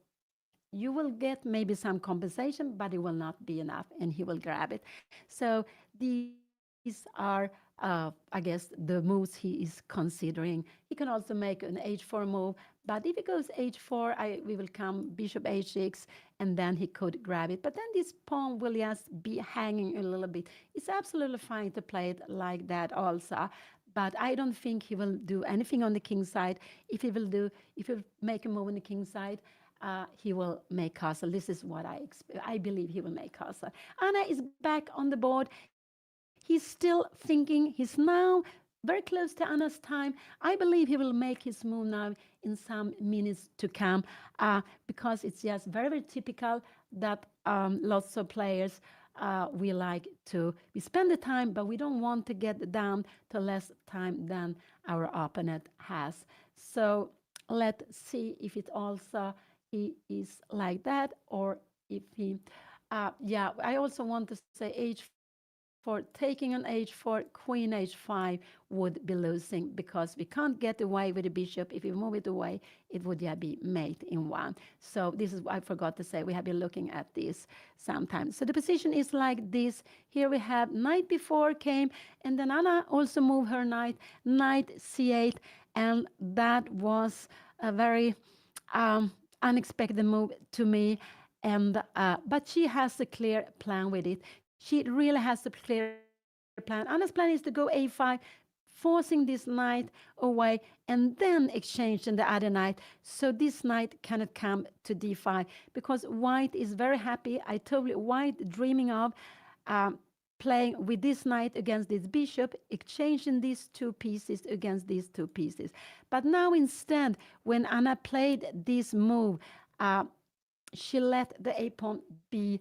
you will get maybe some compensation, but it will not be enough, and he will grab it. So these are, I guess, the moves he is considering. He can also make an h4 move, but if he goes h4, we will come bishop h6, and then he could grab it. But then this pawn will just be hanging a little bit. It's absolutely fine to play it like that also. But I don't think he will do anything on the king side. If he make a move on the king side, he will make castle. This is what I believe he will make castle. Anna is back on the board. He's still thinking. He's now very close to Anna's time. I believe he will make his move now in some minutes to come because it's just very, very typical that lots of players we like to we spend the time, but we don't want to get down to less time than our opponent has. So let's see if it also he is like that, or if he yeah, I also want to say h4, taking on h4, queen h5 would be losing, because we can't get away with the bishop. If we move it away, it would, yeah, be mate in one. So this is, I forgot to say, we have been looking at this sometimes. So the position is like this. Here we have knight b4 came, and then Anna also moved her knight c8, and that was a very unexpected move to me. And but she has a clear plan with it. She really has a clear plan. Anna's plan is to go a5, forcing this knight away, and then exchanging the other knight. So this knight cannot come to d5, because white is very happy. I told you, white dreaming of playing with this knight against this bishop, exchanging these two pieces against these two pieces. But now instead, when Anna played this move, she let the a pawn be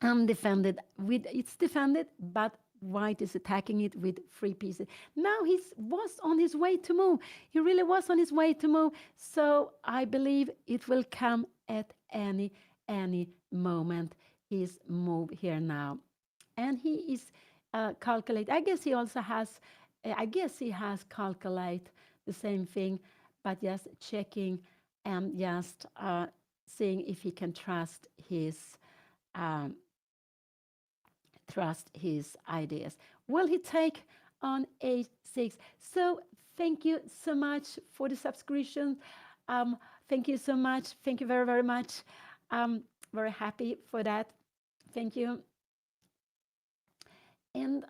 undefended. It's defended, but white is attacking it with three pieces. Now he was on his way to move. He really was on his way to move. So I believe it will come at any moment, his move here now. And he is calculate. I guess he also has, I guess he has calculate the same thing, but just checking and just seeing if he can um, trust his ideas. Will he take on a6? So thank you so much for the subscription. Thank you so much. Thank you very, very much. Very happy for that. Thank you. And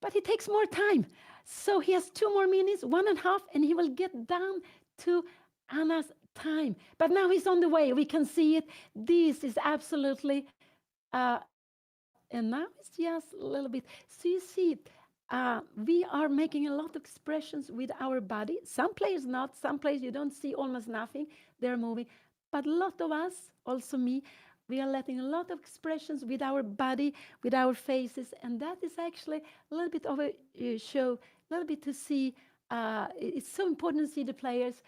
but it takes more time. So he has 2 more minutes, 1.5, and he will get down to Anna's time. But now he's on the way. We can see it. This is absolutely, and now it's just a little bit. So you see, we are making a lot of expressions with our body. Some players not. Some players you don't see almost nothing. They're moving. But a lot of us, also me, we are letting a lot of expressions with our body, with our faces, and that is actually a little bit of a show, a little bit to see. It's so important to see the players.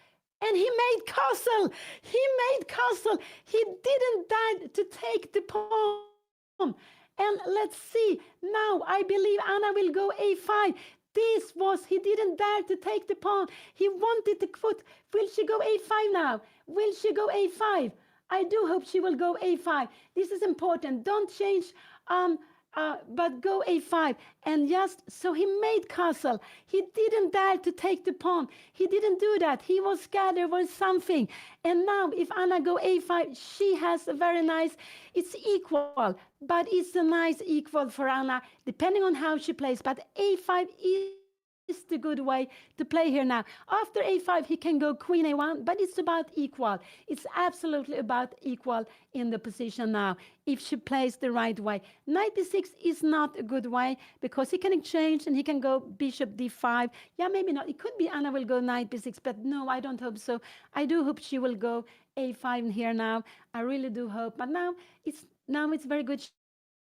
And he made castle. He made castle. He didn't dare to take the pawn. And let's see. Now I believe Anna will go a5. This was, he didn't dare to take the pawn. He wanted to put, will she go a5 now? Will she go a5? I do hope she will go a5. This is important. Don't change, but go a5. And just, so he made castle. He didn't dare to take the pawn. He didn't do that. He was scared there was something. And now if Anna go a5, she has a very nice, it's equal, but it's a nice equal for Anna, depending on how she plays. But a5 is the good way to play here now. After a5, he can go queen a1, but it's about equal. It's absolutely about equal in the position now, if she plays the right way. Knight b6 is not a good way, because he can exchange and he can go bishop d5. Yeah, maybe not. It could be Anna will go knight b6, but no, I don't hope so. I do hope she will go a5 here now. I really do hope. But now it's very good.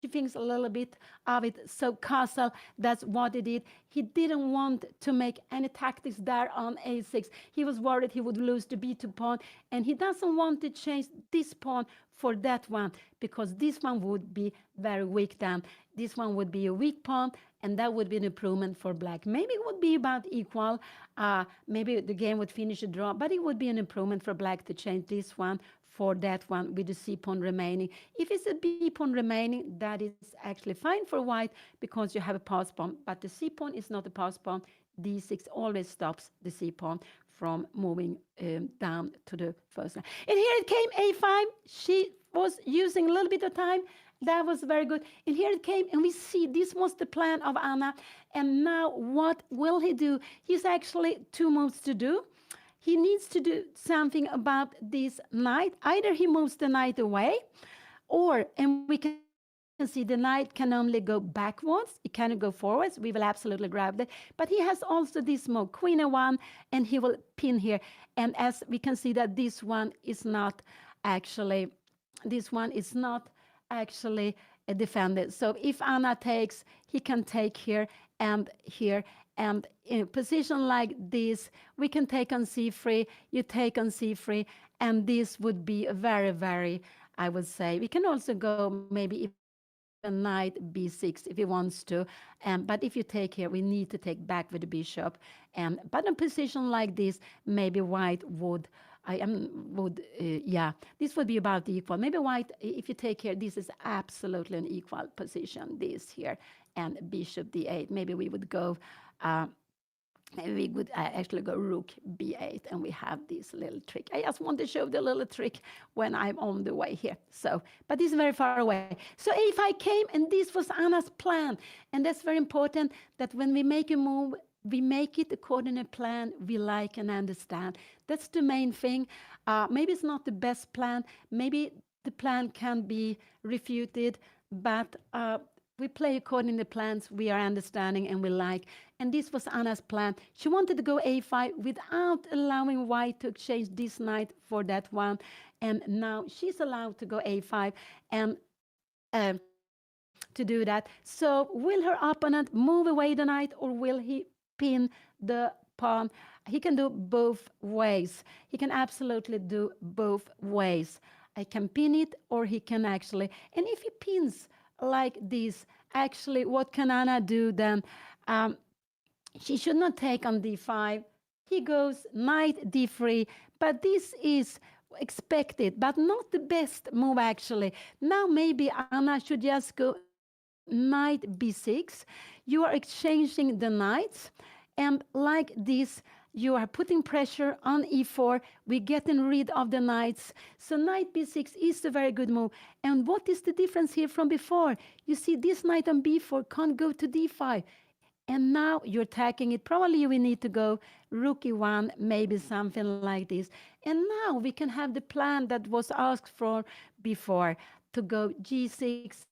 She thinks a little bit of it. So castle, that's what he did. He didn't want to make any tactics there on a6. He was worried he would lose the b2 pawn, and he doesn't want to change this pawn for that one, because this one would be very weak then. This one would be a weak pawn, and that would be an improvement for black. Maybe it would be about equal. Maybe the game would finish a draw, but it would be an improvement for black to change this one for that one with the c pawn remaining. If it's a b pawn remaining, that is actually fine for white, because you have a pass pawn, but the c pawn is not a pass pawn. d6 always stops the c pawn from moving down to the first line. And here it came a5. She was using a little bit of time. That was very good. And here it came, and we see this was the plan of Anna. And now what will he do? He's actually 2 moves to do. He needs to do something about this knight. Either he moves the knight away, or, and we can see the knight can only go backwards. It cannot go forwards. We will absolutely grab that. But he has also this move, queen a1, and he will pin here. And as we can see that this one is not actually this one is not actually defended. So if Anna takes, he can take here and here. And in a position like this, we can take on c3, you take on c3, and this would be a very, very, I would say, we can also go maybe even knight b6 if he wants to. But if you take here, we need to take back with the bishop. But in a position like this, maybe white would, yeah, this would be about equal. Maybe white, if you take here, this is absolutely an equal position, this here, and bishop d8. Maybe we would go, we would actually go rook b8, and we have this little trick. I just want to show the little trick when I'm on the way here. So, but this is very far away. So a5 came, and this was Anna's plan. And that's very important that when we make a move, we make it according to a plan we like and understand. That's the main thing. Maybe it's not the best plan. Maybe the plan can be refuted, but we play according to plans we are understanding and we like. And this was Anna's plan. She wanted to go a5 without allowing white to exchange this knight for that one. And now she's allowed to go a5 and to do that. So will her opponent move away the knight, or will he pin the pawn? He can do both ways. He can absolutely do both ways. I can pin it, or he can actually, and if he pins like this, actually, what can Anna do then? She should not take on d5. He goes knight d3, but this is expected, but not the best move actually. Now maybe Anna should just go knight b6. You are exchanging the knights, and like this, you are putting pressure on e4. We're getting rid of the knights. So knight b6 is a very good move. And what is the difference here from before? You see, this knight on b4 can't go to d5. And now you're attacking it. Probably you will need to go rook e1, maybe something like this. And now we can have the plan that was asked for before, to go g6,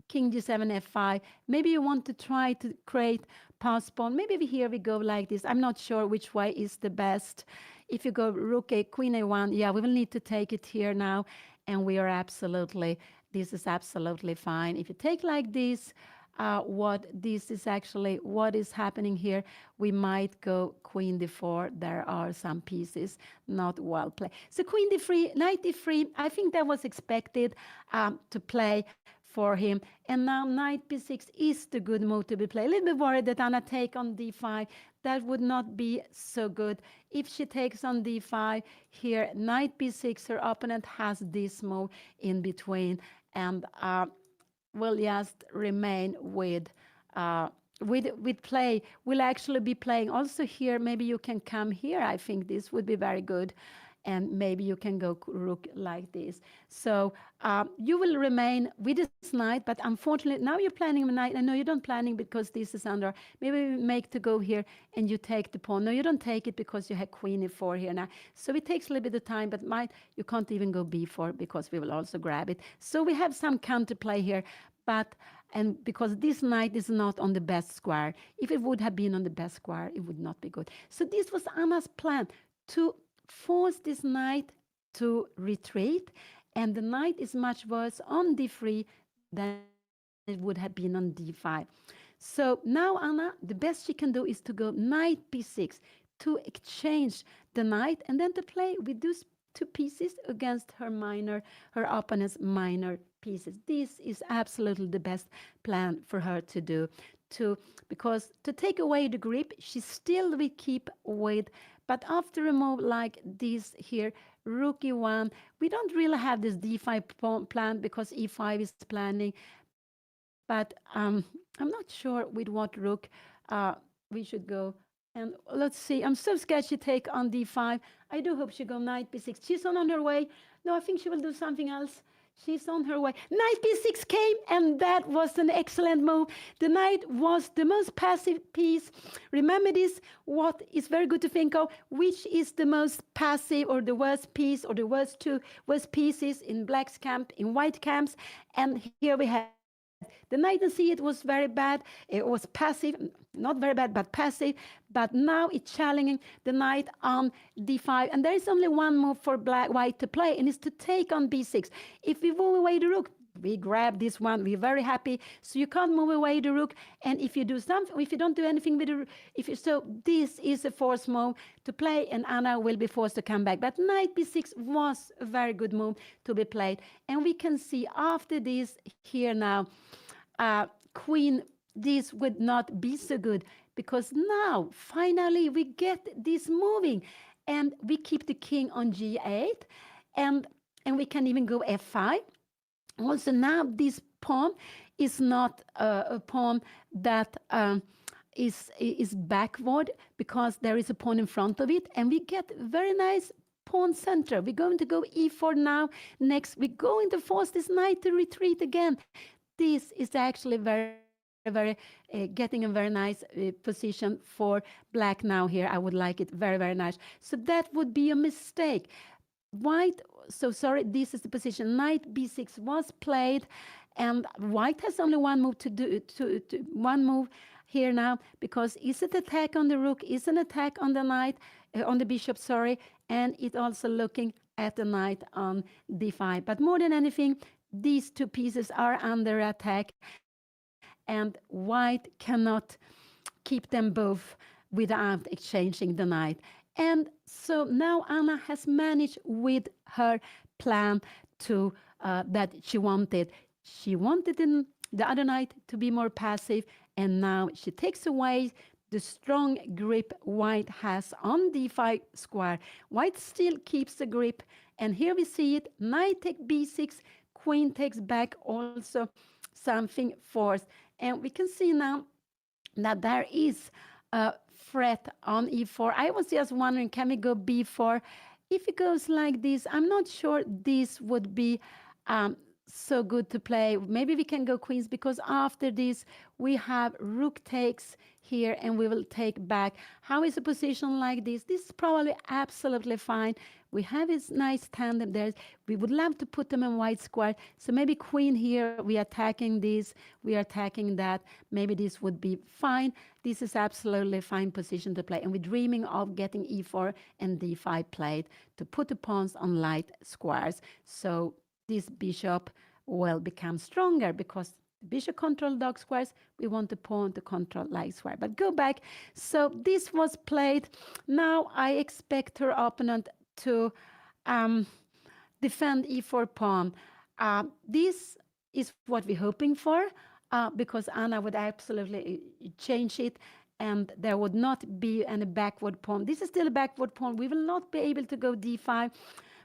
king g7, f5. Maybe you want to try to create pass pawn. Maybe here we go like this. I'm not sure which way is the best. If you go rook a, queen a1, yeah, we will need to take it here now. And we are absolutely, this is absolutely fine. If you take like this, this is actually what is happening here. We might go queen d4. There are some pieces not well played. So queen d3, knight d3, I think that was expected to play for him. And now knight b6 is the good move to be played. A little bit worried that Anna take on d5. That would not be so good. If she takes on d5 here, knight b6, her opponent has this move in between, and will just remain with play. Will actually be playing also here. Maybe you can come here. I think this would be very good. And maybe you can go rook like this. So you will remain with this knight, but unfortunately, now you're planning a knight. I know you don't planning because this is under. Maybe we make to go here and you take the pawn. No, you don't take it because you have queen e4 here now. So it takes a little bit of time, but you can't even go b4 because we will also grab it. So we have some counterplay here, and because this knight is not on the best square. If it would have been on the best square, it would not be good. So this was Anna's plan, to force this knight to retreat, and the knight is much worse on d3 than it would have been on d5. So now Anna, the best she can do is to go knight b6 to exchange the knight, and then to play with those two pieces against her opponent's minor pieces. This is absolutely the best plan for her to do, because to take away the grip, she still will keep with. But after a move like this here, rook e1, we don't really have this d5 plan because e5 is planning. But I'm not sure with what rook we should go. And let's see, I'm so scared she take on d5. I do hope she go knight b6. She's on her way. No, I think she will do something else. She's on her way. Knight b6 came, and that was an excellent move. The knight was the most passive piece. Remember this, what is very good to think of, which is the most passive or the worst piece or the worst pieces in black's camp, in white camps. And here we have The knight in c8 was very bad. It was passive, not very bad, but passive. But now it's challenging the knight on d5. And there is only one move for white to play, and it's to take on b6. If we move away the rook, we grab this one. We're very happy. So you can't move away the rook. And if you do something, if you don't do anything with the rook, so this is a forced move to play, and Anna will be forced to come back. But knight b6 was a very good move to be played. And we can see after this here now, queen, this would not be so good, because now finally we get this moving, and we keep the king on g8, and we can even go f5. Also now this pawn is not a pawn that is backward, because there is a pawn in front of it, and we get very nice pawn center. We're going to go e4 now. Next, we're going to force this knight to retreat again. This is actually getting a very nice position for black now here. I would like it very, very nice. So that would be a mistake. White, so sorry, this is the position. Knight b6 was played, and white has only one move to do, one move here now, because it's an attack on the rook, it's an attack on the knight, on the bishop, sorry, and it's also looking at the knight on d5. But more than anything, these two pieces are under attack, and white cannot keep them both without exchanging the knight. And so now Anna has managed with her plan to that she wanted. She wanted the other knight to be more passive, and now she takes away the strong grip white has on d5 square. White still keeps the grip, and here we see it. Knight takes b6, queen takes back, also something forced. And we can see now that there is a threat on e4. I was just wondering, can we go b4? If it goes like this, I'm not sure this would be so good to play. Maybe we can go queens, because after this we have rook takes here, and we will take back. How is a position like this? This is probably absolutely fine. We have this nice tandem there. We would love to put them in white square. So maybe queen here, we are attacking this, we are attacking that. Maybe this would be fine. This is absolutely fine position to play. And we're dreaming of getting e4 and d5 played to put the pawns on light squares. So this bishop will become stronger, because the bishop control dark squares. We want the pawn to control light square. But go back. So this was played. Now I expect her opponent to defend e4 pawn. This is what we're hoping for, because Anna would absolutely change it, and there would not be any backward pawn. This is still a backward pawn. We will not be able to go d5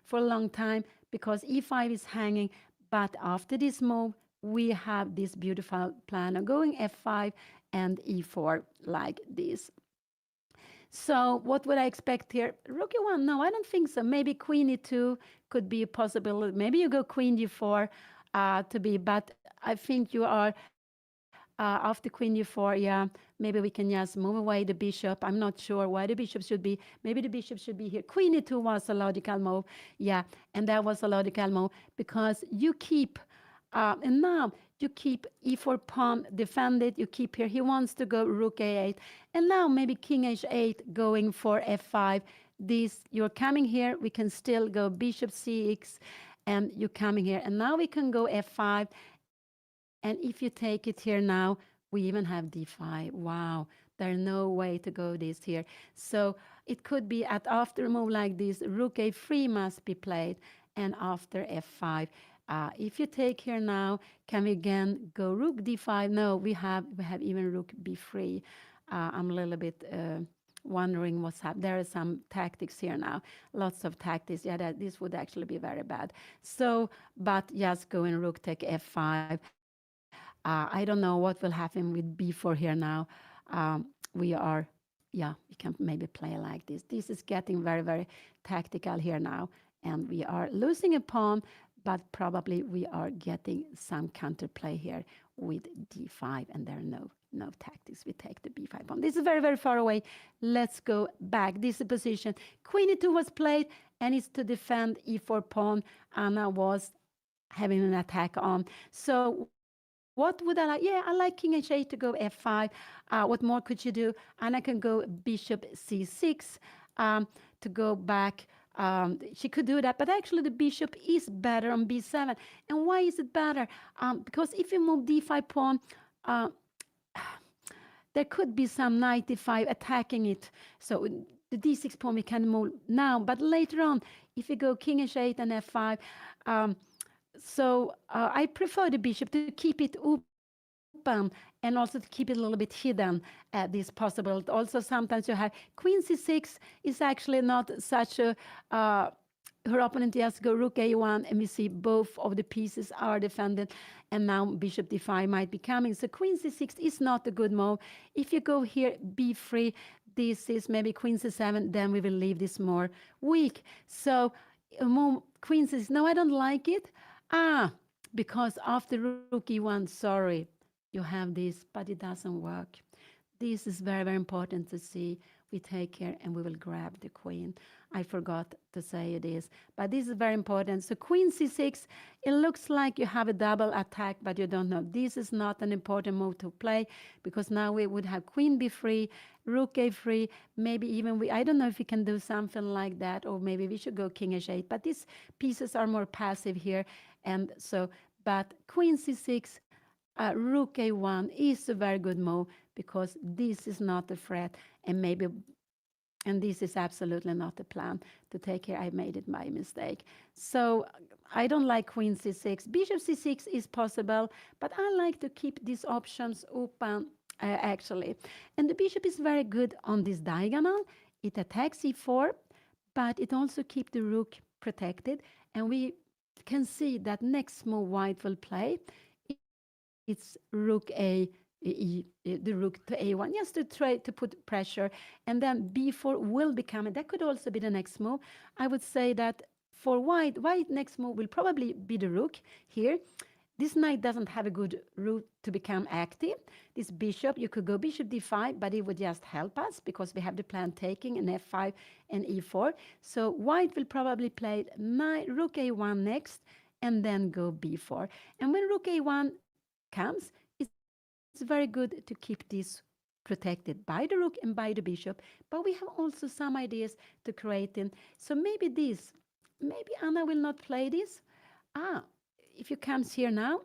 for a long time, because e5 is hanging. But after this move, we have this beautiful plan of going f5 and e4 like this. So what would I expect here? Rook e1? No, I don't think so. Maybe queen e2 could be a possibility. Maybe you go queen d4 to be, but I think you are after queen d4, yeah, maybe we can just move away the bishop. I'm not sure why the bishop should be. Maybe the bishop should be here. Queen e2 was a logical move. Yeah, and that was a logical move, because you keep, and now you keep e4 pawn defended. You keep here. He wants to go rook a8. And now maybe king h8 going for f5. This, you're coming here. We can still go bishop c6, and you're coming here. And now we can go f5. And if you take it here now, we even have d5. Wow, there's no way to go this here. So it could be after a move like this, rook a3 must be played, and after f5. If you take here now, can we again go rook d5? No, we have even rook b3. I'm a little bit wondering what's happening. There are some tactics here now, lots of tactics. Yeah, this would actually be very bad. So, but just going rook take f5. I don't know what will happen with b4 here now. We are, yeah, we can maybe play like this. This is getting very, very tactical here now, and we are losing a pawn, but probably we are getting some counterplay here with d5, and there are no tactics. We take the b5 pawn. This is very, very far away. Let's go back. This is the position. Queen e2 was played, and it's to defend e4 pawn. Anna was having an attack on. So What would I like? Yeah, I like king h8 to go f5. What more could you do? And I can go bishop c6 to go back. She could do that, but actually the bishop is better on b7. And why is it better? Because if you move d5 pawn, uh, there could be some knight d5 attacking it. So the d6 pawn we can move now, but later on, if you go king h8 and f5, I prefer the bishop to keep it open and also to keep it a little bit hidden this possible. Also, sometimes you have queen c6 is actually not such a her opponent just go rook a1, and we see both of the pieces are defended, and now bishop d5 might be coming. So queen c6 is not a good move. If you go here b3, this is maybe queen c7, then we will leave this more weak. So move queen c6. No, I don't like it. Because after rook e1, sorry, you have this, but it doesn't work. This is very, very important to see. We take care and we will grab the queen. I forgot to say this, but this is very important. So queen c6, it looks like you have a double attack, but you don't know. This is not an important move to play because now we would have queen b3, rook a3, maybe even I don't know if we can do something like that, or maybe we should go king h8, but these pieces are more passive here. And so, but queen c6, rook a1 is a very good move because this is not a threat, and this is absolutely not a plan to take here. I made it by mistake. So I don't like queen c6. Bishop c6 is possible, but I like to keep these options open actually. And the bishop is very good on this diagonal. It attacks e4, but it also keeps the rook protected. And we can see that next move white will play, it's rook the rook to a1, just to try to put pressure, and then b4 will be coming. That could also be the next move. I would say that for white next move will probably be the rook here. This knight doesn't have a good route to become active. This bishop, you could go bishop d5, but it would just help us because we have the plan taking an f5 and e4. So white will probably play rook a1 next, and then go b4. And when rook a1 comes, it's very good to keep this protected by the rook and by the bishop. But we have also some ideas to create in. So maybe Anna will not play this. If you comes here now,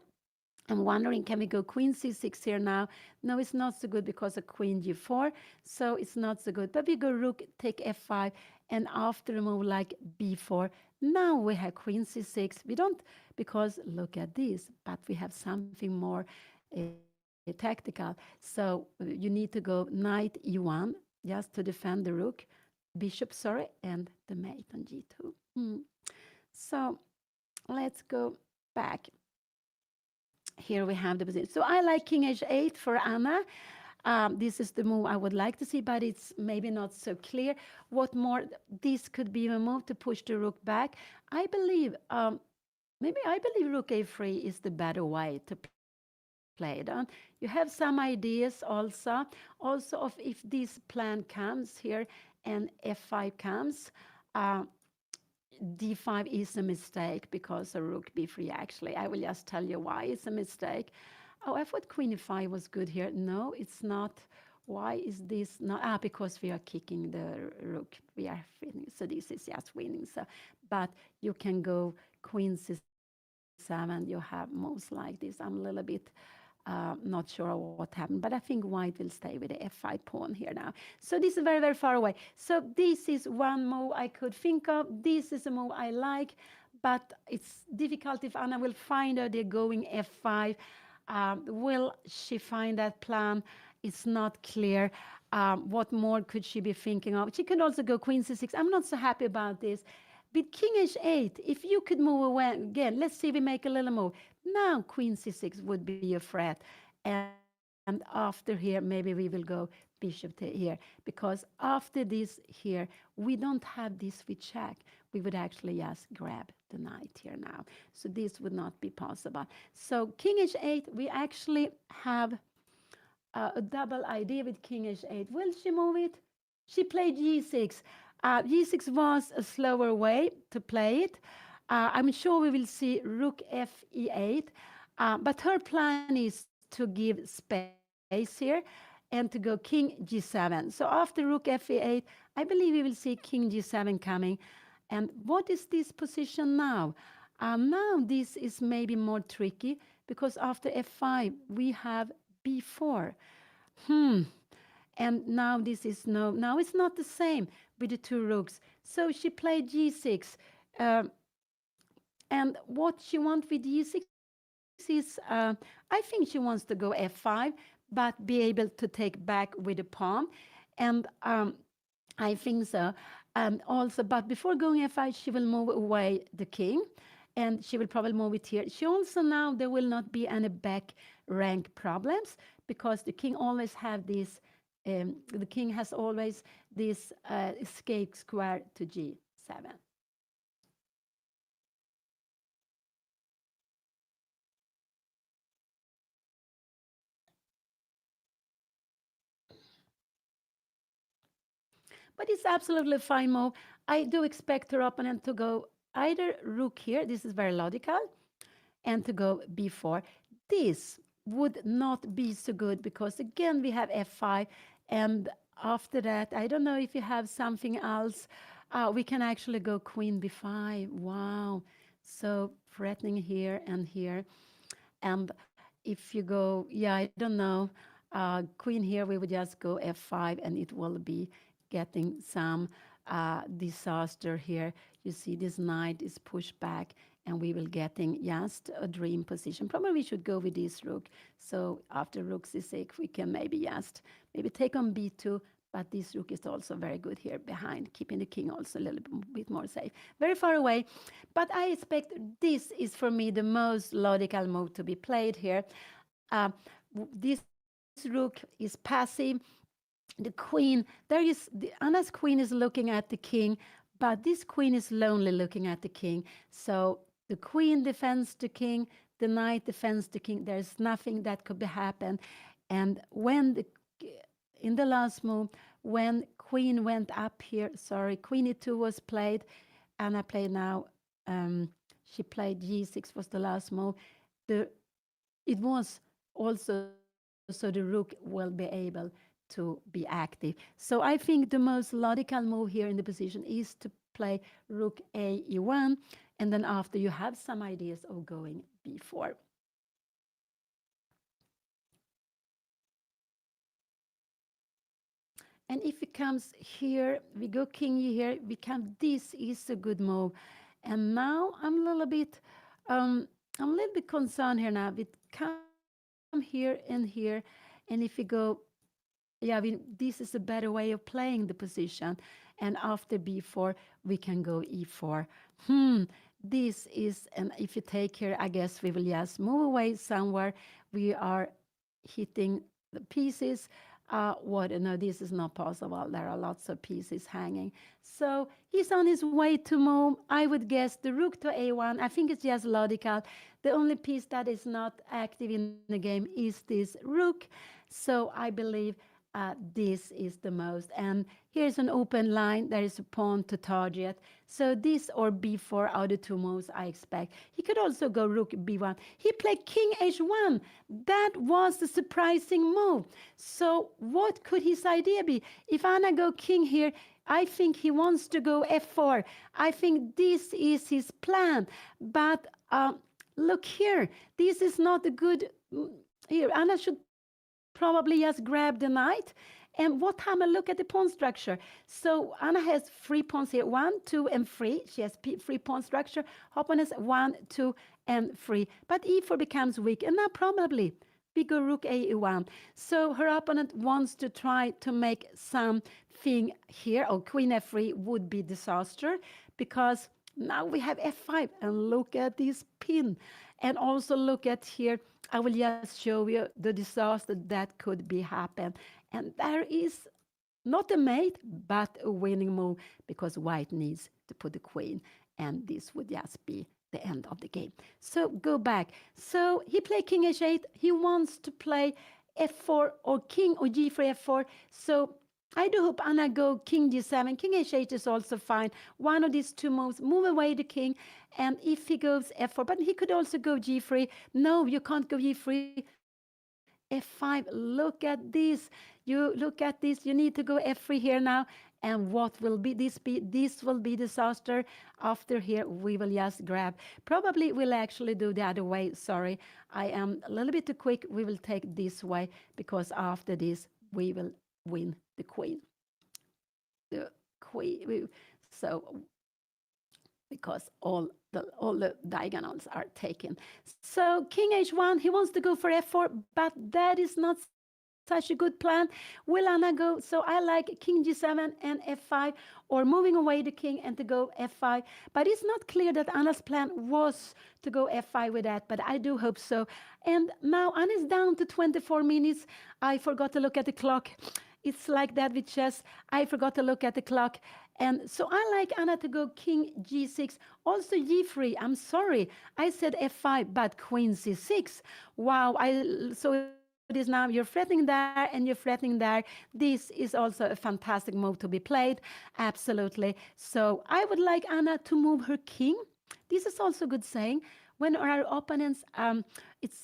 I'm wondering, can we go queen c6 here now? No, it's not so good because of queen g4, so it's not so good. But we go rook, take f5, and after a move like b4, now we have queen c6. We don't, because look at this, but we have something more tactical. So you need to go knight e1 just to defend the rook, bishop, sorry, and the mate on g2. So let's go back. Here we have the position. So I like king h8 for Anna. This is the move I would like to see, but it's maybe not so clear. What more? This could be a move to push the rook back. I believe rook a3 is the better way to play it on. You have some ideas also of if this plan comes here and f5 comes. D5 is a mistake because of rook b3 actually. I will just tell you why it's a mistake. Oh, I thought queen e5 was good here. No, it's not. Why is this not? Because we are kicking the rook. We are winning, so this is just winning. So, but you can go queen c7. You have moves like this. I'm a little bit not sure what happened, but I think white will stay with the f5 pawn here now. So this is very, very far away. So this is one move I could think of. This is a move I like, but it's difficult if Anna will find her. They're going f5. Will she find that plan? It's not clear. What more could she be thinking of? She could also go queen c6. I'm not so happy about this. With king h8, if you could move away again, let's see if we make a little move. Now queen c6 would be a threat. And after here, maybe we will go bishop to here. Because after this here, we don't have this with check. We would actually just grab the knight here now. So this would not be possible. So king h8, we actually have a double idea with king h8. Will she move it? She played g6. G6 was a slower way to play it. I'm sure we will see rook f e8. But her plan is to give space here and to go king g7. So after rook f8, I believe we will see king g7 coming. And what is this position now? Now this is maybe more tricky because after f5 we have b4. Hmm. And now this is no, now it's not the same with the two rooks. So she played g6. Um, and what she wants with e6 is, I think she wants to go f5, but be able to take back with the pawn. And I think so. Also, but before going f5, she will move away the king, and she will probably move it here. She also now there will not be any back rank problems because the king always have this. The king has always this escape square to g7. But it's absolutely fine move. I do expect her opponent to go either rook here, this is very logical, and to go b4. This would not be so good because again we have f5, and after that, I don't know if you have something else. We can actually go queen b5. Wow. So threatening here and here. And if you go, yeah, I don't know, queen here, we would just go f5 and it will be getting some disaster here. You see this knight is pushed back and we will getting just a dream position. Probably we should go with this rook. So after rook c6, we can maybe just maybe take on b2, but this rook is also very good here behind, keeping the king also a little bit more safe. Very far away, but I expect this is for me the most logical move to be played here. This rook is passive. The queen, Anna's queen is looking at the king, but this queen is lonely looking at the king. So the queen defends the king, the knight defends the king. There's nothing that could be happen. And in the last move, when queen went up here, sorry, queen e2 was played, Anna played now. She played g6 was the last move. It was also so the rook will be able to be active. So I think the most logical move here in the position is to play rook a e1, and then after you have some ideas of going b4. And if it comes here, we go king here, we come, this is a good move. And now I'm a little bit concerned here now. We come here and here, and if we go, yeah, this is a better way of playing the position. And after b4, we can go e4. This is, and if you take here, I guess we will just move away somewhere. We are hitting the pieces. What? No, this is not possible. There are lots of pieces hanging. So he's on his way to move. I would guess the rook to a1. I think it's just logical. The only piece that is not active in the game is this rook. So I believe this is the most. And here's an open line. There is a pawn to target. So this or b4 are the two moves I expect. He could also go rook b1. He played king h1. That was the surprising move. So what could his idea be? If Anna go king here, I think he wants to go f4. I think this is his plan. But look here. This is not a good... Here, Anna should probably just grab the knight. And what time? Look at the pawn structure. So Anna has three pawns here, 1, 2, and 3. She has free pawn structure. Opponent has 1, 2, and 3. But e4 becomes weak. And now probably we go rook a1. So her opponent wants to try to make something here. Or queen f3 would be disaster because now we have f5. And look at this pin. And also look at here. I will just show you the disaster that could be happen. And there is not a mate, but a winning move because white needs to put the queen. And this would just be the end of the game. So go back. So he played king h8. He wants to play f4 or king or g3 f4. So I do hope Anna go king g7. King h8 is also fine. One of these two moves, move away the king. And if he goes f4, but he could also go g3. No, you can't go g3. f5. Look at this. You look at this. You need to go f3 here now. And what will be this be? This will be disaster. After here, we will just grab. Probably we'll actually do the other way. Sorry, I am a little bit too quick. We will take this way because after this, we will win the queen. The queen. So because all the diagonals are taken. So king h1, he wants to go for f4, but that is not such a good plan. Will Anna go? So I like king g7 and f5, or moving away the king and to go f5. But it's not clear that Anna's plan was to go f5 with that, but I do hope so. And now Anna is down to 24 minutes. I forgot to look at the clock. It's like that with chess. I forgot to look at the clock. And so I like Anna to go king g6, also g3. I'm sorry, I said f5, but queen c6. Wow, so it is now you're threatening there and you're threatening there. This is also a fantastic move to be played, absolutely. So I would like Anna to move her king. This is also good saying when our opponents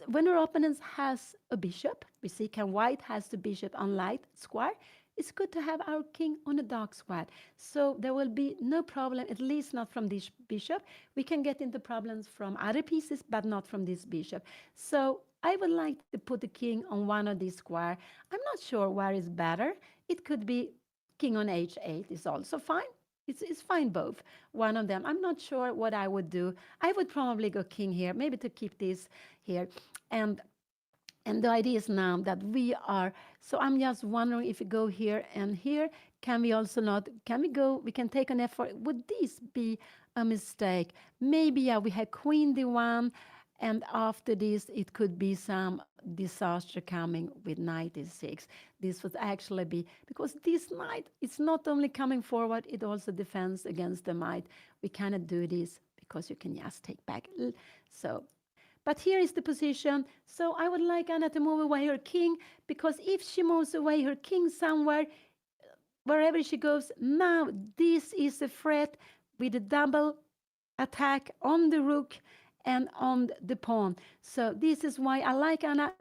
when our opponents has a bishop. We see can white has the bishop on light square. It's good to have our king on a dark square. So there will be no problem, at least not from this bishop. We can get into problems from other pieces, but not from this bishop. So I would like to put the king on one of these square. I'm not sure where is better. It could be king on h8 is also fine. It's fine both, one of them. I'm not sure what I would do. I would probably go king here, maybe to keep this here. And the idea is now that we are, so I'm just wondering if we go here and here, can we also not, can we go, we can take an f4. Would this be a mistake? Maybe, yeah, we had queen d1, and after this, it could be some disaster coming with knight e6. This would actually be, because this knight, it's not only coming forward, it also defends against the knight. We cannot do this because you can just take back. So, but here is the position. So I would like Anna to move away her king, because if she moves away her king somewhere, wherever she goes, now this is a threat with a double attack on the rook and on the pawn. So this is why I like Anna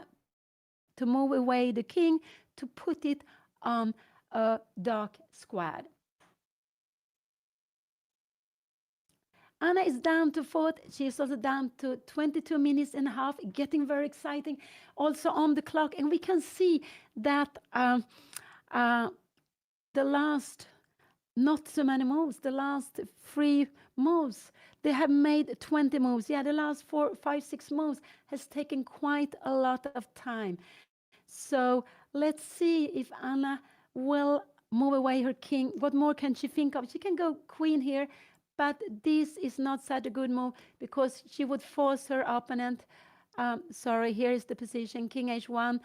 to move away the king, to put it on a dark square. Anna is down to fourth. She is also down to 22 minutes and a half, getting very exciting also on the clock. And we can see that the last, not so many moves, the last 3 moves, they have made 20 moves. Yeah, the last 4, 5, 6 moves has taken quite a lot of time. So let's see if Anna will move away her king. What more can she think of? She can go queen here, but this is not such a good move because she would force her opponent. Sorry, here is the position, king h1.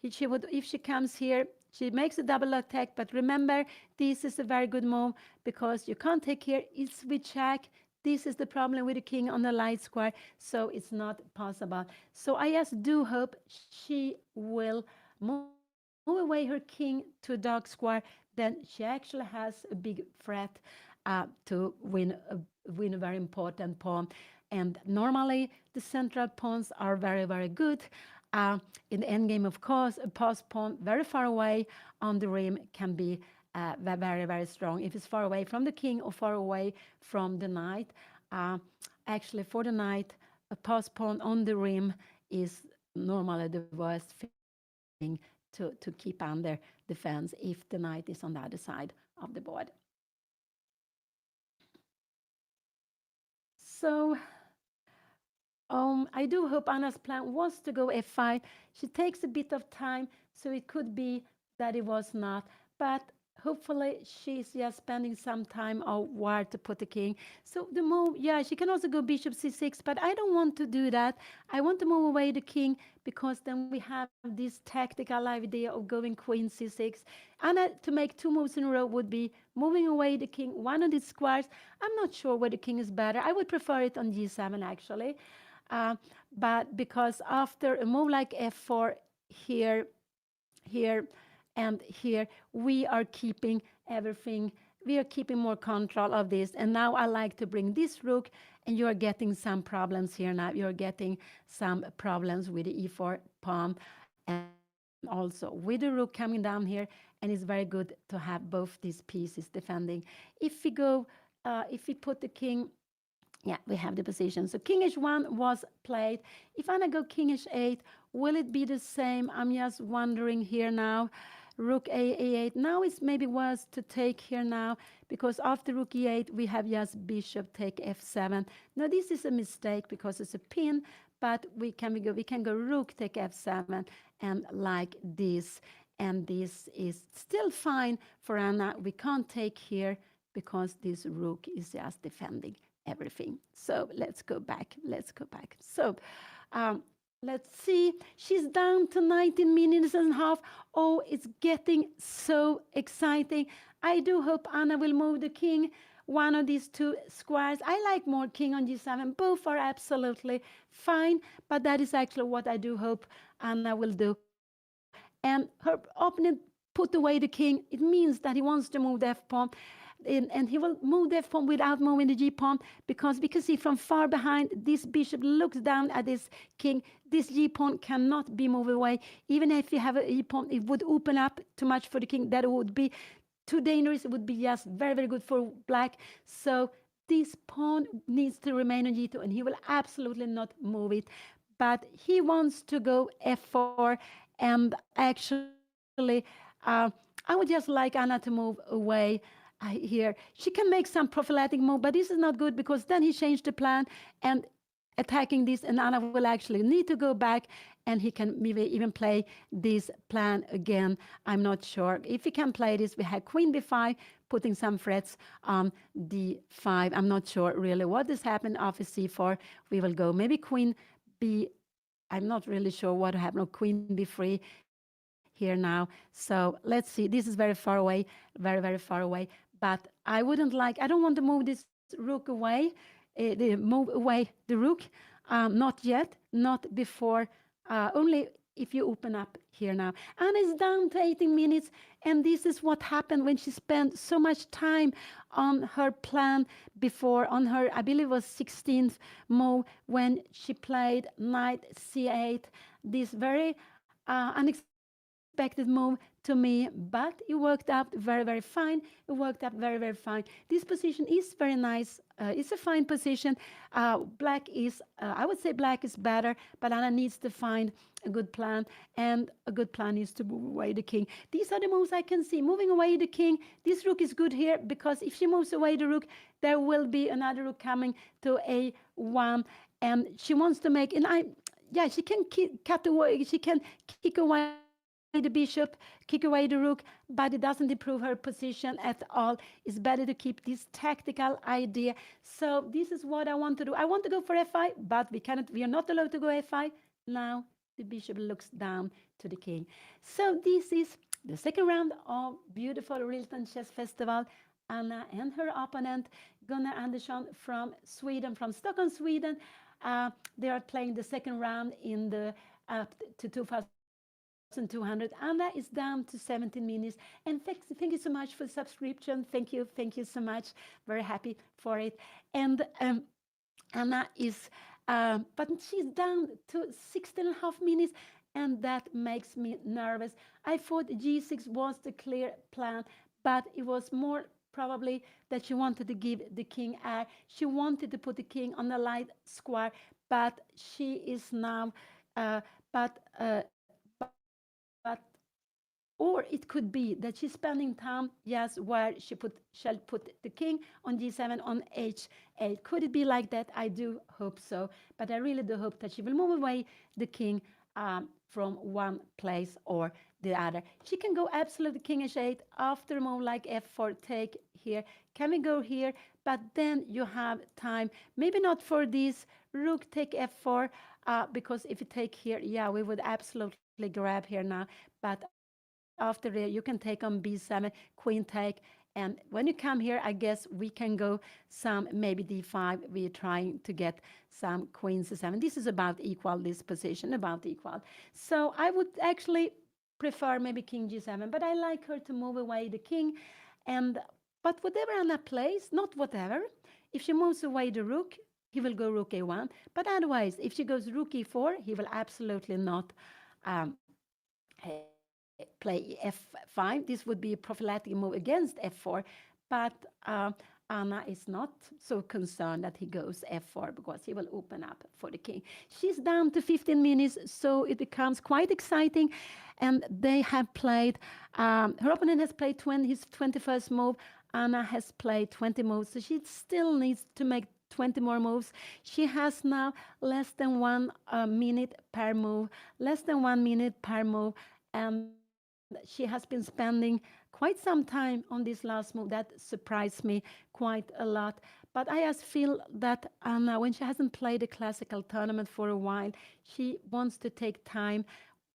She would, if she comes here, she makes a double attack, but remember, this is a very good move because you can't take here. It's with check. This is the problem with the king on the light square, so it's not possible. So I just do hope she will move away her king to dark square. Then she actually has a big threat to win a very important pawn. And normally, the central pawns are very, very good. In the endgame, of course, a passed pawn very far away on the rim can be very, very strong. If it's far away from the king or far away from the knight, actually for the knight, a passed pawn on the rim is normally the worst thing to keep under defense if the knight is on the other side of the board. So I do hope Anna's plan was to go f5. She takes a bit of time, so it could be that it was not. But hopefully she's just spending some time on where to put the king. So the move, yeah, she can also go bishop c6, but I don't want to do that. I want to move away the king because then we have this tactical idea of going queen c6. Anna, to make 2 moves in a row would be moving away the king, one of these squares. I'm not sure where the king is better. I would prefer it on g7 actually. But because after a move like f4 here, here, and here, we are keeping everything we are keeping more control of this. And now I like to bring this rook, and you are getting some problems here now. You're getting some problems with the e4 pawn, and also with the rook coming down here. And it's very good to have both these pieces defending. If we go, if we put the king, yeah, we have the position. So king h1 was played. If I go king h8, will it be the same? I'm just wondering here now. Rook a8. Now it's maybe worse to take here now, because after rook e8 we have just bishop take f7. Now this is a mistake because it's a pin, but we can go rook take f7 and like this. And this is still fine for Anna. We can't take here because this rook is just defending everything. So let's go back. Let's go back. So let's see. She's down to 19 minutes and a half. Oh, it's getting so exciting. I do hope Anna will move the king one of these two squares. I like more king on g7. Both are absolutely fine, but that is actually what I do hope Anna will do. And her opponent put away the king. It means that he wants to move the f-pawn. And he will move the f-pawn without moving the g-pawn, because we can see from far behind, this bishop looks down at this king. This g-pawn cannot be moved away. Even if you have a e-pawn, it would open up too much for the king. That would be too dangerous. It would be just very, very good for black. So this pawn needs to remain on g2, and he will absolutely not move it. But he wants to go f4, and actually, I would just like Anna to move away here. She can make some prophylactic move, but this is not good, because then he changed the plan and attacking this, and Anna will actually need to go back, and he can maybe even play this plan again. I'm not sure. If he can play this, we have queen b5, putting some threats on d5. I'm not sure really what has happened after c4. We will go maybe queen b. I'm not really sure what happened. No, queen b3 here now. So let's see. This is very far away, very, very far away. But I don't want to move this rook away, move away the rook. Not yet, not before, only if you open up here now. Anna is down to 18 minutes, and this is what happened when she spent so much time on her plan before, on her, I believe it was 16th move, when she played knight c8, this very unexpected move to me, but it worked out very, very fine. It worked out very, very fine. This position is very nice. It's a fine position. Black is, I would say black is better, but Anna needs to find a good plan, and a good plan is to move away the king. These are the moves I can see. Moving away the king. This rook is good here, because if she moves away the rook, there will be another rook coming to a1, and she wants to make, and yeah, she can cut away, she can kick away the bishop, kick away the rook, but it doesn't improve her position at all. It's better to keep this tactical idea. So this is what I want to do. I want to go for f5, but we are not allowed to go f5. Now the bishop looks down to the king. So this is the second round of beautiful Rilton Chess Festival. Anna and her opponent, Gunnar Andersson from Sweden, from Stockholm, Sweden. They are playing the second round in the to 2200. Anna is down to 17 minutes. And thank you so much for the subscription. Thank you so much. Very happy for it. And Anna is, but she's down to 16 and a half minutes, and that makes me nervous. I thought g6 was the clear plan, but it was more probably that she wanted to give the king air. She wanted to put the king on the light square, but she is now, but or it could be that she's spending time, yes, where shall put the king on g7 on h8. Could it be like that? I do hope so, but I really do hope that she will move away the king from one place or the other. She can go absolutely king h8 after a move like f4, take here. Can we go here? But then you have time, maybe not for this rook take f4, because if you take here, yeah, we would absolutely grab here now. But after there, you can take on b7, queen take. And when you come here, I guess we can go some maybe d5. We're trying to get some queen c7. This is about equal, this position, about equal. So I would actually prefer maybe king g7, but I like her to move away the king. And But whatever Anna plays, not whatever, if she moves away the rook, he will go rook a1. But otherwise, if she goes rook e4, he will absolutely not um, play f5. This would be a prophylactic move against f4. But Anna is not so concerned that he goes f4 because he will open up for the king. She's down to 15 minutes, so it becomes quite exciting. And they have played, her opponent has played his 21st move. Anna has played 20 moves, so she still needs to make 20 more moves. She has now less than 1 minute per move, less than 1 minute per move, and she has been spending quite some time on this last move. That surprised me quite a lot. But I just feel that Anna, when she hasn't played a classical tournament for a while, she wants to take time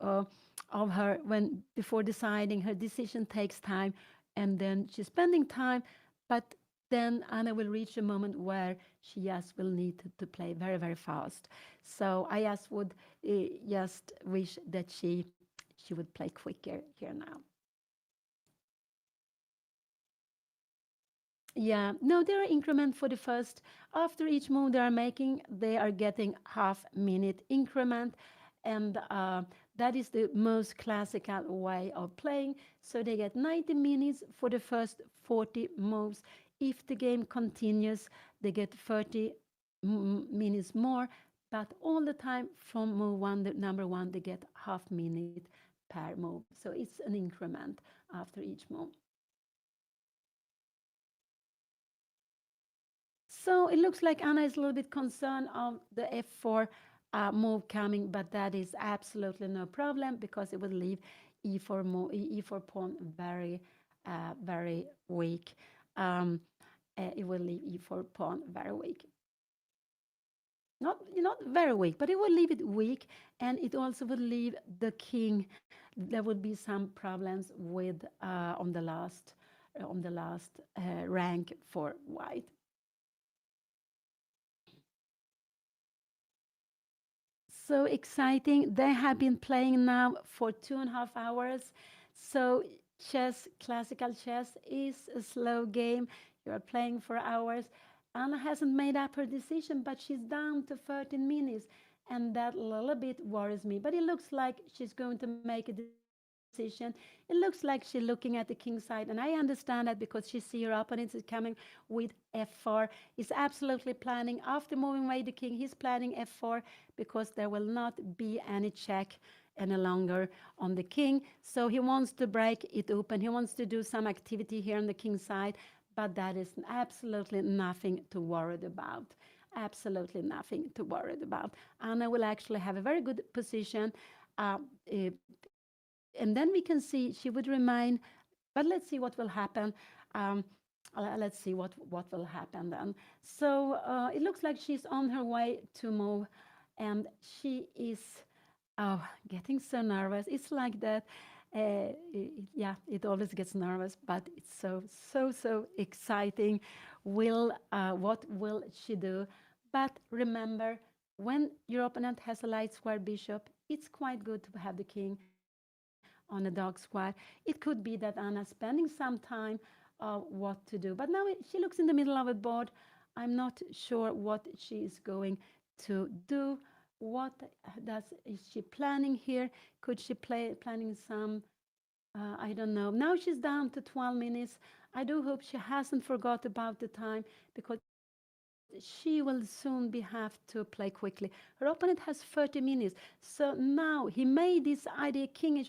uh, of her when before deciding. Her decision takes time, and then she's spending time. But then Anna will reach a moment where she just will need to play very, very fast. So I just would just wish that she would play quicker here now. Yeah, no, there are increment for the first. After each move they are making, they are getting half-minute increment, and that is the most classical way of playing. So they get 90 minutes for the first 40 moves. If the game continues, they get 30 minutes more, but all the time from move one, the number one, they get half-minute per move. So it's an increment after each move. So it looks like Anna is a little bit concerned of the f4 move coming, but that is absolutely no problem because it will leave e4 pawn very, very weak. It will leave e4 pawn very weak. Not very weak, but it will leave it weak, and it also will leave the king. There would be some problems with on the last rank for white. So exciting. They have been playing now for 2.5 hours. So chess, classical chess, is a slow game. You are playing for hours. Anna hasn't made up her decision, but she's down to 13 minutes. And that little bit worries me. But it looks like she's going to make a decision. It looks like she's looking at the king side. And I understand that because she see her opponent is coming with f4. He's absolutely planning, after moving away the king, he's planning f4 because there will not be any check any longer on the king. So he wants to break it open. He wants to do some activity here on the king side, but that is absolutely nothing to worry about. Absolutely nothing to worry about. Anna will actually have a very good position. Uh, and then we can see she would remain, but let's see what will happen. Um, let's see what will happen then. So it looks like she's on her way to move, and she is getting so nervous. It's like that. Yeah, it always gets nervous, but it's so exciting. What will she do? But remember, when your opponent has a light square bishop, it's quite good to have the king on a dark square. It could be that Anna's spending some time what to do. But now she looks in the middle of a board. I'm not sure what she is going to do. What is she planning here? Could she planning some? I don't know. Now she's down to 12 minutes. I do hope she hasn't forgot about the time because she will soon have to play quickly. Her opponent has 30 minutes. So now he made this idea king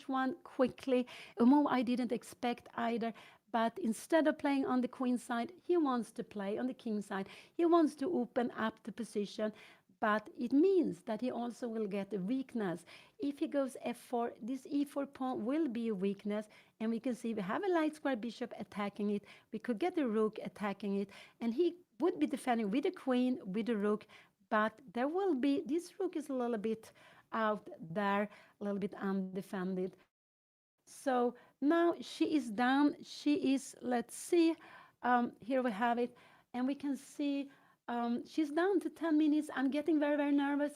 h1 quickly, a move I didn't expect either. But instead of playing on the queen side, he wants to play on the king side. He wants to open up the position, but it means that he also will get a weakness. If he goes f4, this e4 pawn will be a weakness, and we can see we have a light square bishop attacking it. We could get a rook attacking it, and he would be defending with a queen, with a rook, but there will be, this rook is a little bit out there, a little bit undefended. So now she is down. She is, let's see, here we have it, and we can see she's down to 10 minutes. I'm getting very, very nervous.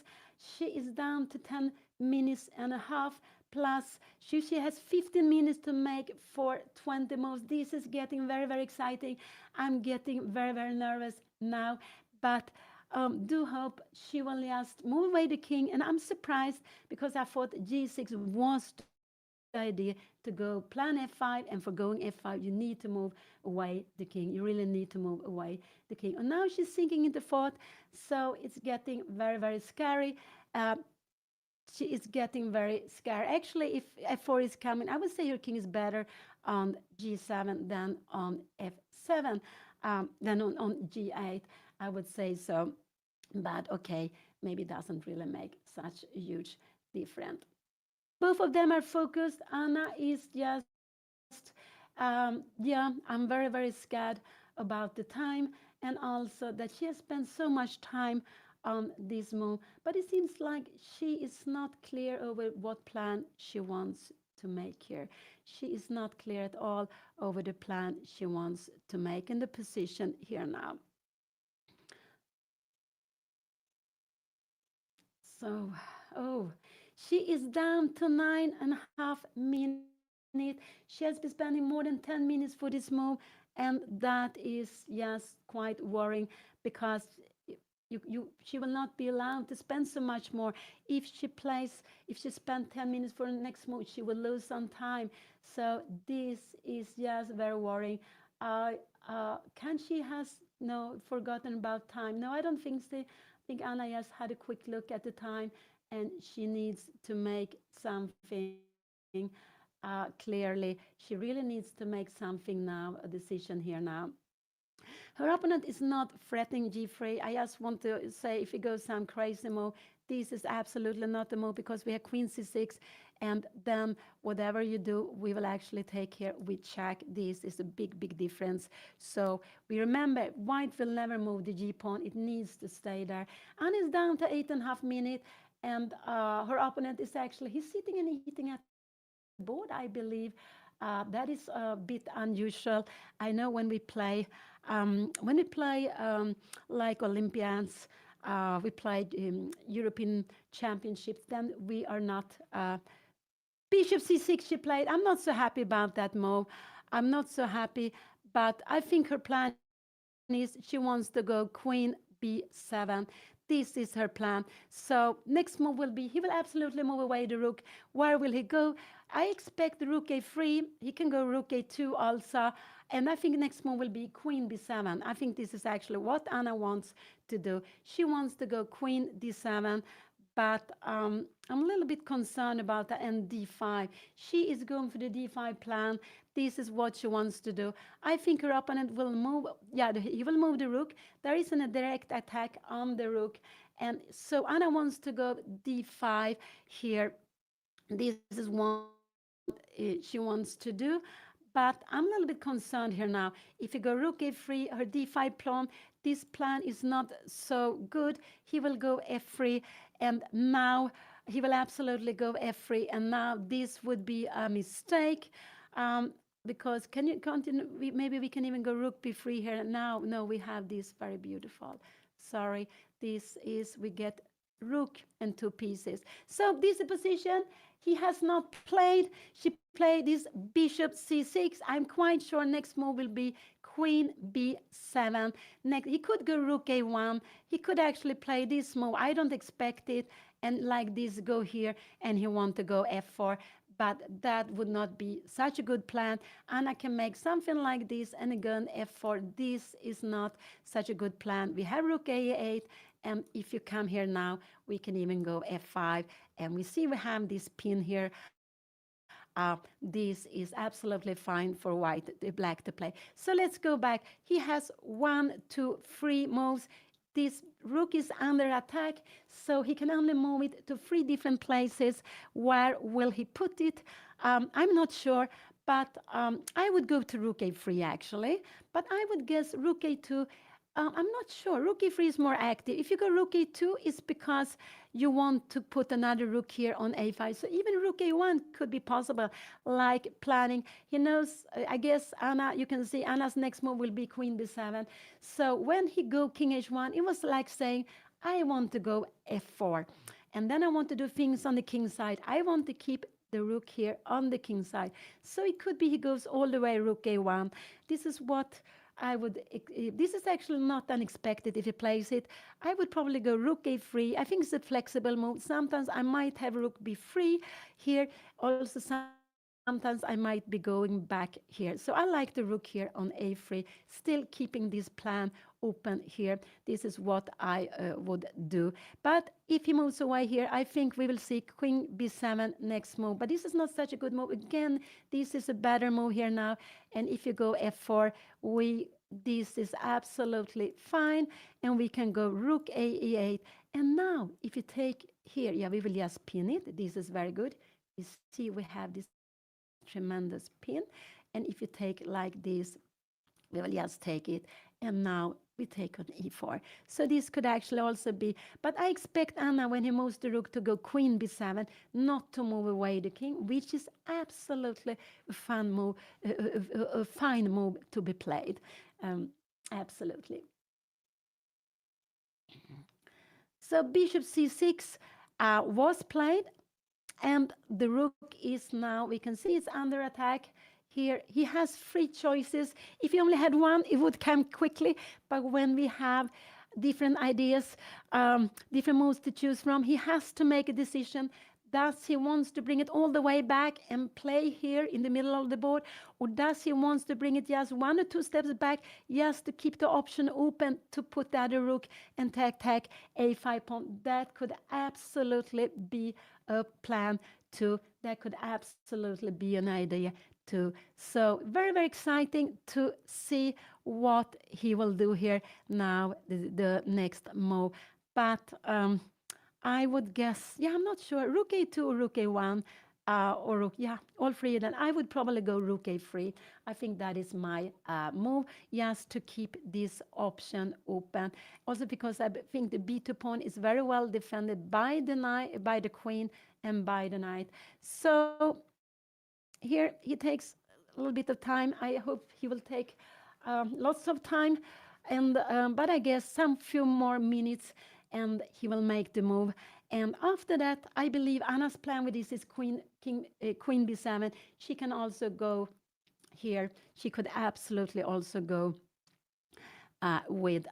She is down to 10 minutes and a half, plus she has 15 minutes to make for 20 moves. This is getting very, very exciting. I'm getting very, very nervous now, but do hope she will just move away the king. And I'm surprised because I thought g6 was the idea to go plan f5, and for going f5, you need to move away the king. You really need to move away the king. And now she's sinking into fourth, so it's getting very, very scary. Uh, she is getting very scared. Actually, if f4 is coming, I would say your king is better on g7 than on f7, than on g8. I would say so. But okay, maybe doesn't really make such a huge difference. Both of them are focused. Anna is just, yeah, I'm very, very scared about the time, and also that she has spent so much time on this move. But it seems like she is not clear over what plan she wants to make here. She is not clear at all over the plan she wants to make in the position here now. So, oh, she is down to 9.5 minutes. She has been spending more than 10 minutes for this move, and that is just quite worrying because she will not be allowed to spend so much more. If she spends 10 minutes for the next move, she will lose some time. So this is just very worrying. Can she has no forgotten about time? No, I don't think so. I think Anna just had a quick look at the time, and she needs to make something clearly. She really needs to make something now, a decision here now. Her opponent is not threatening g3. I just want to say, if it goes some crazy move, this is absolutely not the move because we have queen c6, and then whatever you do, we will actually take here with check. This is a big, big difference. So we remember, white will never move the g pawn. It needs to stay there. And it's down to 8.5 minutes, and her opponent is actually, he's sitting and eating at the board, I believe. That is a bit unusual. I know when we play like Olympians, we played European championships, then we are not. Bishop c6 she played. I'm not so happy about that move. I'm not so happy, but I think her plan is she wants to go queen b7. This is her plan. So next move will be, he will absolutely move away the rook. Where will he go? I expect the rook a3. He can go rook a2 also. And I think next move will be queen b7. I think this is actually what Anna wants to do. She wants to go queen d7, but I'm a little bit concerned about the end d5. She is going for the d5 plan. This is what she wants to do. I think her opponent will move, yeah, he will move the rook. There isn't a direct attack on the rook. And so Anna wants to go d5 here. This is what she wants to do. But I'm a little bit concerned here now. If you go rook a3, her d5 pawn, this plan is not so good. He will go f3, and now he will absolutely go f3, and now this would be a mistake. Because can you continue? Maybe we can even go rook b3 here. Now, no, we have this very beautiful. Sorry, this is, we get rook and two pieces. So this is the position he has not played. She played this bishop c6. I'm quite sure next move will be queen b7. Next, he could go rook a1. He could actually play this move. I don't expect it. And like this, go here, and he want to go f4. But that would not be such a good plan. Anna can make something like this, and again, f4. This is not such a good plan. We have rook a8, and if you come here now, we can even go f5. And we see we have this pin here. This is absolutely fine for black to play. So let's go back. He has 1, 2, 3 moves. This rook is under attack, so he can only move it to 3 different places. Where will he put it? I'm not sure, but I would go to rook a3 actually, but I would guess rook a2. I'm not sure. Rook e3 is more active. If you go rook e2, it's because you want to put another rook here on a5. So even rook a1 could be possible, like planning. He knows, I guess, Anna, you can see Anna's next move will be queen b7. So when he go king h1, it was like saying, I want to go f4. And then I want to do things on the king side. I want to keep the rook here on the king side. So it could be he goes all the way rook a1. This is what I would, this is actually not unexpected if he plays it. I would probably go rook a3. I think it's a flexible move. Sometimes I might have rook b3 here. Also, sometimes I might be going back here. So I like the rook here on a3, still keeping this plan open here. This is what I would do. But if he moves away here, I think we will see queen b7 next move. But this is not such a good move. Again, this is a better move here now. And if you go f4, this is absolutely fine. And we can go rook a e8. And now, if you take here, yeah, we will just pin it. This is very good. You see, we have this tremendous pin. And if you take like this, we will just take it. And now we take on e4. So this could actually also be, but I expect Anna, when he moves the rook, to go queen b7, not to move away the king, which is absolutely a fun move, a fine move to be played. Absolutely. So bishop c6 was played, and the rook is now, we can see it's under attack. Here he has three choices. If he only had one, it would come quickly. But when we have different ideas, different moves to choose from, he has to make a decision. Does he wants to bring it all the way back and play here in the middle of the board? Or does he wants to bring it just 1 or 2 steps back, just to keep the option open to put the other rook and take a5 pawn? That could absolutely be a plan too. That could absolutely be an idea too. So very, very exciting to see what he will do here now, the next move. But I would guess, yeah, I'm not sure, rook a2 or rook a1, or rook, yeah, all three of them. I would probably go rook a3. I think that is my move, just to keep this option open. Also because I think the b2 pawn is very well defended by the knight, by the queen, and by the knight. So here he takes a little bit of time. I hope he will take lots of time, and but I guess some few more minutes, and he will make the move. And after that, I believe Anna's plan with this is queen b7. She can also go here. She could absolutely also go with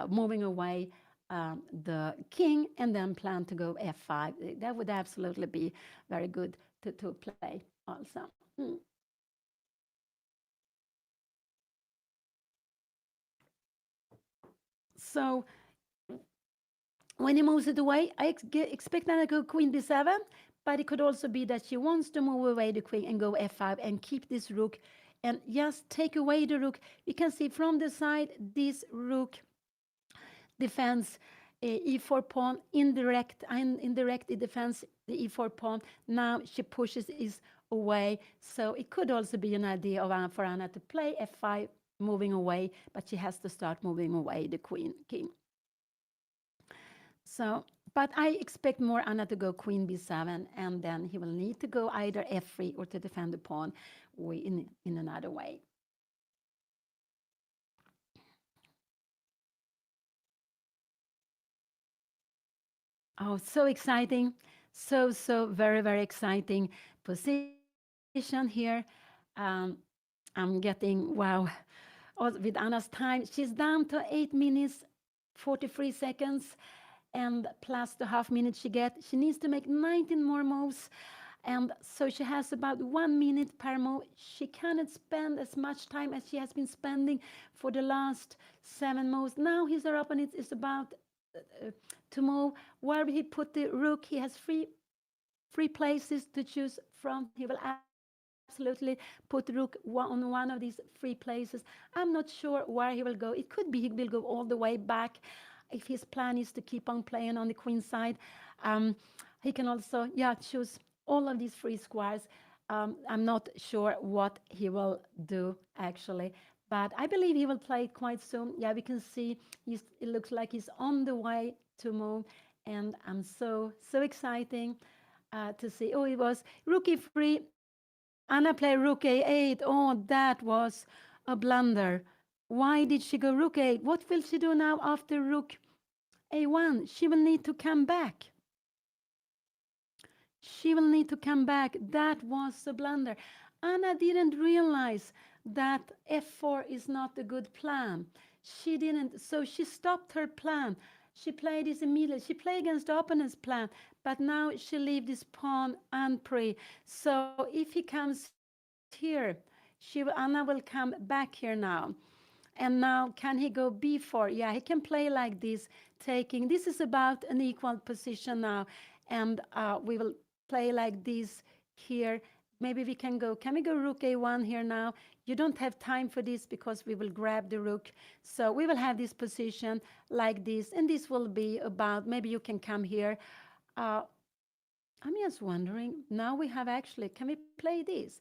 moving away the king, and then plan to go f5. That would absolutely be very good to play also. So when he moves it away, I expect Anna to go queen b7, but it could also be that she wants to move away the queen and go f5 and keep this rook and just take away the rook. You can see from the side, this rook defends e4 pawn, indirect it defends the e4 pawn. Now she pushes it away. So it could also be an idea of for Anna to play f5, moving away, but she has to start moving away the king. So, but I expect more Anna to go queen b7, and then he will need to go either f3 or to defend the pawn in another way. Oh, so exciting. So very, very exciting position here. I'm getting, wow, with Anna's time. She's down to 8 minutes, 43 seconds, and plus the half minute she gets. She needs to make 19 more moves. And so she has about 1 minute per move. She cannot spend as much time as she has been spending for the last 7 moves. Now his opponent is about to move. Where he put the rook, he has three places to choose from. He will absolutely put the rook on one of these 3 places. I'm not sure where he will go. It could be he will go all the way back if his plan is to keep on playing on the queen side. He can also, choose all of these 3 squares. I'm not sure what he will do actually, but I believe he will play it quite soon. Yeah, we can see it looks like he's on the way to move, and I'm so exciting to see. Oh, it was rook e3. Anna played rook a8. Oh, that was a blunder. Why did she go rook a8? What will she do now after rook a1? She will need to come back. She will need to come back. That was a blunder. Anna didn't realize that f4 is not a good plan. She didn't, so she stopped her plan. She played this immediately. She played against the opponent's plan, but now she leave this pawn unpre. So if he comes here, Anna will come back here now. And now, can he go b4? Yeah, he can play like this, taking. This is about an equal position now. And we will play like this here. Maybe we can go. Can we go rook a1 here now? You don't have time for this because we will grab the rook. So we will have this position like this. And this will be about, maybe you can come here. I'm just wondering, now we have actually, can we play this?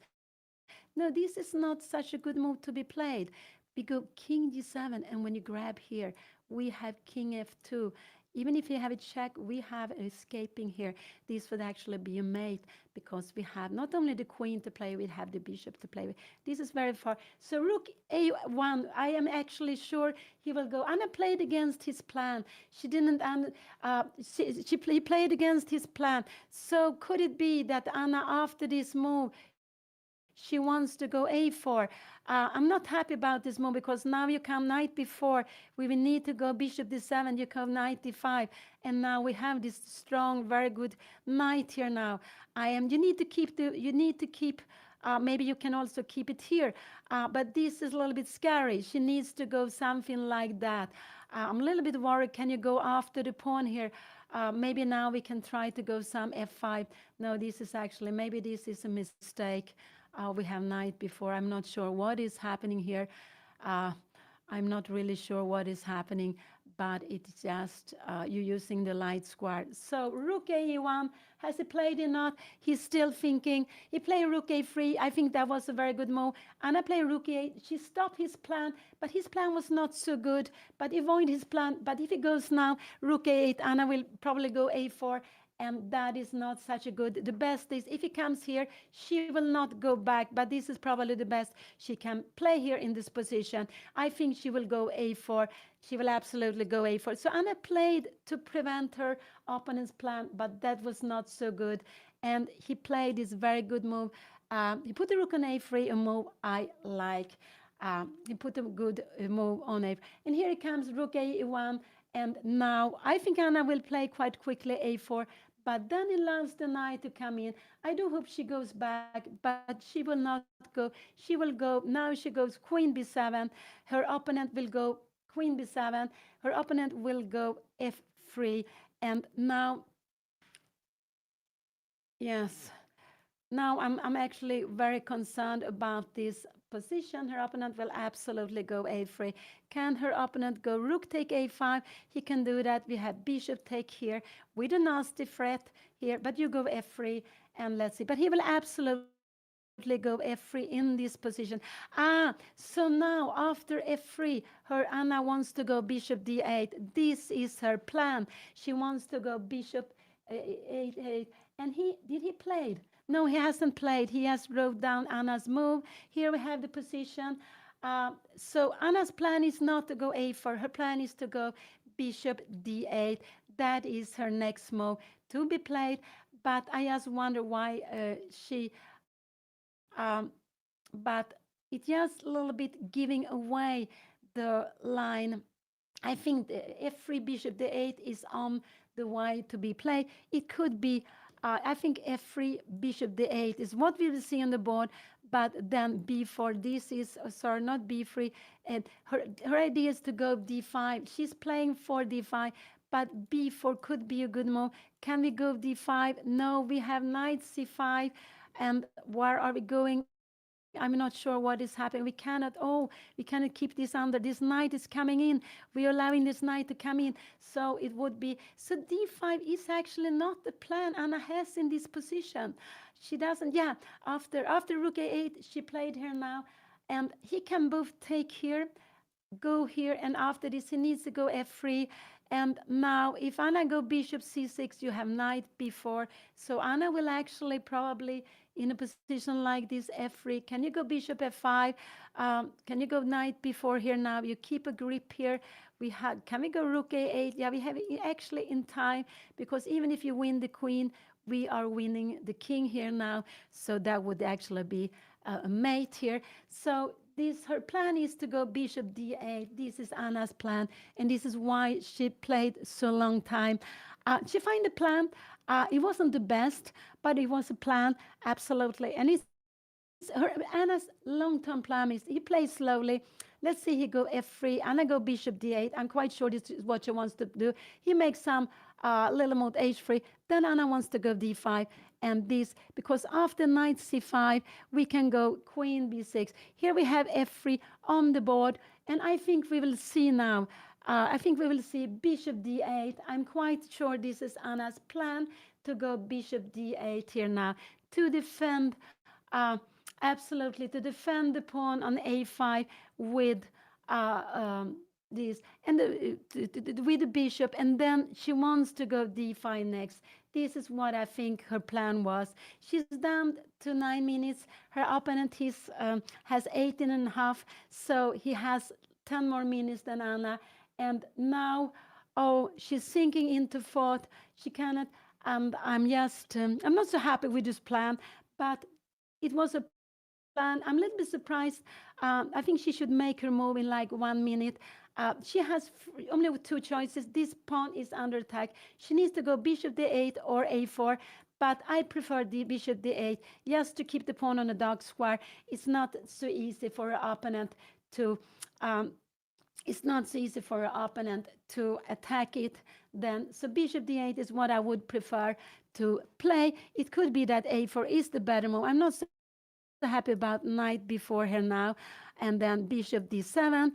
No, this is not such a good move to be played. We go king g7, and when you grab here, we have king f2. Even if you have a check, we have escaping here. This would actually be a mate because we have not only the queen to play, we have the bishop to play with. This is very far. So rook a1, I am actually sure he will go. Anna played against his plan. She didn't, he played against his plan. So could it be that Anna, after this move, she wants to go a4? I'm not happy about this move because now you come knight b4. We will need to go bishop d7. You come knight d5, and now we have this strong, very good knight here. Now you need to keep the. You need to keep. Maybe you can also keep it here, but this is a little bit scary. She needs to go something like that. I'm a little bit worried. Can you go after the pawn here? Maybe now we can try to go some f5. No, this is actually, maybe this is a mistake. We have knight before. I'm not sure what is happening here. I'm not really sure what is happening, but it's just you using the light square. So rook a1, has he played or not? He's still thinking. He played rook a3. I think that was a very good move. Anna played rook a8. She stopped his plan, but his plan was not so good. But avoid his plan. But if he goes now, rook a8, Anna will probably go a4. And that is not such a good. The best is if he comes here, she will not go back, but this is probably the best she can play here in this position. I think she will go a4. She will absolutely go a4. So Anna played to prevent her opponent's plan, but that was not so good. And he played this very good move. He put the rook on a3, a move I like. He put a good move on a3. And here it comes, rook a1. And now I think Anna will play quite quickly a4, but then he allows the knight to come in. I do hope she goes back, but she will not go. She will go, now she goes queen b7. Her opponent will go queen b7. Her opponent will go f3. And now, yes, now I'm actually very concerned about this position. Her opponent will absolutely go a3. Can her opponent go rook take a5? He can do that. We have bishop take here with a nasty threat here, but you go f3 and let's see. But he will absolutely go f3 in this position. So now after f3, her Anna wants to go bishop d8. This is her plan. She wants to go bishop a8. And did he play? No, he hasn't played. He has wrote down Anna's move. Here we have the position. So Anna's plan is not to go a4. Her plan is to go bishop d8. That is her next move to be played. But I just wonder why but it's just a little bit giving away the line. I think the f3 bishop d8 is on the way to be played. It could be, I think f3 bishop d8 is what we will see on the board, but then b4, this is, sorry, not b3. And her idea is to go d5. She's playing for d5, but b4 could be a good move. Can we go d5? No, we have knight c5. And where are we going? I'm not sure what is happening. We cannot keep this under. This knight is coming in. We are allowing this knight to come in. So it would be, so d5 is actually not the plan Anna has in this position. She doesn't, yeah, after rook a8, she played here now. And he can both take here, go here, and after this he needs to go f3. And now if Anna go bishop c6, you have knight b4. So Anna will actually probably in a position like this f3. Can you go bishop f5? Can you go knight b4 here now? You keep a grip here. Can we go rook a8? Yeah, we have it actually in time, because even if you win the queen, we are winning the king here now, so that would actually be a mate here. So this her plan is to go bishop d8. This is Anna's plan, and this is why she played so long time. She find a plan. It wasn't the best, but it was a plan, absolutely. And it's Anna's long-term plan is he plays slowly. Let's see, he go f3. Anna go bishop d8. I'm quite sure this is what she wants to do. He makes some little move h3. Then Anna wants to go d5. And this, because after knight c5, we can go queen b6. Here we have f3 on the board. And I think we will see now. I think we will see bishop d8. I'm quite sure this is Anna's plan to go bishop d8 here now to defend. Absolutely, to defend the pawn on a5 with this and with the bishop, and then she wants to go d5 next. This is what I think her plan was. She's down to 9 minutes. Her opponent has 18 and a half, so he has 10 more minutes than Anna. And now, oh, she's sinking into fourth. She cannot. And I'm not so happy with this plan, but it was a plan. I'm a little bit surprised. I think she should make her move in like 1 minute. She has only 2 choices. This pawn is under attack. She needs to go bishop d8 or a4, but I prefer the bishop d8 just to keep the pawn on a dark square. It's not so easy for her opponent to. Attack it then. So bishop d8 is what I would prefer to play. It could be that a4 is the better move. I'm not so happy about knight before here now. And then bishop d7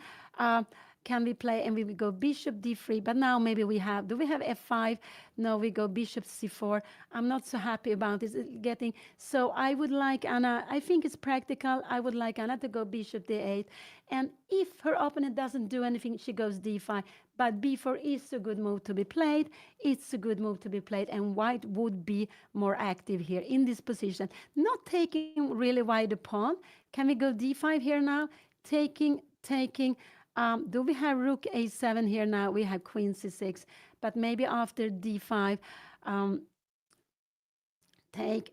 can we play, and we will go bishop d3. But now maybe we have, do we have f5? No, we go bishop c4. I'm not so happy about this getting. So I would like Anna, I think it's practical. I would like Anna to go bishop d8. And if her opponent doesn't do anything, she goes d5. But b4 is a good move to be played. It's a good move to be played. And white would be more active here in this position. Not taking really wide a pawn. Can we go d5 here now? Taking. Do we have rook a7 here now? We have queen c6, but maybe after d5, take,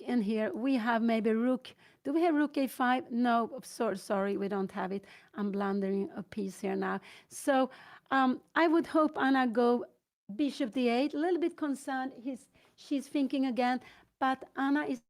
and here we have maybe rook. Do we have rook a5? No, sorry, we don't have it. I'm blundering a piece here now. So I would hope Anna go bishop d8. A little bit concerned. She's thinking again, but Anna is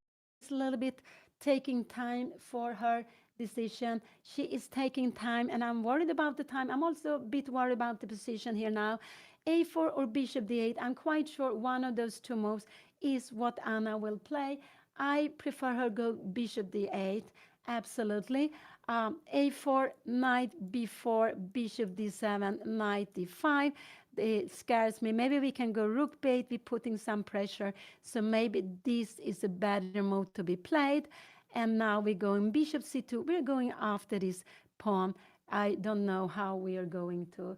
a little bit taking time for her decision. She is taking time, and I'm worried about the time. I'm also a bit worried about the position here now. a4 or bishop d8. I'm quite sure one of those 2 moves is what Anna will play. I prefer her go bishop d8, absolutely. A4, knight b4, bishop d7, knight d5. It scares me. Maybe we can go rook b8. We're putting some pressure. So maybe this is a better move to be played. And now we're going bishop c2. We're going after this pawn. I don't know how we are going to.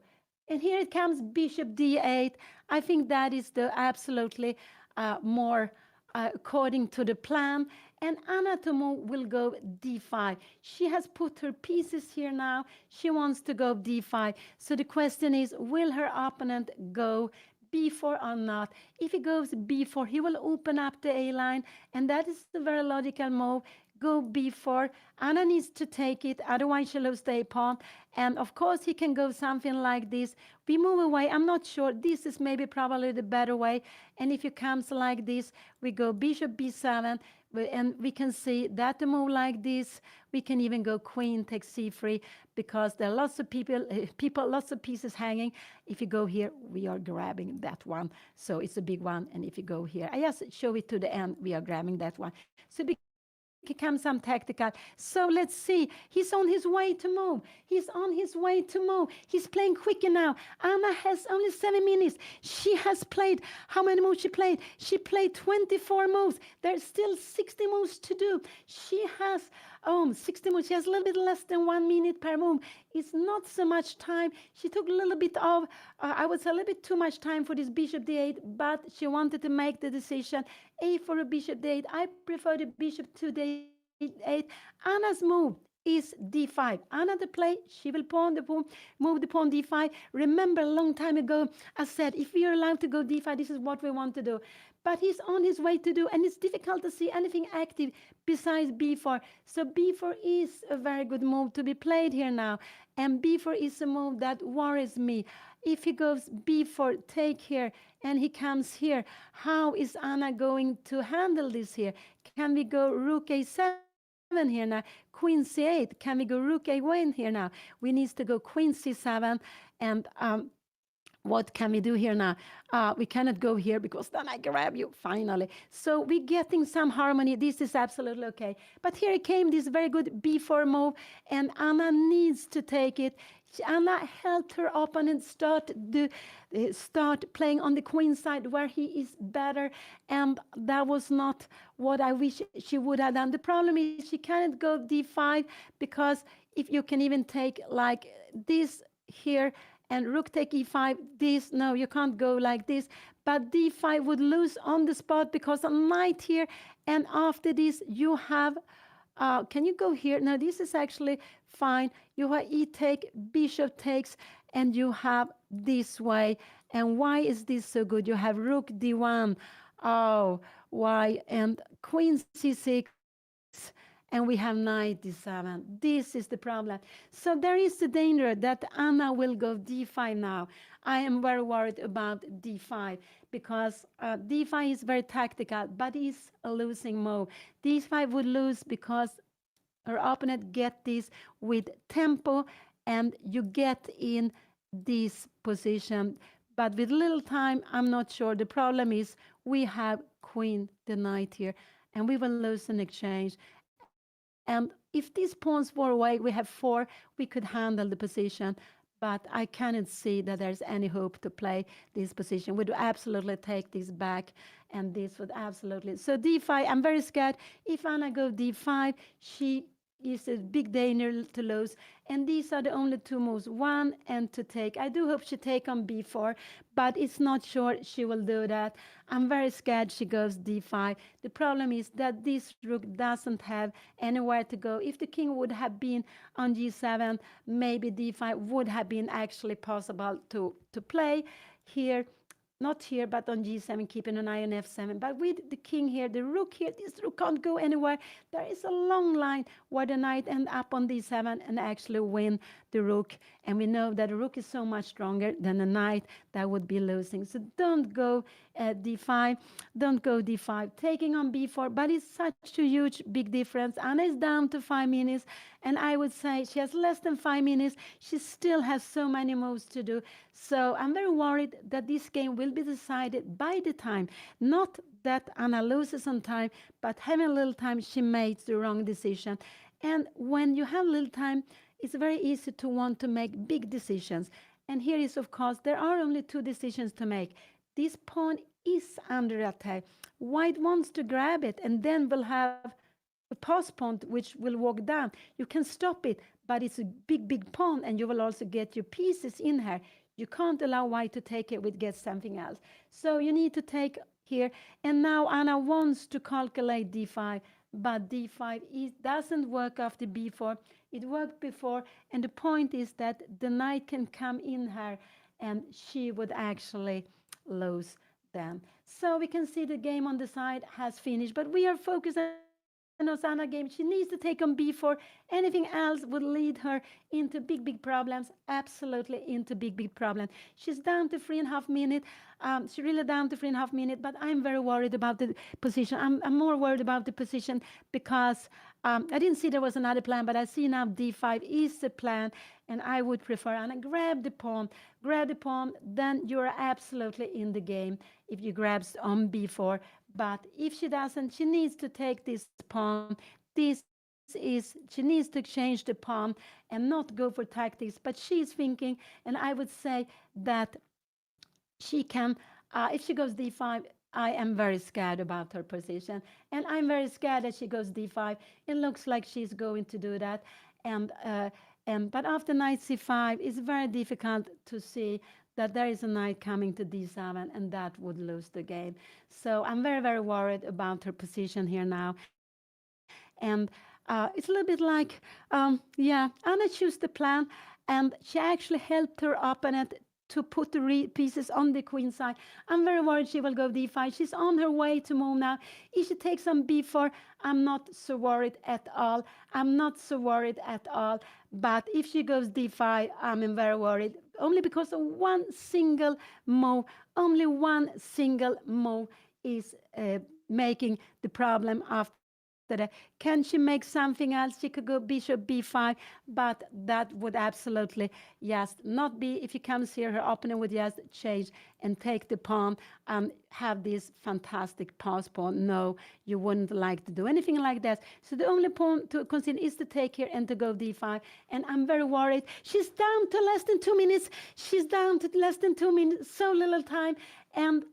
And here it comes bishop d8. I think that is the absolutely more according to the plan. And Anna Tomo will go d5. She has put her pieces here now. She wants to go d5. So the question is, will her opponent go b4 or not? If he goes b4, he will open up the A line, and that is a very logical move. Go b4. Anna needs to take it, otherwise she loses the A pawn. And of course, he can go something like this. We move away. I'm not sure. This is maybe probably the better way. And if it comes like this, we go bishop b7. And we can see that the move like this, we can even go queen takes c3, because there are lots of lots of pieces hanging. If you go here, we are grabbing that one. So it's a big one. And if you go here, I just show it to the end, we are grabbing that one. So it becomes some tactical. So let's see. He's on his way to move. He's on his way to move. He's playing quicker now. Anna has only 7 minutes. She has played, how many moves she played? She played 24 moves. There's still 60 moves to do. She has 60 moves. She has a little bit less than 1 minute per move. It's not so much time. She took a little bit of, I would say a little bit too much time for this bishop d8, but she wanted to make the decision. A for a bishop d8. I prefer the bishop to d8. Anna's move is d5. Another play, she will move the pawn d5. Remember, a long time ago, I said, if we are allowed to go d5, this is what we want to do. But he's on his way to do, and it's difficult to see anything active besides b4. So b4 is a very good move to be played here now. And b4 is a move that worries me. If he goes b4, take here, and he comes here, how is Anna going to handle this here? Can we go rook a7 here now? Queen c8. Can we go rook a1 here now? We need to go queen c7. And what can we do here now? We cannot go here because then I grab you, finally. So we're getting some harmony. This is absolutely okay. But here came this very good b4 move, and Anna needs to take it. Anna helped her opponent start playing on the queen side where he is better, and that was not what I wish she would have done. The problem is she cannot go d5 because if you can even take like this here and rook take e5, this, no, you can't go like this. But d5 would lose on the spot because a knight here, and after this you have, can you go here? No, this is actually fine. You have e take, bishop takes, and you have this way. And why is this so good? You have rook d1. Oh, why? And queen c6. And we have knight d7. This is the problem. So there is the danger that Anna will go d5 now. I am very worried about d5 because d5 is very tactical, but it's a losing move. d5 would lose because her opponent get this with tempo, and you get in this position. But with little time, I'm not sure. The problem is we have queen the knight here, and we will lose in exchange. And if these pawns were away, we have 4, we could handle the position. But I cannot see that there's any hope to play this position. We would absolutely take this back, and this would absolutely. So d5, I'm very scared. If Anna go d5, she is a big danger to lose. And these are the only 2 moves, 1 and to take. I do hope she take on b4, but it's not sure she will do that. I'm very scared she goes d5. The problem is that this rook doesn't have anywhere to go. If the king would have been on g7, maybe d5 would have been actually possible to play here. Not here, but on g7, keeping an eye on f7. But with the king here, the rook here, this rook can't go anywhere. There is a long line where the knight end up on d7 and actually win the rook. And we know that the rook is so much stronger than the knight that would be losing. So don't go d5. Don't go d5. Taking on b4, but it's such a huge, big difference. Anna is down to 5 minutes, and I would say she has less than 5 minutes. She still has so many moves to do. So I'm very worried that this game will be decided by the time. Not that Anna loses on time, but having a little time, she makes the wrong decision. And when you have little time, it's very easy to want to make big decisions. And here is, of course, there are only 2 decisions to make. This pawn is under attack. White wants to grab it, and then we'll have a pass pawn which will walk down. You can stop it, but it's a big, big pawn, and you will also get your pieces in here. You can't allow white to take it with get something else. So you need to take here. And now Anna wants to calculate d5, but d5 doesn't work after b4. It worked before, and the point is that the knight can come in here, and she would actually lose then. So we can see the game on the side has finished, but we are focused on Anna's game. She needs to take on b4. Anything else would lead her into big, big problems, absolutely into big, big problems. She's down to 3.5 minutes. She's really down to 3.5 minutes, but I'm very worried about the position. I'm more worried about the position because I didn't see there was another plan, but I see now d5 is the plan, and I would prefer Anna grab the pawn, then you're absolutely in the game if you grab on b4. But if she doesn't, she needs to take this pawn. She needs to exchange the pawn and not go for tactics. But she's thinking, and I would say that she can, if she goes d5, I am very scared about her position. And I'm very scared that she goes d5. It looks like she's going to do that. But after knight c5, it's very difficult to see that there is a knight coming to d7, and that would lose the game. So I'm very, very worried about her position here now. And It's a little bit like, yeah, Anna chose the plan, and she actually helped her opponent to put the pieces on the queen side. I'm very worried she will go d5. She's on her way to move now. If she takes on b4, I'm not so worried at all. I'm not so worried at all. But if she goes d5, I'm very worried. Only because of one single move, only one single move is making the problem after that. Can she make something else? She could go bishop b5, but that would absolutely just not be. If he comes here, her opponent would just change and take the pawn and have this fantastic pass pawn. No, you wouldn't like to do anything like that. So the only pawn to consider is to take here and to go d5. And I'm very worried. She's down to less than 2 minutes. She's down to less than 2 minutes. So little time. And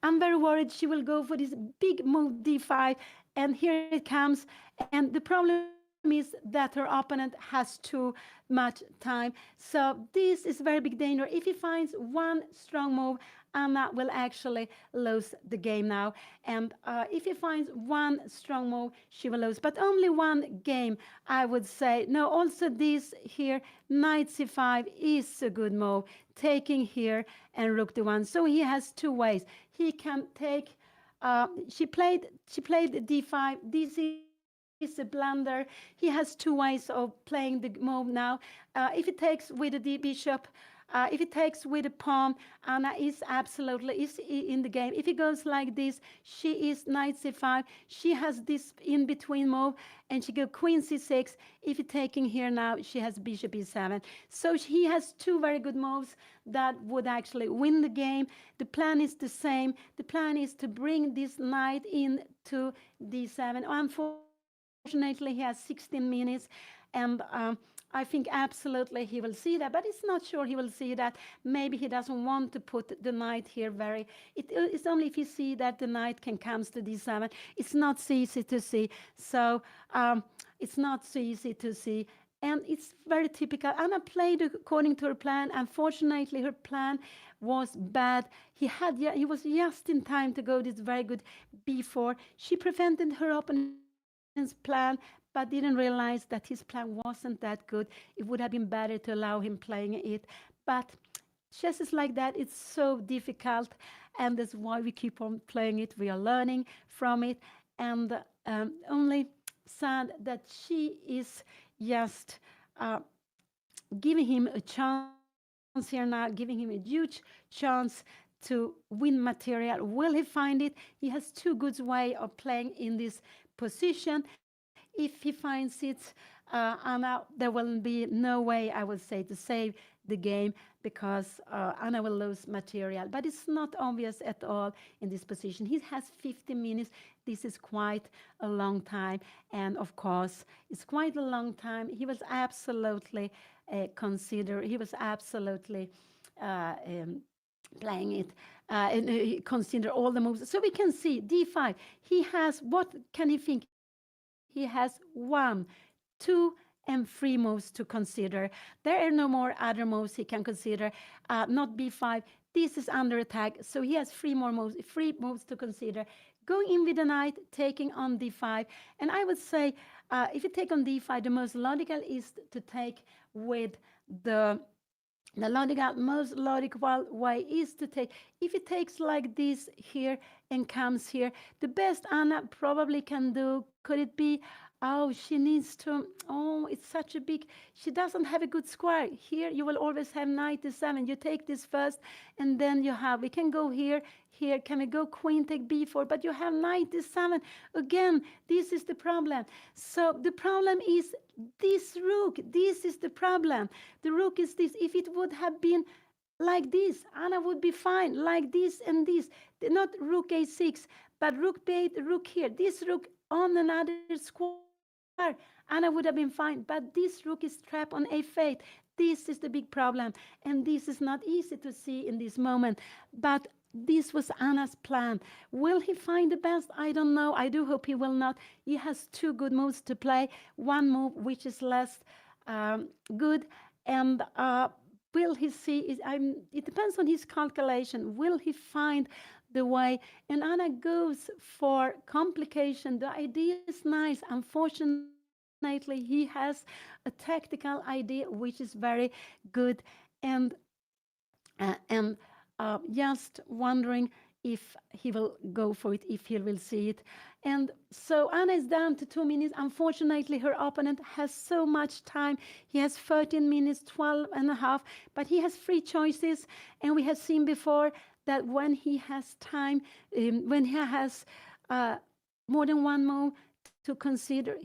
I'm very worried she will go for this big move d5, and here it comes. And the problem is that her opponent has too much time. So this is very big danger. If he finds one strong move, Anna will actually lose the game now. And if he finds one strong move, she will lose. But only one game, I would say. No, also this here, knight c5 is a good move. Taking here and rook d1. So he has two ways. He can take she played d5. This is a blunder. He has two ways of playing the move now. If he takes with the bishop, if he takes with a pawn, Anna is absolutely in the game. If he goes like this, she is knight c5. She has this in between move, and she go queen c6. If you're taking here now, she has bishop e7. So he has two very good moves that would actually win the game. The plan is the same. The plan is to bring this knight into d7. Unfortunately, he has 16 minutes, and I think absolutely he will see that, but it's not sure he will see that. Maybe he doesn't want to put the knight here very. It's only if you see that the knight can comes to d7. It's not so easy to see. So it's not so easy to see. And it's very typical. Anna played according to her plan. Unfortunately, her plan was bad. He was just in time to go this very good b4. She prevented her opponent's plan, but didn't realize that his plan wasn't that good. It would have been better to allow him playing it. But chess is like that. It's so difficult, and that's why we keep on playing it. We are learning from it, and only sad that she is just giving him a chance here now, giving him a huge chance to win material. Will he find it? He has two good way of playing in this position. If he finds it, Anna, there will be no way, I would say, to save the game, because Anna will lose material. But it's not obvious at all in this position. He has 50 minutes. This is quite a long time. And of course, it's quite a long time. He was absolutely he was absolutely playing it and consider all the moves. So we can see d5. He has, what can he think? He has 1, 2, and 3 moves to consider. There are no more other moves he can consider. Not b5. This is under attack. So he has 3 moves to consider. Going in with the knight, taking on d5. And I would say, if you take on d5, the most logical is to take with the most logical way is to take. If it takes like this here and comes here, the best Anna probably can do, could it be, oh, she needs to, oh, it's such a big, she doesn't have a good square. Here you will always have knight to 7. You take this first, and then you have, we can go here, can we go queen take b4, but you have knight to 7. Again, this is the problem. So the problem is this rook. This is the problem. The rook is this. If it would have been like this, Anna would be fine, like this and this. Not rook a6, but rook b8, rook here. This rook on another square, Anna would have been fine. But this rook is trapped on a8. This is the big problem. And this is not easy to see in this moment. But this was Anna's plan. Will he find the best? I don't know. I do hope he will not. He has 2 good moves to play. One move which is less good. And will he see? It depends on his calculation. Will he find the way? And Anna goes for complication. The idea is nice. Unfortunately, unfortunately, he has a tactical idea which is very good, and just wondering if he will go for it, if he will see it. And so Anna is down to 2 minutes. Unfortunately, her opponent has so much time. He has 13 minutes, 12 and a half, but he has three choices. And we have seen before that when he has time, when he has more than one move to consider,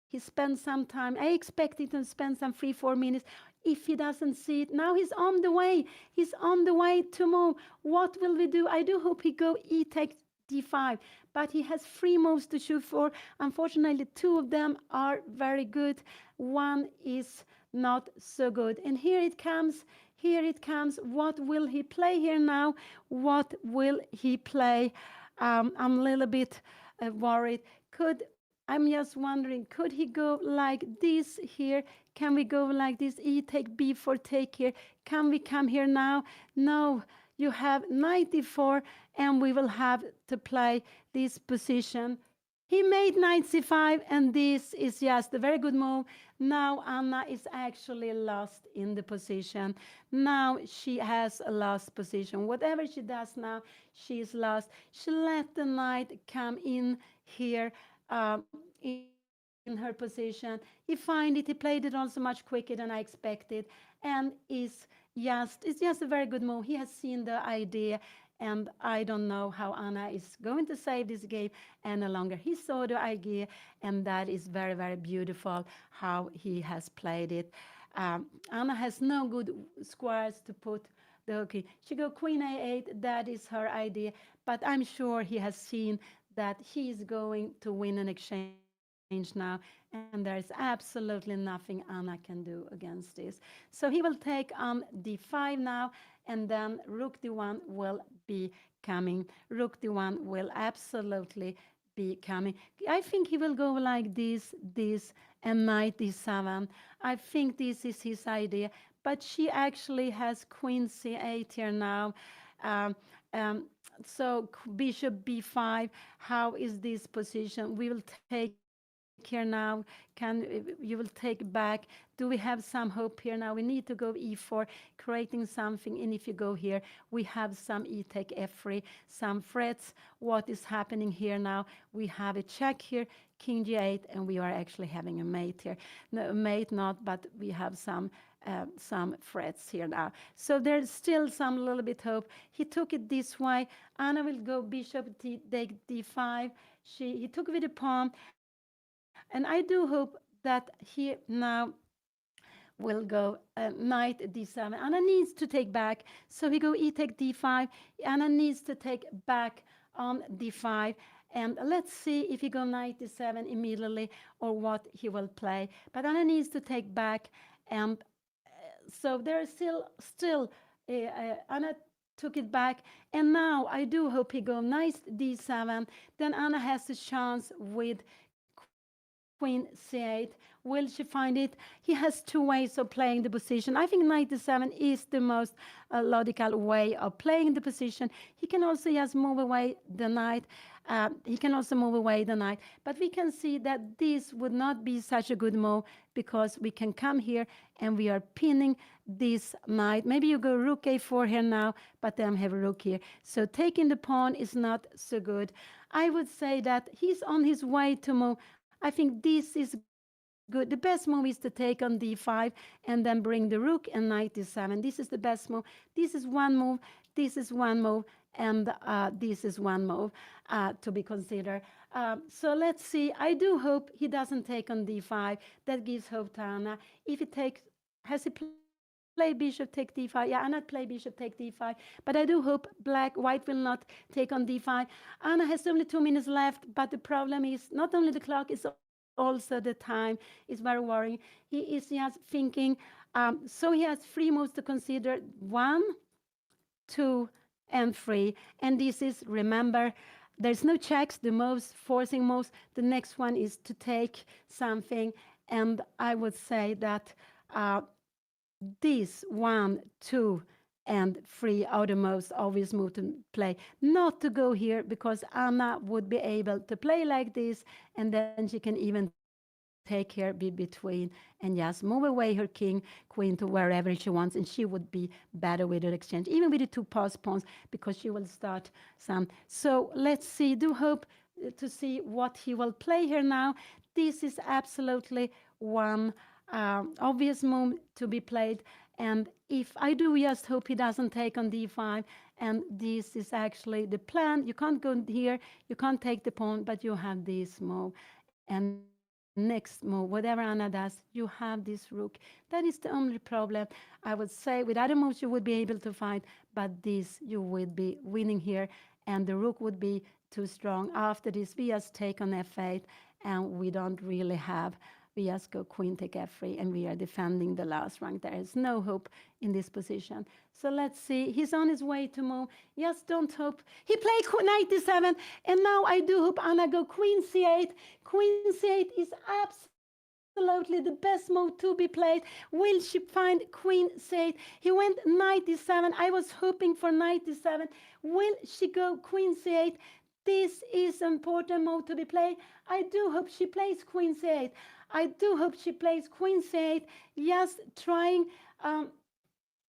he spends some time. I expect him to spend some 3-4 minutes. If he doesn't see it, now he's on the way. He's on the way to move. What will we do? I do hope he go e takes d5, but he has three moves to shoot for. Unfortunately, two of them are very good. One is not so good. And here it comes. Here it comes. What will he play here now? What will he play? I'm a little bit worried. I'm just wondering, could he go like this here? Can we go like this? E take B for take here. Can we come here now? No, you have 94, and we will have to play this position. He made knight c5, and this is just a very good move. Now Anna is actually lost in the position. Now she has a lost position. Whatever she does now, she is lost. She let the knight come in here in her position. He find it. He played it also much quicker than I expected, and it's just a very good move. He has seen the idea, and I don't know how Anna is going to save this game any longer. He saw the idea, and that is very, very beautiful how he has played it. Anna has no good squares to put the okay. She go queen a8. That is her idea, but I'm sure he has seen that he is going to win an exchange now, and there is absolutely nothing Anna can do against this. So he will take on d5 now, and then rook d1 will be coming. Rook d1 will absolutely be coming. I think he will go like this, and knight d7. I think this is his idea, but she actually has queen c8 here now. Um, um, so bishop b5. How is this position? We will take here now. You will take back. Do we have some hope here now? We need to go e4, creating something. And if you go here, we have some e take f3, some threats. What is happening here now? We have a check here, king g8, and we are actually having a mate here. No, a mate not, but we have some threats here now. So there's still some little bit hope. He took it this way. Anna will go bishop take d5. He took with a pawn, and I do hope that he now will go knight d7. Anna needs to take back, so he go e take d5. Anna needs to take back on d5. And let's see if he go knight d7 immediately or what he will play. But Anna needs to take back, and so there is still Anna took it back, and now I do hope he go knight d7. Then Anna has a chance with queen c8. Will she find it? He has two ways of playing the position. I think knight d7 is the most logical way of playing the position. He can also just move away the knight. He can also move away the knight. But we can see that this would not be such a good move, because we can come here and we are pinning this knight. Maybe you go rook a4 here now, but then have a rook here. So taking the pawn is not so good. I would say that he's on his way to move. I think this is good. The best move is to take on d5 and then bring the rook and knight d7. This is the best move. This is one move. This is one move. And this is one move to be considered. So let's see. I do hope he doesn't take on d5. That gives hope to Anna. If he takes, has he played bishop take d5? Yeah, Anna played bishop take d5. But I do hope white will not take on d5. Anna has only 2 minutes left, but the problem is not only the clock, it's also the time. It's very worrying. He is just thinking. So he has three moves to consider: 1, 2, and 3. And this is, remember, there's no checks, the moves, forcing moves. The next one is to take something. And I would say that this 1, 2, and 3 are the most obvious move to play. Not to go here, because Anna would be able to play like this, and then she can even take on d5. take here, be between, and just move away her king, queen to wherever she wants, and she would be better with her exchange, even with the two pass pawns, because she will start some. So let's see, do hope to see what he will play here now. This is absolutely one obvious move to be played, and if I do just hope he doesn't take on d5, and this is actually the plan. You can't go here, you can't take the pawn, but you have this move. And next move, whatever Anna does, you have this rook. That is the only problem. I would say with other moves you would be able to fight, but this you would be winning here, and the rook would be too strong. After this, we just take on f8, and we don't really have. We just go queen take f3, and we are defending the last rank. There is no hope in this position. So let's see. He's on his way to move. Yes, don't hope. He played knight d7, and now I do hope Anna go queen c8. Queen c8 is absolutely the best move to be played. Will she find queen c8? He went knight d7. I was hoping for knight d7. Will she go queen c8? This is an important move to be played. I do hope she plays queen c8. I do hope she plays queen c8. Yes, trying.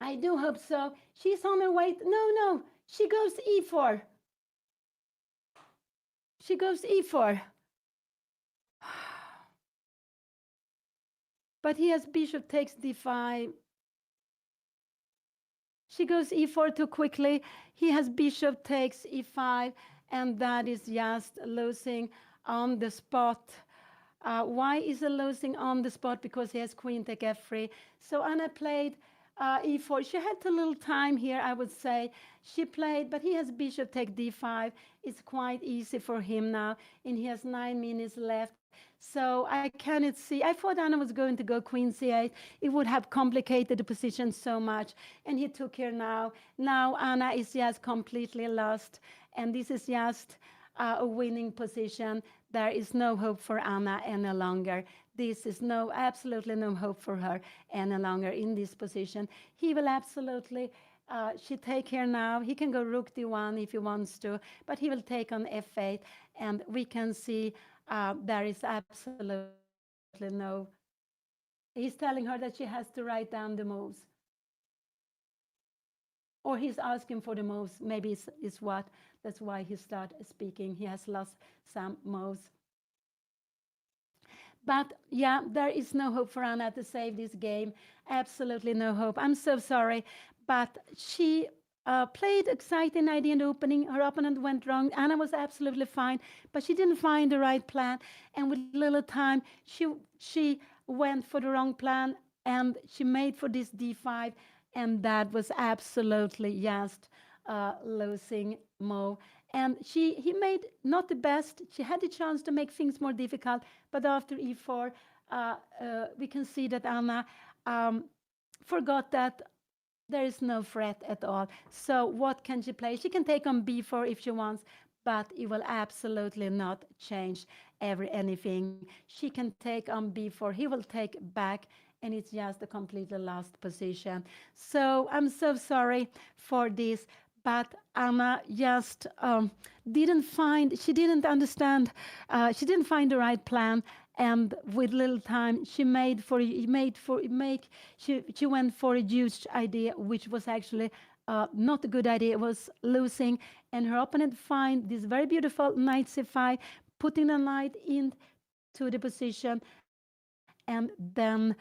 I do hope so. She's on her way. No. She goes e4. She goes e4. But he has bishop takes d5. She goes e4 too quickly. He has bishop takes e5, and that is just losing on the spot. Why is it losing on the spot? Because he has queen take f3. So Anna played e4. She had a little time here, I would say. She played, but he has bishop take d5. It's quite easy for him now, and he has 9 minutes left. So I cannot see. I thought Anna was going to go queen c8. It would have complicated the position so much, and he took her now. Now Anna is just completely lost, and this is just a winning position. There is no hope for Anna any longer. This is absolutely no hope for her any longer in this position. He will absolutely, she take here now. He can go rook d1 if he wants to, but he will take on f8, and we can see there is absolutely no. He's telling her that she has to write down the moves. Or he's asking for the moves. Maybe is what. That's why he started speaking. He has lost some moves. But yeah, there is no hope for Anna to save this game. Absolutely no hope. I'm so sorry. But she played exciting idea in the opening. Her opponent went wrong. Anna was absolutely fine, but she didn't find the right plan. And with little time, she went for the wrong plan, and she made for this d5, and that was absolutely just losing move. And he made not the best. She had the chance to make things more difficult, but after e4, we can see that Anna forgot that there is no threat at all. So what can she play? She can take on b4 if she wants, but it will absolutely not change anything. She can take on b4. He will take back, and it's just a completely lost position. So I'm so sorry for this, but Anna just she didn't understand, she didn't find the right plan, and with little time, she went for a huge idea, which was actually not a good idea. It was losing, and her opponent find this very beautiful knight c5, putting the knight into the position, and then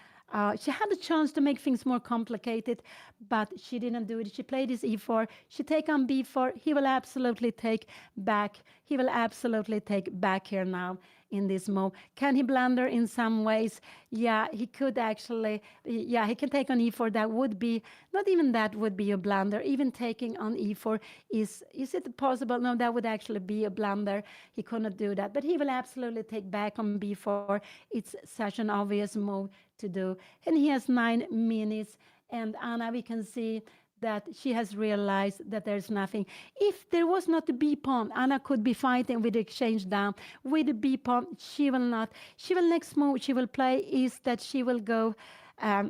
she had a chance to make things more complicated, but she didn't do it. She played this e4. She take on b4. He will absolutely take back. He will absolutely take back here now in this move. Can he blunder in some ways? Yeah, he could actually. Yeah, he can take on e4. That would be, not even that would be a blunder. Even taking on e4, is it possible? No, that would actually be a blunder. He could not do that. But he will absolutely take back on b4. It's such an obvious move to do. And he has 9 minutes. And Anna, we can see that she has realized that there's nothing. If there was not the b pawn, Anna could be fighting with the exchange down. With the b pawn, she will not. Next move she will play is that she will go.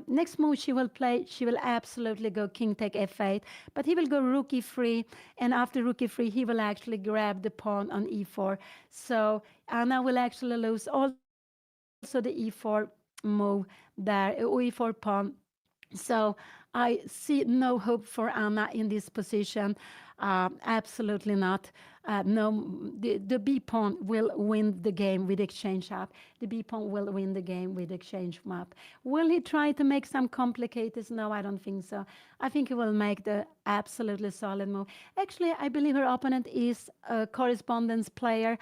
Next move she will play, she will absolutely go king take f8, but he will go rook e3, and after rook e3 he will actually grab the pawn on e4. So Anna will actually lose all the moves also the e4 move there, e4 pawn. So I see no hope for Anna in this position. Absolutely not. No, the B pawn will win the game with exchange up. The B pawn will win the game with exchange map. Will he try to make some complicators? No, I don't think so. I think he will make the absolutely solid move. Actually, I believe her opponent is a correspondence player,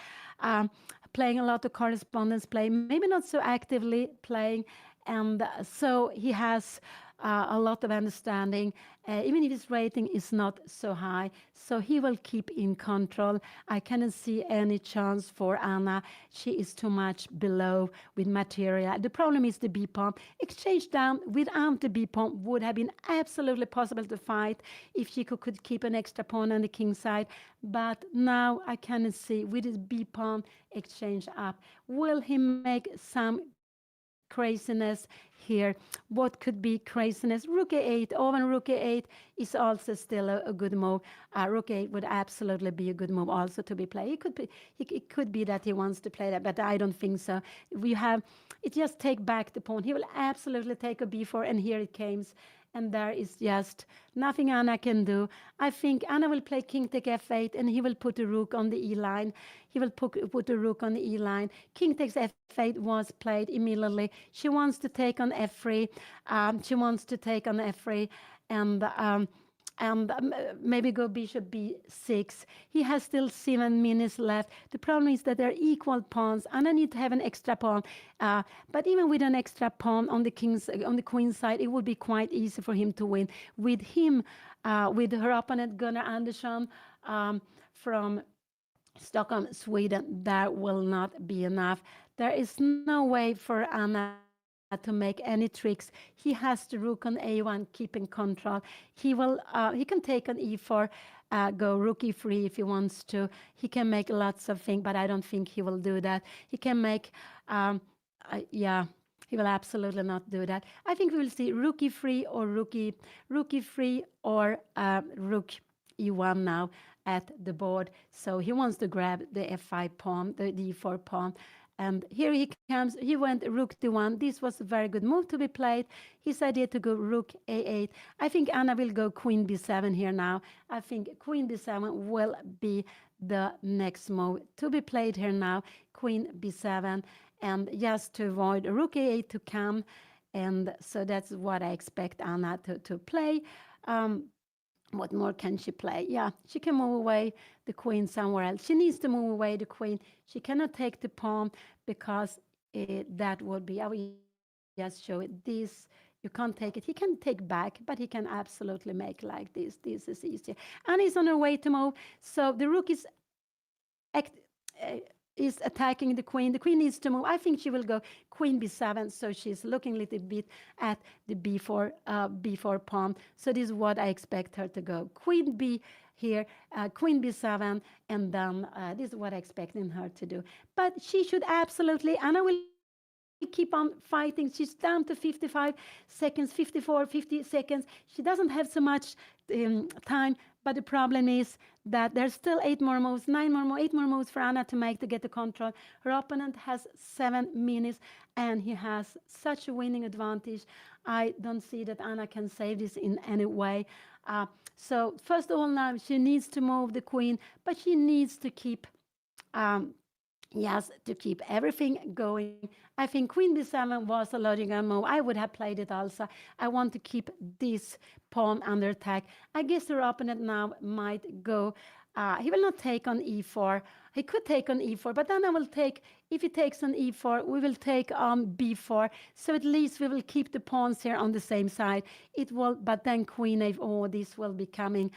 playing a lot of correspondence play, maybe not so actively playing, and so he has a lot of understanding, even if his rating is not so high. So he will keep in control. I cannot see any chance for Anna. She is too much below with material. The problem is the B pawn. Exchange down without the B pawn would have been absolutely possible to fight if she could keep an extra pawn on the king side. But now I cannot see with his B pawn exchange up. Will he make some craziness here? What could be craziness? Rook a8, over rook a8 is also still a good move. Rook a8 would absolutely be a good move also to be played. It could be that he wants to play that, but I don't think so. We have it, just take back the pawn. He will absolutely take a b4, and here it comes. And there is just nothing Anna can do. I think Anna will play king take f8, and he will put a rook on the e line. He will put a rook on the e line. King takes f8 was played immediately. She wants to take on f3. She wants to take on f3, and maybe go bishop b6. He has still 7 minutes left. The problem is that they're equal pawns, and I need to have an extra pawn. But even with an extra pawn on the queen's side, it would be quite easy for him to win. With him, with her opponent Gunnar Andersson from Stockholm, Sweden, that will not be enough. There is no way for Anna to make any tricks. He has the rook on a1, keeping control. He can take on e4, go rook e3 if he wants to. He can make lots of things, but I don't think he will do that. He can make, yeah, he will absolutely not do that. I think we will see rook e3 or rook e3 or rook e1 now at the board. So he wants to grab the f5 pawn, the d4 pawn. And here he comes. He went rook d1. This was a very good move to be played. His idea to go rook a8. I think Anna will go queen b7 here now. I think queen b7 will be the next move to be played here now. Queen b7, and just to avoid rook a8 to come. And so that's what I expect Anna to play. What more can she play? Yeah, she can move away the queen somewhere else. She needs to move away the queen. She cannot take the pawn because that would be, I will just show it. This, you can't take it. He can take back, but he can absolutely make like this. This is easier. And he's on her way to move. So the rook is attacking the queen. The queen needs to move. I think she will go queen b7, so she's looking a little bit at the b4 pawn. So this is what I expect her to go. Queen b here, queen b7, and then this is what I expect in her to do. But she should absolutely, Anna will keep on fighting. She's down to 55 seconds, 54, 50 seconds. She doesn't have so much time, but the problem is that there's still 8 more moves, 9 more moves, 8 more moves for Anna to make to get the control. Her opponent has 7 minutes, and he has such a winning advantage. I don't see that Anna can save this in any way. So first of all, now she needs to move the queen, but she needs to keep yes, to keep everything going. I think queen b7 was a logical move. I would have played it also. I want to keep this pawn under attack. I guess her opponent now might go. He will not take on e4. He could take on e4, but then I will take, if he takes on e4, we will take on b4. So at least we will keep the pawns here on the same side. It will, but then queen a, oh, this will be coming.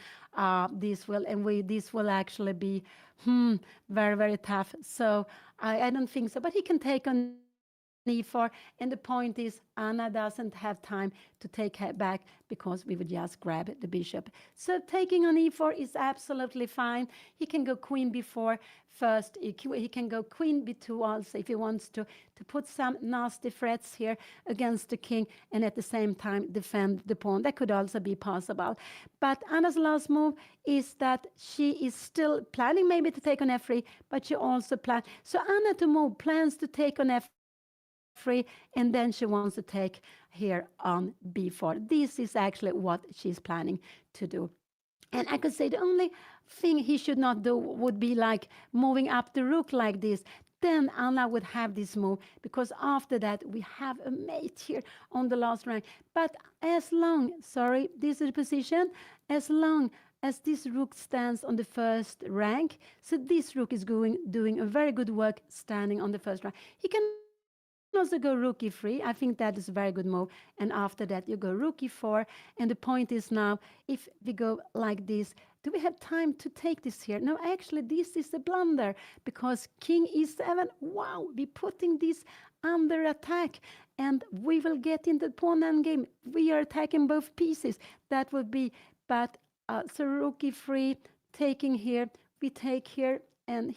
This will actually be very, very tough. So I don't think so. But he can take on e4, and the point is Anna doesn't have time to take her back because we would just grab the bishop. So taking on e4 is absolutely fine. He can go queen b4 first. He can go queen b2 also if he wants to put some nasty threats here against the king and at the same time defend the pawn. That could also be possible. But Anna's last move is that she is still planning maybe to take on f3, but she also plans. So Anna to move plans to take on f3, and then she wants to take here on b4. This is actually what she's planning to do. And I could say the only thing he should not do would be like moving up the rook like this. Then Anna would have this move, because after that we have a mate here on the last rank. But as long, sorry, this is the position, as long as this rook stands on the first rank, so this rook is doing a very good work standing on the first rank. He can also go rook e3. I think that is a very good move. And after that, you go rook e4. And the point is now, if we go like this, do we have time to take this here? No, actually, this is a blunder, because king e7, wow, we're putting this under attack. And we will get into pawn endgame. We are attacking both pieces. That would be, but so rook e3, taking here, we take here, and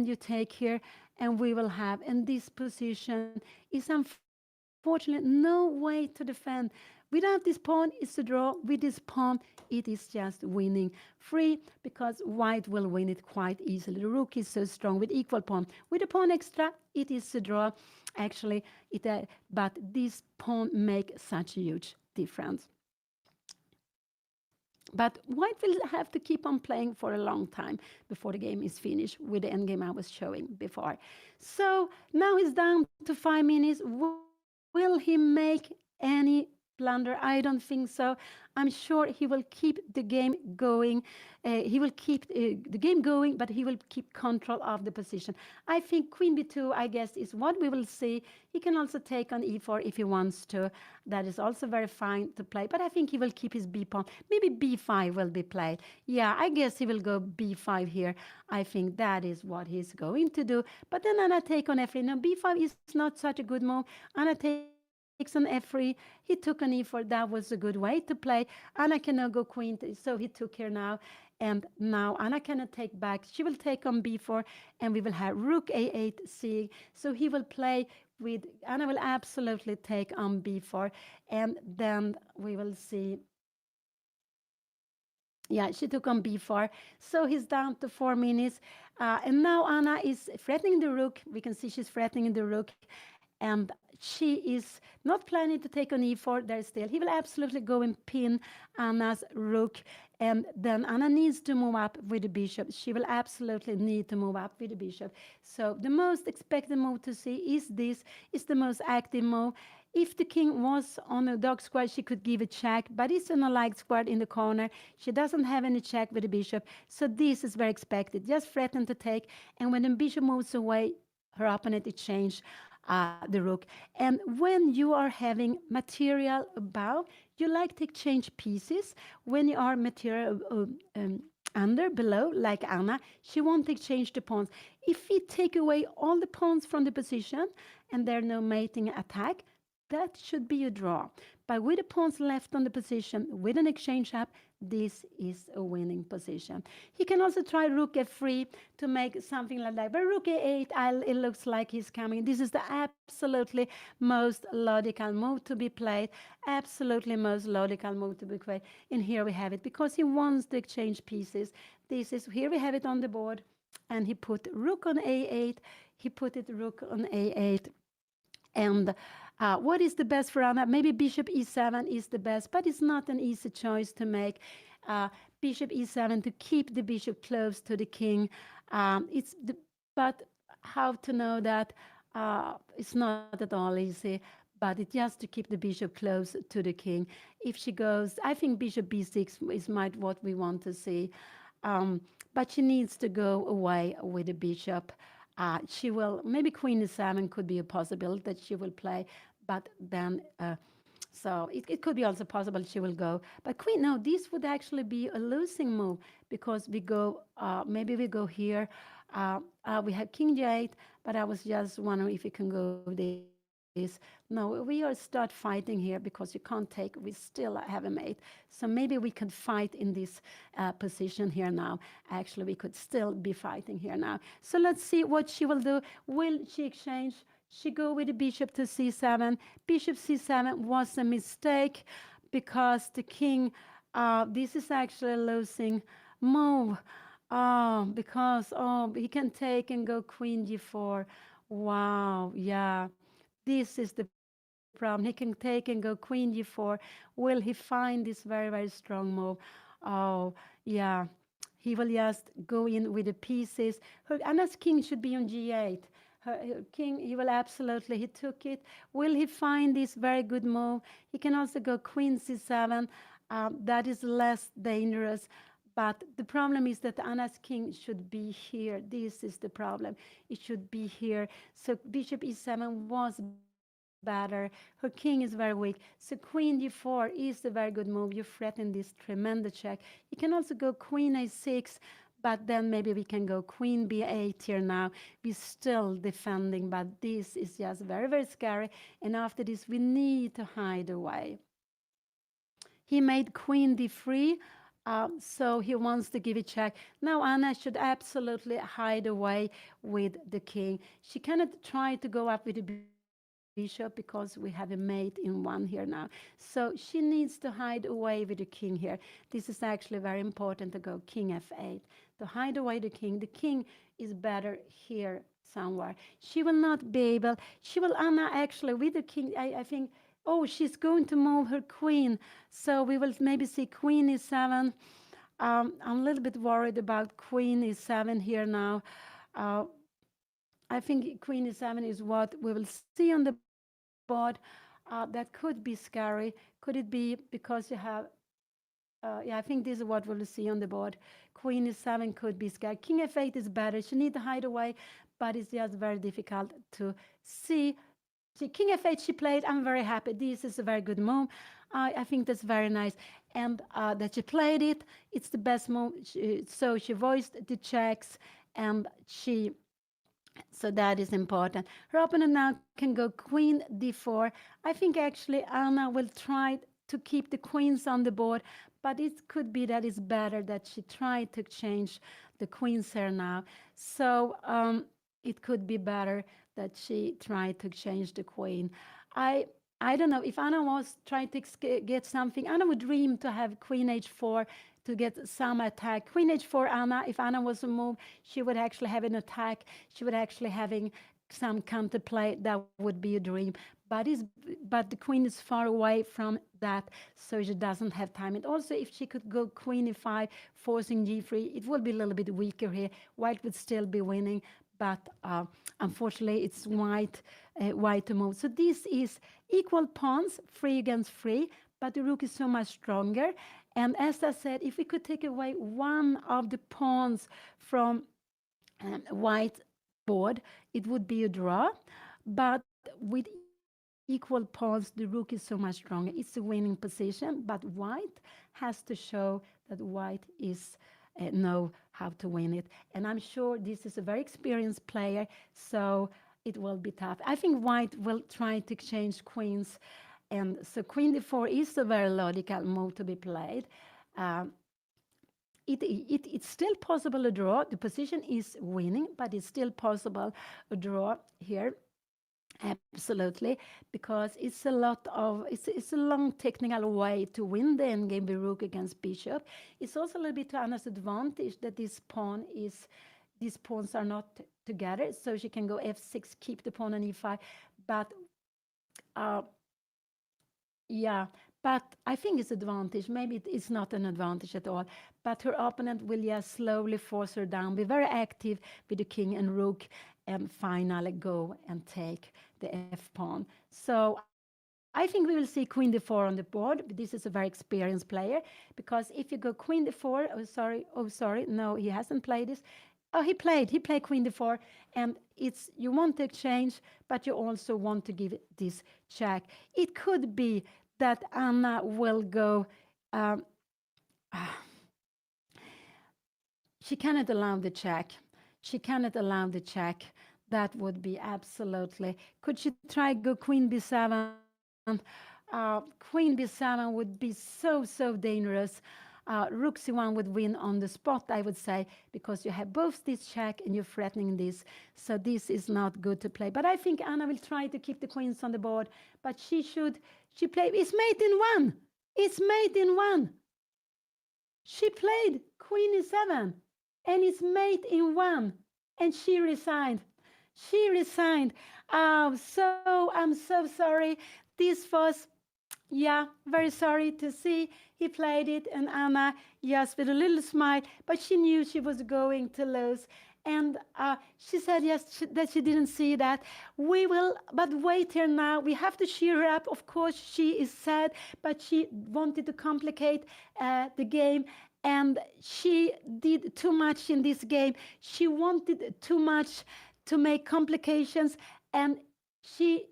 you take here, and we will have, and this position is unfortunately no way to defend. Without this pawn, it's a draw. With this pawn, it is just winning free, because white will win it quite easily. The rook is so strong with equal pawn. With a pawn extra, it is a draw. Actually, but this pawn makes such a huge difference. But white will have to keep on playing for a long time before the game is finished with the endgame I was showing before. So now he's down to 5 minutes. Will he make any blunder? I don't think so. I'm sure he will keep the game going. He will keep the game going, but he will keep control of the position. I think queen b2, I guess, is what we will see. He can also take on e4 if he wants to. That is also very fine to play, but I think he will keep his b pawn. Maybe b5 will be played. Yeah, I guess he will go b5 here. I think that is what he's going to do. But then Anna take on f3. Now, b5 is not such a good move. Anna takes on f3. He took on e4. That was a good way to play. Anna cannot go queen, so he took here now. And now Anna cannot take back. She will take on b4, and we will have rook a8 seeing. So he will play with, Anna will absolutely take on b4. And then we will see. Yeah, she took on b4. So he's down to 4 minutes. And now Anna is threatening the rook. We can see she's threatening the rook. And she is not planning to take on e4 there still. He will absolutely go and pin Anna's rook. And then Anna needs to move up with the bishop. She will absolutely need to move up with the bishop. So the most expected move to see is this, is the most active move. If the king was on a dark square, she could give a check, but it's on a light square in the corner. She doesn't have any check with the bishop. So this is very expected. Just threaten to take. And when the bishop moves away, her opponent exchange the rook. And when you are having material above, you like to exchange pieces. When you are material under, below, like Anna, she won't exchange the pawns. If we take away all the pawns from the position and there's no mating attack, that should be a draw. But with the pawns left on the position, with an exchange up, this is a winning position. He can also try rook f3 to make something like that. But rook a8, it looks like he's coming. This is the absolutely most logical move to be played. Absolutely most logical move to be played. And here we have it, because he wants to exchange pieces. This is, here we have it on the board. And he put rook on a8. He put it rook on a8. And what is the best for Anna? Maybe bishop e7 is the best, but it's not an easy choice to make. Bishop e7 to keep the bishop close to the king. But how to know that? It's not at all easy. But it's just to keep the bishop close to the king. If she goes, I think bishop b6 is what we want to see. But she needs to go away with the bishop. She will, maybe queen e7 could be a possibility that she will play, but then, so it could be also possible she will go. But queen, no, this would actually be a losing move, because we go, maybe we go here. We have king g8, but I was just wondering if we can go this. No, we are start fighting here, because you can't take, we still have a mate. So maybe we could fight in this position here now. Actually, we could still be fighting here now. So let's see what she will do. Will she exchange? She go with the bishop to c7. Bishop c7 was a mistake, because the king, this is actually a losing move. Because he can take and go queen g4. Wow, yeah. This is the problem. He can take and go queen g4. Will he find this very, very strong move? Oh, yeah. He will just go in with the pieces. Anna's king should be on g8. Her king, he will absolutely, he took it. Will he find this very good move? He can also go queen c7. That is less dangerous. But the problem is that Anna's king should be here. This is the problem. It should be here. So bishop e7 was better. Her king is very weak. So queen d4 is a very good move. You threaten this tremendous check. You can also go queen a6, but then maybe we can go queen b8 here now. We're still defending, but this is just very, very scary. And after this, we need to hide away. He made queen d3. So he wants to give a check. Now Anna should absolutely hide away with the king. She cannot try to go up with the bishop because we have a mate in one here now. So she needs to hide away with the king here. This is actually very important to go king f8. To hide away the king. The king is better here somewhere. She will not be able. She will, Anna, actually, with the king, I think. Oh, she's going to move her queen. So we will maybe see queen e7. I'm a little bit worried about queen e7 here now. I think queen e7 is what we will see on the board. That could be scary. Could it be because you have, yeah, I think this is what we'll see on the board. Queen e7 could be scary. King f8 is better. She needs to hide away, but it's just very difficult to see. See, king f8 she played. I'm very happy. This is a very good move. I think that's very nice. And that she played it, it's the best move. So she voiced the checks, and so that is important. Her opponent now can go queen d4. I think actually Anna will try to keep the queens on the board, but it could be that it's better that she tried to change the queens here now. So it could be better that she tried to change the queen. I don't know if Anna was trying to get something. Anna would dream to have queen h4 to get some attack. Queen h4, Anna, if Anna was to move, she would actually have an attack. She would actually having some counterplay. That would be a dream. But the queen is far away from that, so she doesn't have time. And also, if she could go queen e5, forcing g3, it would be a little bit weaker here. White would still be winning, but unfortunately, it's white to move. So this is equal pawns, free against free, but the rook is so much stronger. And as I said, if we could take away one of the pawns from white board, it would be a draw. But with equal pawns, the rook is so much stronger. It's a winning position, but white has to show that white is know how to win it. And I'm sure this is a very experienced player, so it will be tough. I think white will try to exchange queens, and so queen d4 is a very logical move to be played. It's still possible a draw. The position is winning, but it's still possible a draw here. Absolutely, because it's a lot of it's a long technical way to win the endgame with rook against bishop. It's also a little bit to Anna's advantage that these pawns are not together, so she can go f6, keep the pawn on e5. But yeah, but I think it's advantage. Maybe it's not an advantage at all. But her opponent will just slowly force her down, be very active with the king and rook, and finally go and take the f pawn. So I think we will see queen d4 on the board. This is a very experienced player, because if you go queen d4, oh sorry, no, he hasn't played this. Oh, he played queen d4, and it's you want to exchange, but you also want to give this check. It could be that Anna will go. She cannot allow the check. She cannot allow the check. That would be absolutely. Could she try go queen b7? Queen b7 would be so dangerous. Rook c1 would win on the spot, I would say, because you have both this check and you're threatening this. So this is not good to play. But I think Anna will try to keep the queens on the board. But she play. It's mate in one. It's mate in one. She played queen e7, and it's mate in one. And she resigned. She resigned. I'm so sorry. This was, yeah, very sorry to see he played it, and Anna, yes, with a little smile, but she knew she was going to lose. And she said yes, that she didn't see that. We will, but wait here now. We have to cheer her up. Of course, she is sad, but she wanted to complicate the game, and she did too much in this game. She wanted too much to make complications, and she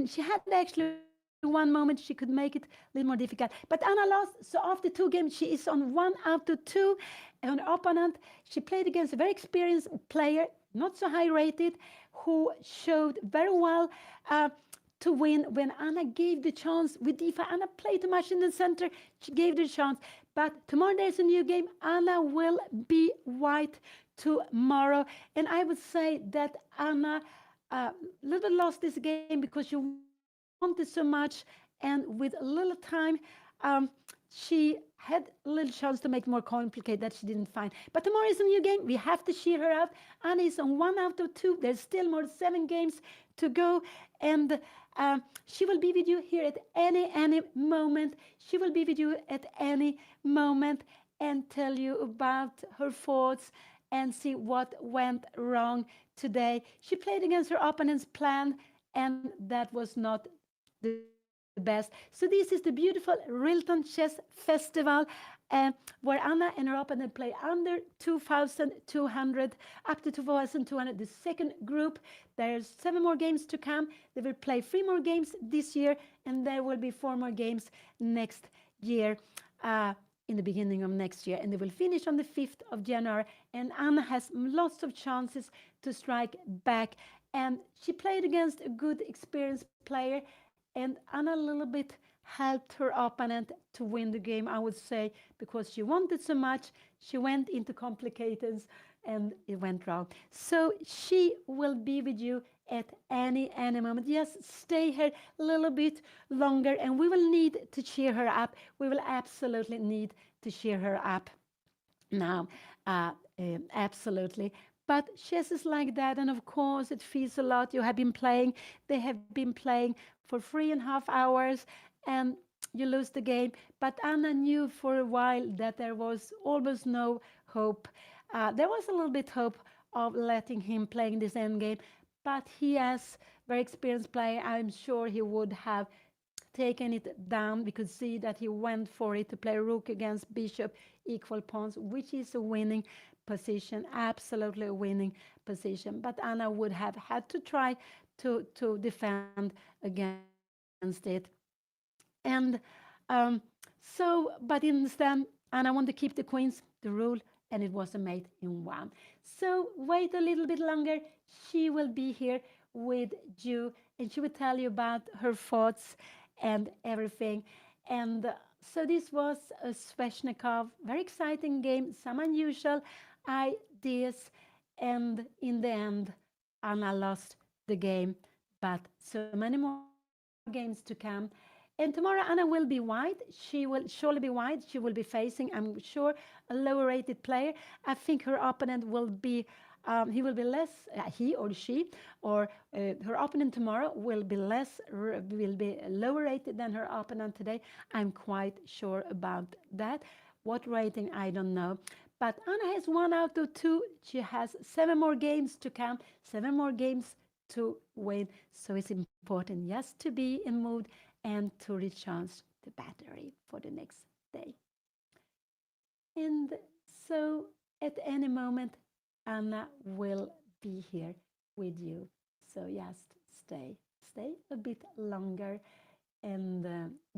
she had actually one moment she could make it a little more difficult. But Anna lost. So after two games, she is on 1 out of 2. An opponent, she played against a very experienced player, not so high rated, who showed very well uh, to win when Anna gave the chance with DeFi. Anna played too much in the center. She gave the chance. But tomorrow there's a new game. Anna will be white tomorrow. And I would say that Anna little bit lost this game because she wanted so much, and with a little time, um, she had a little chance to make it more complicated that she didn't find. But tomorrow is a new game. We have to cheer her up. Anna is on 1 out of 2. There's still more 7 games to go, and she will be with you here at any moment. She will be with you at any moment and tell you about her thoughts and see what went wrong today. She played against her opponent's plan, and that was not the best. So this is the beautiful Rilton Chess Festival, where Anna and her opponent play under 2,200, up to 2,200, the second group. There's 7 more games to come. They will play 3 more games this year, and there will be 4 more games next year. In the beginning of next year, and they will finish on the 5th of January. And Anna has lots of chances to strike back. And she played against a good, experienced player, and Anna a little bit helped her opponent to win the game, I would say, because she wanted so much. She went into complications, and it went wrong. So she will be with you at any moment. Yes, stay here a little bit longer, and we will need to cheer her up. We will absolutely need to cheer her up now. Absolutely. But chess is like that, and of course, it feels a lot. You have been playing, they have been playing for 3.5 hours, and you lose the game. But Anna knew for a while that there was almost no hope. There was a little bit hope of letting him play in this endgame, but he, as very experienced player, I'm sure he would have taken it down. We could see that he went for it to play rook against bishop, equal pawns, which is a winning position, absolutely a winning position. But Anna would have had to try to defend against it. And but instead, Anna wanted to keep the queens, the rule, and it was a mate in 1. So wait a little bit longer. She will be here with you, and she will tell you about her thoughts and everything. And so this was a Sveshnikov, very exciting game, some unusual ideas, and in the end, Anna lost the game. But so many more games to come. And tomorrow Anna will be white. She will surely be white. She will be facing, I'm sure, a lower rated player. I think her opponent will be he will be less, he or she, or her opponent tomorrow will be will be lower rated than her opponent today. I'm quite sure about that. What rating, I don't know. But Anna has 1 out of 2. She has 7 more games to come, 7 more games to win. So it's important, yes, to be in mood and to recharge the battery for the next day. And so at any moment, Anna will be here with you. So just stay a bit longer, and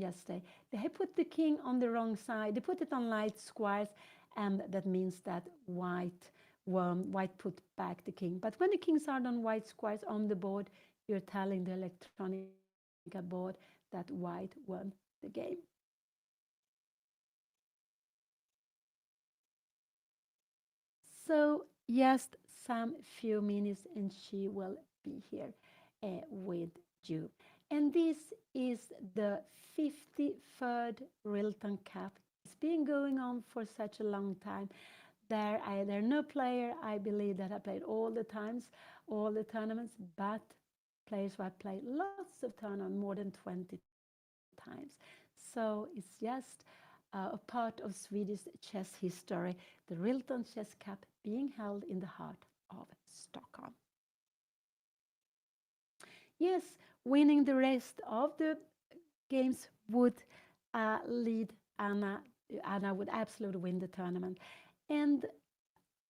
just stay. They have put the king on the wrong side. They put it on light squares, and that means that white put back the king. But when the kings are on white squares on the board, you're telling the electronica board that white won the game. So just some few minutes, and she will be here with you. And this is the 53rd Rilton Cup. It's been going on for such a long time. There are no player, I believe, that I played all the times, all the tournaments, but players who have played lots of tournaments, more than 20 times. So it's just a part of Swedish chess history, the Rilton Chess Cup being held in the heart of Stockholm. Yes, winning the rest of the games would lead Anna. Anna would absolutely win the tournament. And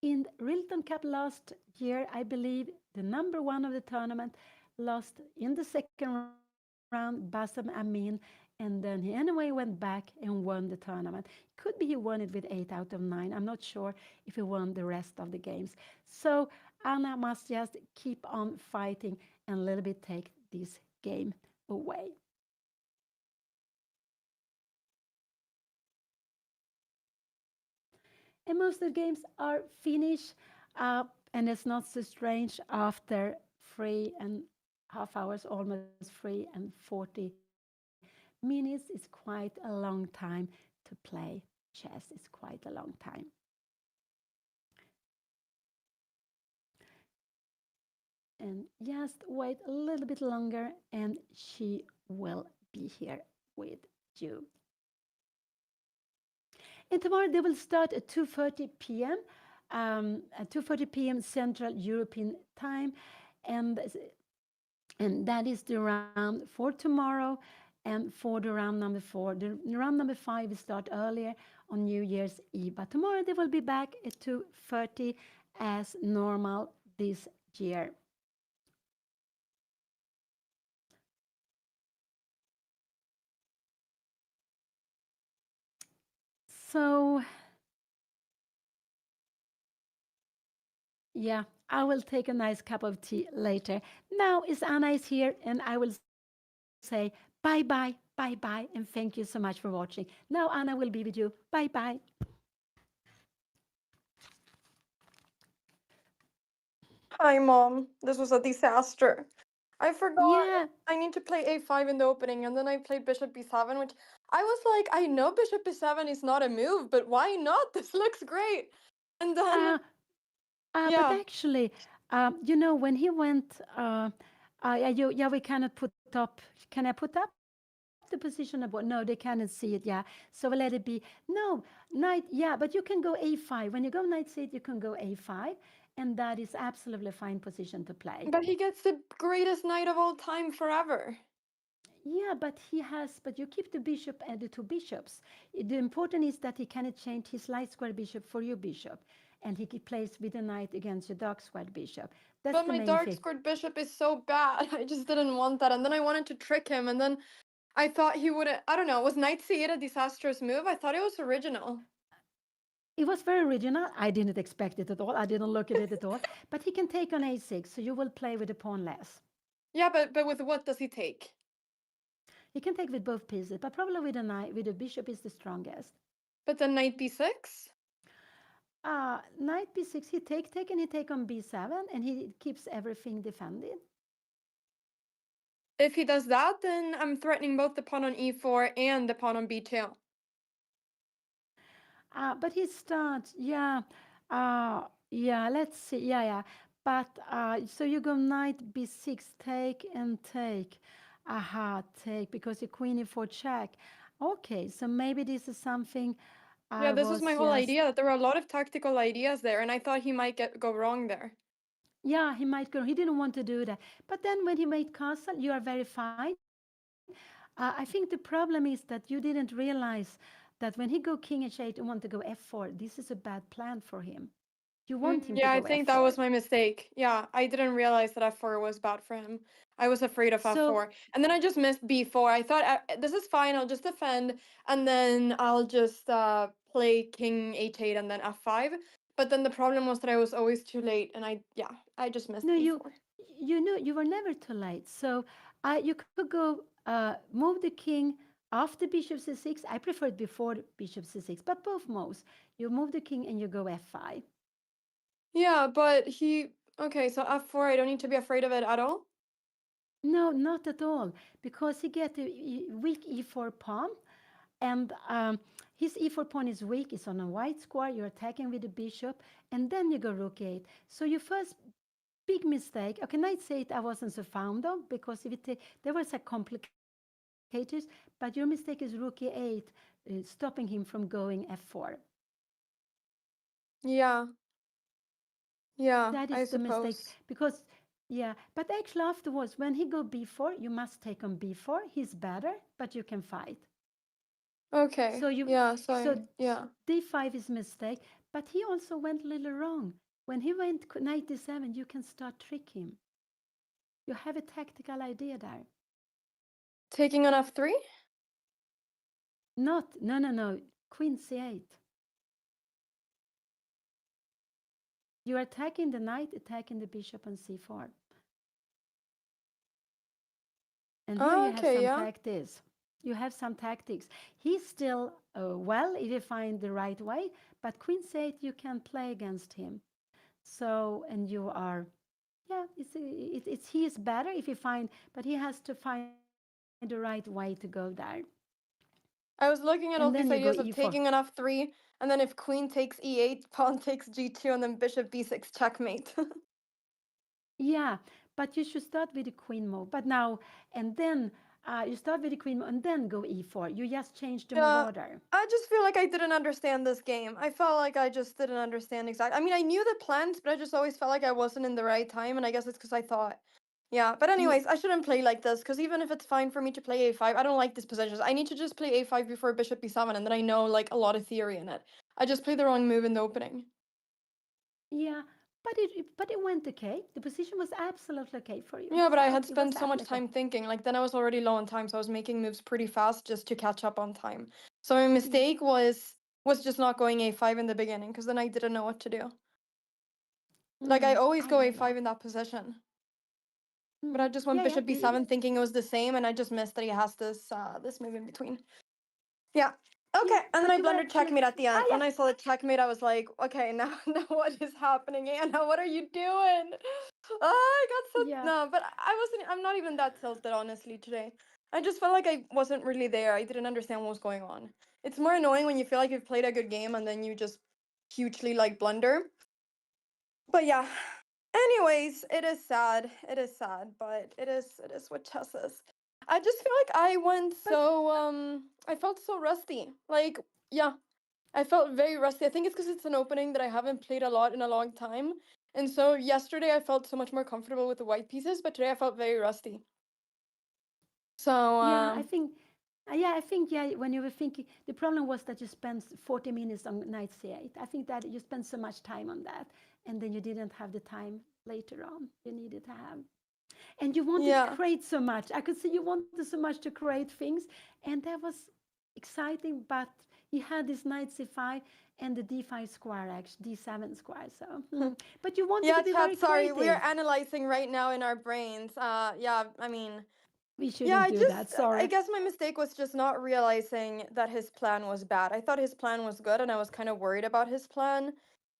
in Rilton Cup last year, I believe the number one of the tournament lost in the second round, Bassam Amin, and then he anyway went back and won the tournament. Could be he won it with 8 out of 9. I'm not sure if he won the rest of the games. So Anna must just keep on fighting and a little bit take this game away. And most of the games are finished, and it's not so strange after 3.5 hours, almost 3 and 40 minutes. Is quite a long time to play chess. It's quite a long time. And just wait a little bit longer, and she will be here with you. And tomorrow they will start at 2:30 p.m. At 2:30 p.m. Central European time, and that is the round for tomorrow. And for the round number 4, the round number 5 will start earlier on New Year's Eve. But tomorrow they will be back at 2:30 as normal this year. So yeah, I will take a nice cup of tea later. Now is Anna is here, and I will say bye bye, bye bye, and thank you so much for watching. Now Anna will be with you. Bye bye. Hi, Mom. This was a disaster. I forgot Yeah, I need to play a5 in the opening, and then I played bishop b7, which I was like, I know bishop b7 is not a move, but why not? This looks great. And then, uh, but yeah, actually, when he went, yeah, we cannot put up. Can I put up the position of board? No, they cannot see it. Yeah, so we'll let it be. No, knight. Yeah, but you can go a5. When you go knight c8, you can go a5, and that is absolutely a fine position to play. but he gets the greatest knight of all time forever. Yeah, but you keep the bishop and the two bishops. The important is that he cannot change his light square bishop for your bishop, and he plays with a knight against your dark squared bishop. That's But the my main dark thing. squared bishop is so bad. I just didn't want that. And then I wanted to trick him, and then I thought he would. I don't know. Was knight c8 a disastrous move? I thought it was original. It was very original. I didn't expect it at all. I didn't look at it at all. But he can take on a6, so you will play with a pawn less. Yeah, but with what does he take? He can take with both pieces, but probably with a knight, with a bishop is the strongest. But then knight b6? Knight b6, take, and he take on b7, and he keeps everything defended. If he does that, then I'm threatening both the pawn on e4 and the pawn on b2. But he starts, yeah, let's see, yeah. But so you go knight b6, take and take. Aha, take, because the queen e4 check. Okay, so maybe this is something Yeah, I this was was my whole just, idea, that there were a lot of tactical ideas there, and I thought he might go wrong there. yeah, he might go, he didn't want to do that. But then when he made castle, you are very fine. I think the problem is that you didn't realize that when he go king h8 and want to go f4, this is a bad plan for him. You want him to Yeah, go I think that f4. was my mistake. Yeah, I didn't realize that f4 was bad for him. I was afraid of So f4. And then I just missed b4. I thought, this is fine, I'll just defend, and then I'll just play king h8 and then f5. But then the problem was that I was always too late, and I just missed no, b4. you know you were never too late. So you could go move the king after bishop c6. I preferred before bishop c6, but both moves. You move the king and you go f5. Yeah, but okay, so f4, I don't need to be afraid of it at all? No, not at all, because he get a weak e4 pawn, and his e4 pawn is weak. It's on a white square. You're attacking with the bishop, and then you go rook 8. So you first big mistake. Okay, knight c8 I wasn't so fond of because if there was a complicators, but your mistake is rook e8, stopping him from going f4. Yeah. Yeah, That I is the mistake suppose. because yeah, but actually afterwards when he go b4, you must take on b4. He's better, but you can fight. Okay. So you Yeah, so so yeah. d5 is mistake, but he also went a little wrong. When he went knight d7, you can start trick him. You have a tactical idea there. Taking on f3? Not no. Queen c8. You are attacking the knight, attacking the bishop on c4. And here Oh, you have okay, some yeah. tactics. You have some tactics. He's still well if you find the right way, but queen c8 you can play against him. So and you are, yeah, it's he is better if you find, but he has to find the right way to go there. I was And looking then at you all go these e4. ideas of taking on f3, and then if queen takes e8, pawn takes g2, and then bishop b6 checkmate. Yeah, but you should start with the queen move. But now and then you start with the queen move and then go e4. You just change the move Yeah, order. I just feel like I didn't understand this game. I felt like I just didn't understand exactly. I mean, I knew the plans, but I just always felt like I wasn't in the right time, and I guess it's because I thought. Yeah, but Yeah, anyways, I shouldn't play like this, because even if it's fine for me to play a5, I don't like these positions. I need to just play a5 before bishop b7, and then I know, like, a lot of theory in it. I just played the wrong move in the opening. yeah, but it went okay. The position was absolutely okay for you. Yeah, but I So had it was spent so much absolutely okay. time thinking. Like, then I was already low on time, so I was making moves pretty fast just to catch up on time. So my Mm, mistake was just not going a5 in the beginning, because then I didn't know what to do. Like, I always go yeah. a5 in that position. But I just Yeah, went yeah. bishop b7 thinking it was the same, and I just missed that he has this move in between. Yeah. Yeah, Okay, and then but I you were blundered absolutely checkmate at the end. yeah. When I saw the checkmate, I was like, okay, now, now what is happening, Anna? What are you doing? Oh, I got so Yeah, no, but I'm not even that tilted, honestly, today. I just felt like I wasn't really there. I didn't understand what was going on. It's more annoying when you feel like you've played a good game and then you just hugely like blunder. But yeah. Anyways, it is sad. It is sad, but it is what chess is. I just feel like I went but so I felt so rusty. Like, yeah, I felt very rusty. I think it's because it's an opening that I haven't played a lot in a long time. And so yesterday I felt so much more comfortable with the white pieces, but today I felt very rusty. So yeah, I think yeah. When you were thinking, the problem was that you spent 40 minutes on knight c8. I think that you spent so much time on that, and then you didn't have the time later on you needed to have. And you wanted to yeah. create so much. I could see you wanted so much to create things, and that was exciting. But you had this knight c5 and the d5 square, actually d7 square. So, but you wanted Yeah, to be very chat, sorry. We are creative. analyzing right now in our brains. Yeah, I mean, We yeah, shouldn't do that. I Sorry. guess my mistake was just not realizing that his plan was bad. I thought his plan was good, and I was kind of worried about his plan.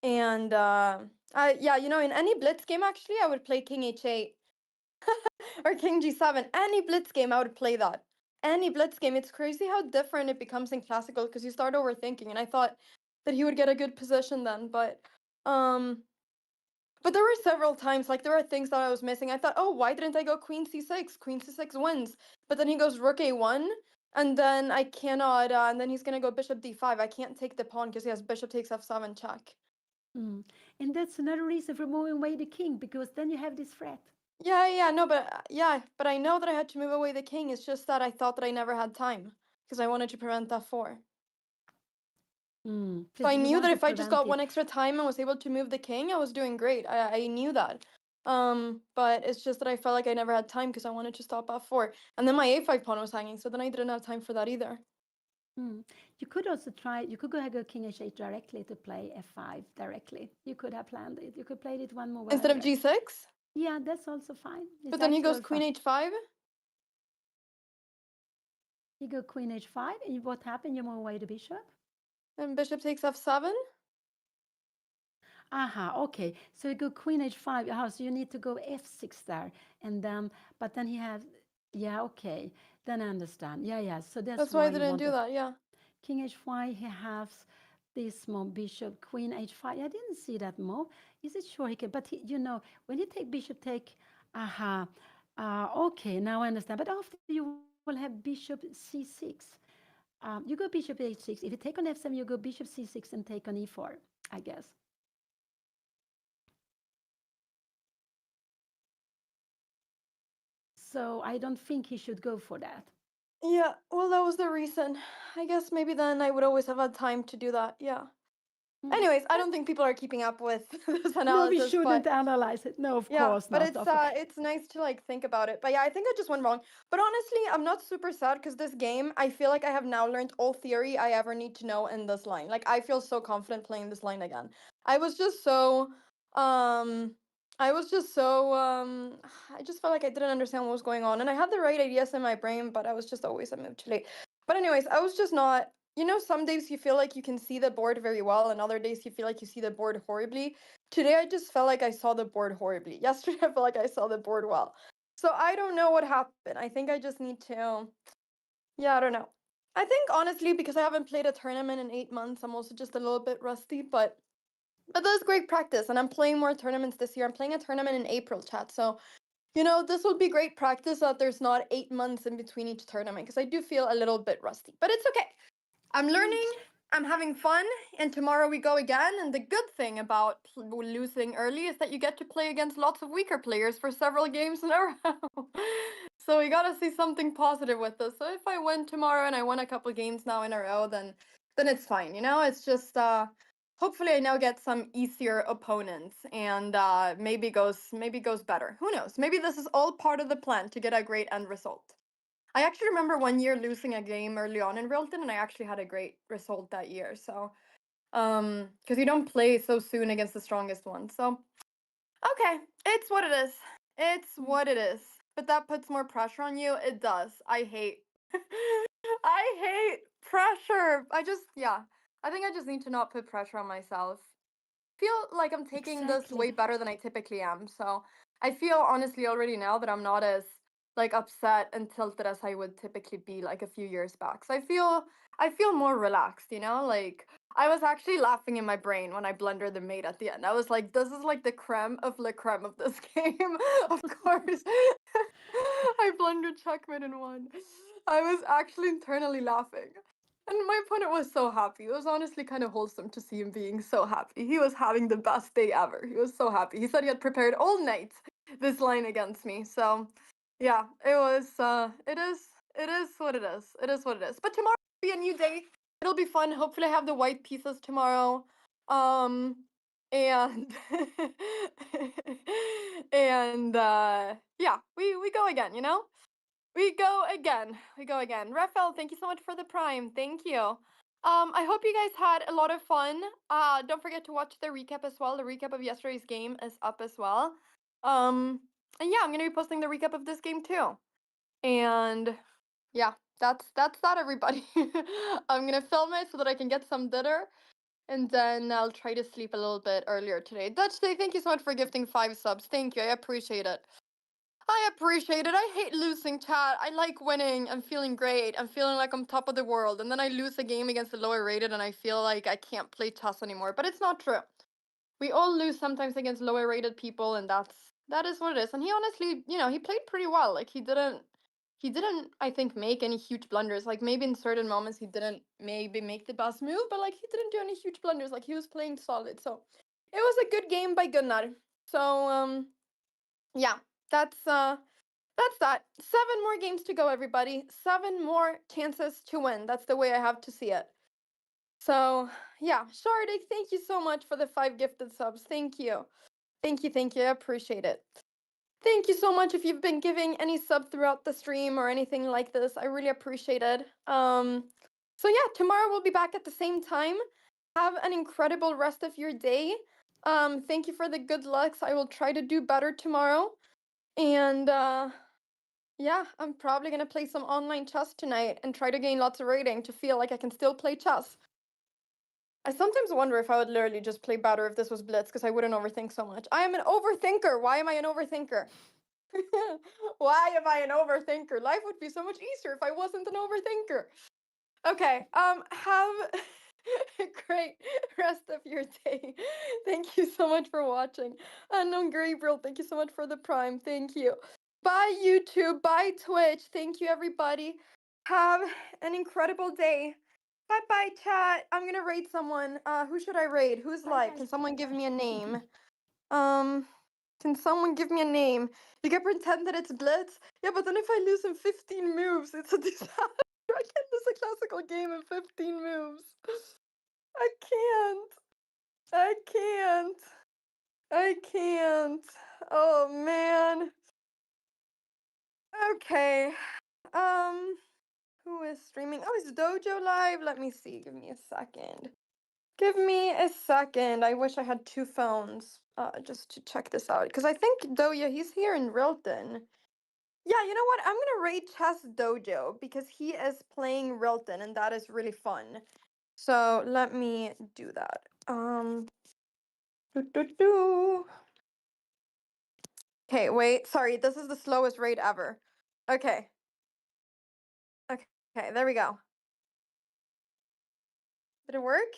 And yeah, in any blitz game, actually, I would play king h8 or king g7. Any blitz game, I would play that. Any blitz game. It's crazy how different it becomes in classical because you start overthinking. And I thought that he would get a good position then, um, but there were several times, like there were things that I was missing. I thought, oh, why didn't I go queen c6? Queen c6 wins. But then he goes rook a1, and then I cannot, and then he's gonna go bishop d5. I can't take the pawn because he has bishop takes f7 check. Mm. And that's another reason for moving away the king, because then you have this threat. Yeah, no, but but I know that I had to move away the king. It's just that I thought that I never had time because I wanted to prevent f4. So Because I you knew want that to if I just prevent got it. one extra time and was able to move the king, I was doing great. I knew that. But it's just that I felt like I never had time because I wanted to stop f4. And then my a5 pawn was hanging, so then I didn't have time for that either. You could also try, you could go king h8 directly to play f5 directly. You could have planned it. You could play it one move Instead of earlier. g6? Yeah, that's also fine. It's But then he actually goes all fine. queen h5? You go queen h5, and what happened? You move away the bishop. And bishop takes f7? Aha, okay. So you go queen h5. So you need to go f6 there, and then, but then he has, yeah, okay. Then I understand. Yeah. So that's That's why I why you didn't do wanted that, yeah. king h5. He has this move, bishop, queen, h5. I didn't see that move. Is it sure he can? But when you take bishop, take, aha. Okay, now I understand. But after you will have bishop c6. You go bishop h6. If you take on f7, you go bishop c6 and take on e4, I guess. So I don't think he should go for that. Yeah, well, that was the reason. I guess maybe then I would always have had time to do that. Yeah. Anyways, I don't think people are keeping up with this No, we analysis, shouldn't but analyze it. No, of yeah, course but not. it's nice to like think about it. But yeah, I think I just went wrong. But honestly, I'm not super sad because this game, I feel like I have now learned all theory I ever need to know in this line. Like I feel so confident playing this line again. I was just so um I was just so I just felt like I didn't understand what was going on. And I had the right ideas in my brain, but I was just always a move too late. But anyways, I was just not, some days you feel like you can see the board very well, and other days you feel like you see the board horribly. Today I just felt like I saw the board horribly. Yesterday I felt like I saw the board well. So I don't know what happened. I think I just need to, yeah, I don't know. I think honestly, because I haven't played a tournament in 8 months, I'm also just a little bit rusty, but that's great practice. And I'm playing more tournaments this year. I'm playing a tournament in April, chat. So, this will be great practice that there's not 8 months in between each tournament, because I do feel a little bit rusty. But it's okay. I'm learning, I'm having fun, and tomorrow we go again. And the good thing about losing early is that you get to play against lots of weaker players for several games in a row. So we gotta see something positive with this. So if I win tomorrow and I win a couple games now in a row, then it's fine. It's just hopefully I now get some easier opponents, and maybe goes better. Who knows? Maybe this is all part of the plan to get a great end result. I actually remember one year losing a game early on in Rilton, and I actually had a great result that year. So, because you don't play so soon against the strongest one. So, okay, it's what it is. It's what it is. But that puts more pressure on you. It does. I hate. I hate pressure. Yeah. I think I just need to not put pressure on myself. Feel like I'm taking this way Exactly. better than I typically am. So I feel honestly already now that I'm not as like upset and tilted as I would typically be like a few years back. So I feel more relaxed, like I was actually laughing in my brain when I blundered the mate at the end. I was like, this is like the creme of la creme of this game. Of course. I blundered checkmate and won. I was actually internally laughing. And my opponent was so happy. It was honestly kind of wholesome to see him being so happy. He was having the best day ever. He was so happy. He said he had prepared all night this line against me. So, yeah, it is what it is. It is what it is. But tomorrow will be a new day. It'll be fun. Hopefully I have the white pieces tomorrow. Um and and yeah, we go again, we go again. We go again. Raphael, thank you so much for the prime. Thank you. I hope you guys had a lot of fun. Don't forget to watch the recap as well. The recap of yesterday's game is up as well. Um, and yeah, I'm gonna be posting the recap of this game too. And yeah, that's that, everybody. I'm gonna film it so that I can get some dinner, and then I'll try to sleep a little bit earlier today. Dutch Day, thank you so much for gifting 5 subs. Thank you, I appreciate it. I appreciate it. I hate losing, chat. I like winning. I'm feeling great. I'm feeling like I'm top of the world. And then I lose a game against the lower rated and I feel like I can't play chess anymore. But it's not true. We all lose sometimes against lower rated people, and that is what it is. And he honestly, he played pretty well. Like he didn't I think make any huge blunders. Like maybe in certain moments he didn't maybe make the best move, but like he didn't do any huge blunders. Like he was playing solid. So it was a good game by Gunnar. So yeah, that's that. 7 more games to go, everybody. 7 more chances to win. That's the way I have to see it. So, yeah, Shardik, thank you so much for the 5 gifted subs. Thank you. Thank you, thank you. I appreciate it. Thank you so much if you've been giving any sub throughout the stream or anything like this. I really appreciate it. So yeah, tomorrow we'll be back at the same time. Have an incredible rest of your day. Thank you for the good lucks. I will try to do better tomorrow. And yeah, I'm probably gonna play some online chess tonight and try to gain lots of rating to feel like I can still play chess. I sometimes wonder if I would literally just play better if this was Blitz, because I wouldn't overthink so much. I am an overthinker. Why am I an overthinker? Why am I an overthinker? Life would be so much easier if I wasn't an overthinker. Okay, have Great rest of your day. Thank you so much for watching. Unknown Gabriel, thank you so much for the prime. Thank you. Bye, YouTube. Bye, Twitch. Thank you, everybody. Have an incredible day. Bye bye, chat. I'm gonna raid someone. Who should I raid? Who's live? Can someone give me a name? Can someone give me a name? You can pretend that it's Blitz. Yeah, but then if I lose in 15 moves, it's a disaster. I can't lose a classical game in 15 moves. I can't. I can't. I can't. Oh man. Okay. Who is streaming? Oh, is Dojo live? Let me see. Give me a second. Give me a second. I wish I had two phones. Just to check this out. Because I think Doja, he's here in Rilton. Yeah, you know what? I'm gonna raid Chess Dojo because he is playing Rilton and that is really fun. So let me do that. Okay, wait. Sorry, this is the slowest raid ever. Okay. Okay, there we go. Did it work?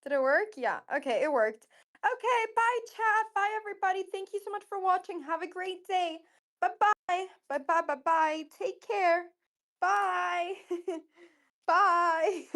Did it work? Yeah. Okay, it worked. Okay, bye chat. Bye everybody. Thank you so much for watching. Have a great day. Bye-bye. Bye-bye. Bye-bye. Take care. Bye. Bye.